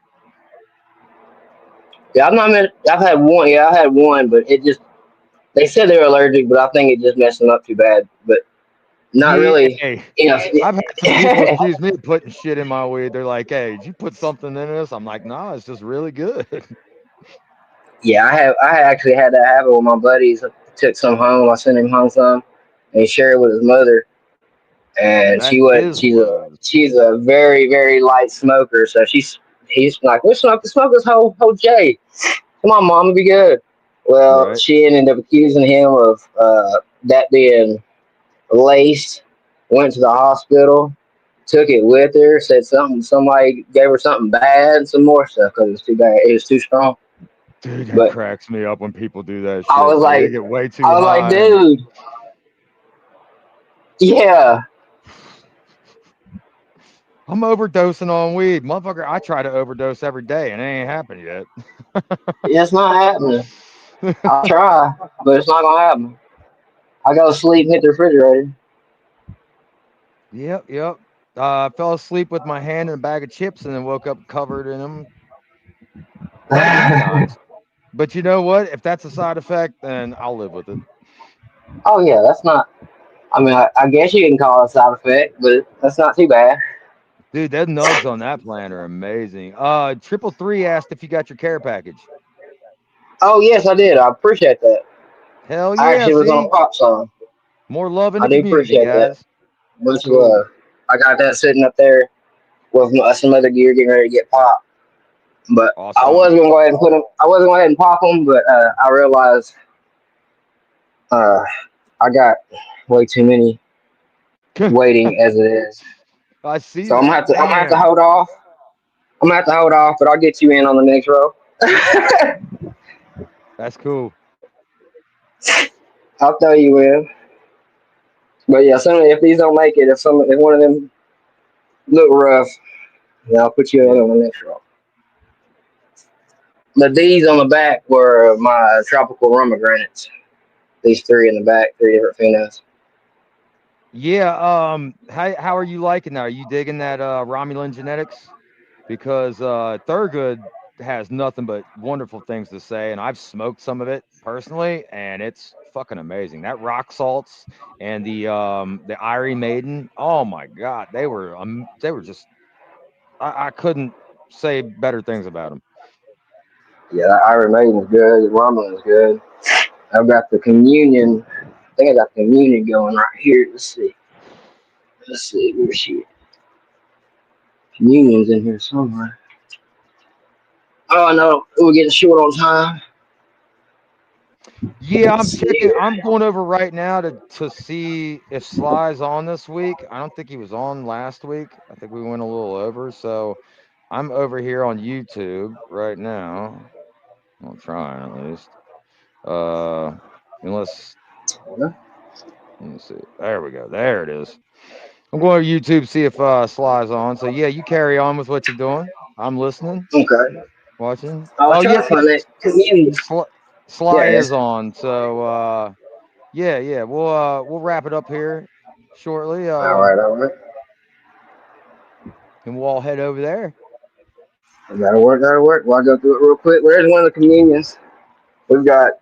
Yeah, I'm not. I've had one. Yeah, I had one, but it just. They said they were allergic, but I think it just messed them up too bad. But not Yeah, really. You know. I've had some people accuse me of putting shit in my weed. They're like, "Hey, did you put something in this?" I'm like, "No, it's just really good." Yeah, I have. I actually had that happen with my buddies. I took some home. I sent him home some, and he shared it with his mother. And And that is she's what a it was. she's a very very light smoker. So he's like, let's smoke this whole J. Come on, mom, it'll be good. Well, Right. she ended up accusing him of that being laced. Went to the hospital, took it with her. Said somebody gave her something bad, some more stuff because it was too bad. It was too strong. Dude, that But cracks me up when people do that I shit. was Like they like, get way I too was like, high and dude, yeah, I'm overdosing on weed. Motherfucker, I try to overdose every day and it ain't happened yet. it's not happening. I'll try, but it's not gonna happen. I go to sleep and hit the refrigerator. Yep, yep. I fell asleep with my hand in a bag of chips and then woke up covered in them quite a few times. But you know what? If that's a side effect, then I'll live with it. Oh yeah, that's not. I mean, I guess you can call it a side effect, but that's not too bad. Dude, that nugs on that plant are amazing. Triple three asked if you got your care package. Oh yes, I did. I appreciate that. Hell I yeah, actually was on see? pop song. More love in I the do community, appreciate that. guys. That's Much cool. love. I got that sitting up there with some other gear getting ready to get popped. But I was Awesome. gonna go ahead and put them. I wasn't going to go ahead and pop them, but I realized uh, I got way too many waiting as it is. I see So that. I'm gonna have to Damn. hold off. I'm gonna have to hold off, but I'll get you in on the next row. That's cool. I'll throw you in. But yeah, if these don't make it, if one of them look rough, then I'll put you in Yeah. on the next row. The D's on the back were my tropical pomegranates. These three in the back, three different females. Yeah. How are you liking that? Are you digging that Romulan genetics? Because Thurgood has nothing but wonderful things to say, and I've smoked some of it personally, and it's fucking amazing. That rock salts and the Irie Maiden, oh my god, they were just I couldn't say better things about them. Yeah, that Iron Maiden's good. The Rumbling's good. I've got the communion. I think I got the communion going right here. Let's see. Let's see. Where's she? Communion's in here somewhere. Oh no, we're getting short on time. Yeah, Let's I'm see checking. here. I'm going over right now to see if Sly's on this week. I don't think he was on last week. I think we went a little over. So I'm over here on YouTube right now. I'm trying at least. Uh, unless let me see. There we go. There it is. I'm going to YouTube see if Sly's on. So yeah, you carry on with what you're doing. I'm listening, Okay. watching. I was Oh trying yeah, to find that communion. Sly, There Sly it is is. on. So yeah, yeah. We'll wrap it up here shortly. All right, all right. And we'll all head over there. That'll work. That'll work. Well, I'll go through it real quick. Where's one of the communions? We've got.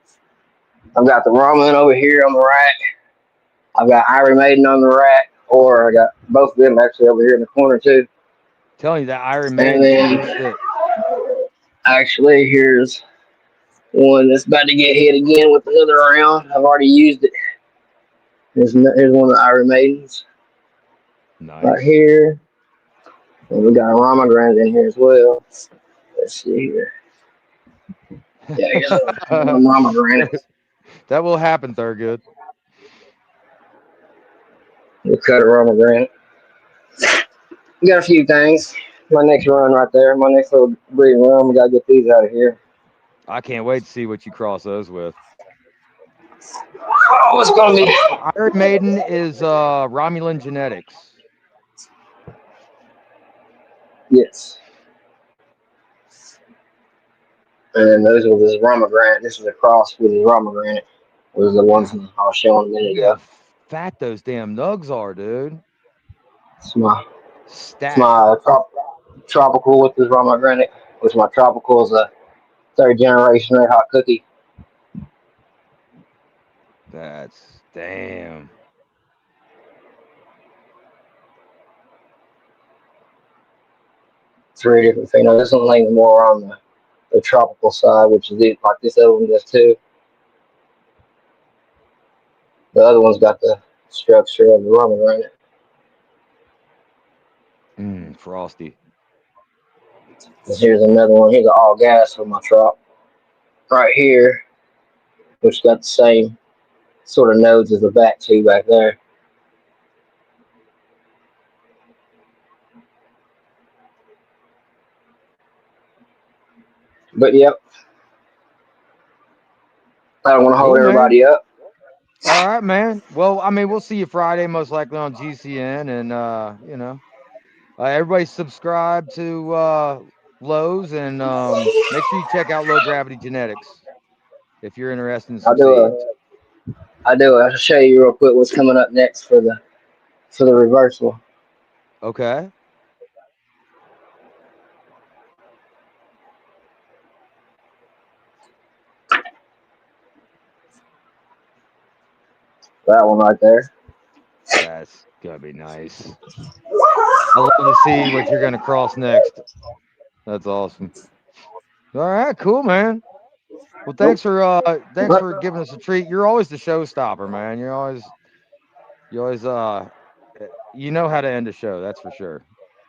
I've got the ramen over here on the rack. I've got Irie Maiden on the rack, or I got both of them actually over here in the corner too. Telling you that Iron And Maiden's some good then shit. actually, here's one that's about to get hit again with another round. I've already used it. Here's one of the Irie Maidens right Nice. here. And we got a Rama Grand in here as well. Let's see here. Yeah, here's a Rama Grand. That will happen, Thurgood. We'll cut a Rama Grand. We got a few things. My next run right there. My next little breeding run. We gotta get these out of here. I can't wait to see what you cross those with. Oh, it's gonna be. Iron Maiden is Romulan genetics. Yes. And then those were this Rama Grant. This is a cross with the Rama Grant. Those are the ones God, I was showing a minute look how ago. fat those damn nugs are, dude. It's my Stacked. tropical with this Rama Granite, which my tropical is a third generation red hot cookie. That's damn. Three different things. Now, this one leans more on the tropical side, which is like this other one does too. The other one's got the structure of the Rama Granite. Frosty. And here's another one. Here's an all gas for my trop. Right here, which got the same sort of nodes as the back two back there. But yep, I don't want to hold Cool, man. everybody up. All right, man. Well, I mean, we'll see you Friday, most likely on GCN, and everybody subscribe to Lowe's, and make sure you check out Low Gravity Genetics if you're interested in I'll some do seeds. a I do. I'll show you real quick what's coming up next for the reversal. Okay. That one right there. That's gonna be nice. I love to see what you're gonna cross next. That's awesome. All right, cool, man. Well, Nope. thanks for giving us a treat. You're always the showstopper, man. You always you know how to end a show, that's for sure.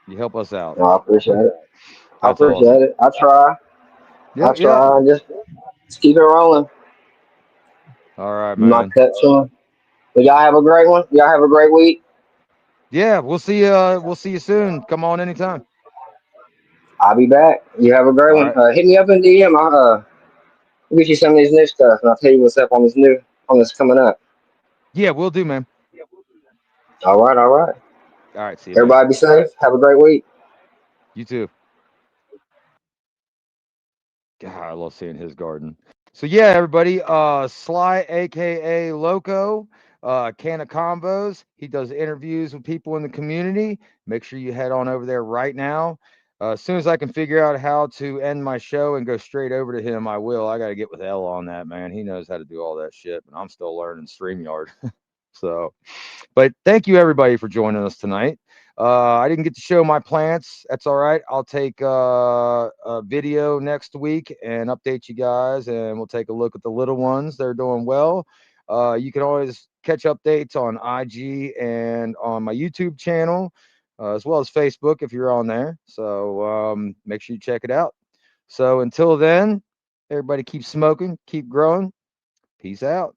You help us out. No, I appreciate it. I That's appreciate awesome. it. I try. I Yep, yep. try. Just keep it rolling. All right, My man. cut soon. But y'all have a great one. Y'all have a great week. Yeah, we'll see you soon. Come on anytime. I'll be back. You have a great All one. right. Hit me up in DM. I'll get you some of these new stuff, and I'll tell you what's up on this coming up. Yeah, we'll do, man. All right. All right. All right, see you, buddy. Everybody be safe. Have a great week. You too. God, I love seeing his garden. So yeah, everybody, Sly, aka Loco, Can of Combos. He does interviews with people in the community. Make sure you head on over there right now. As soon as I can figure out how to end my show and go straight over to him, I will. I got to get with L on that, man. He knows how to do all that shit, and I'm still learning StreamYard. So, but thank you everybody for joining us tonight. I didn't get to show my plants. That's all right. I'll take a video next week and update you guys, and we'll take a look at the little ones. They're doing well. You can always catch updates on IG and on my YouTube channel, as well as Facebook if you're on there. So make sure you check it out. So until then, everybody keep smoking, keep growing. Peace out.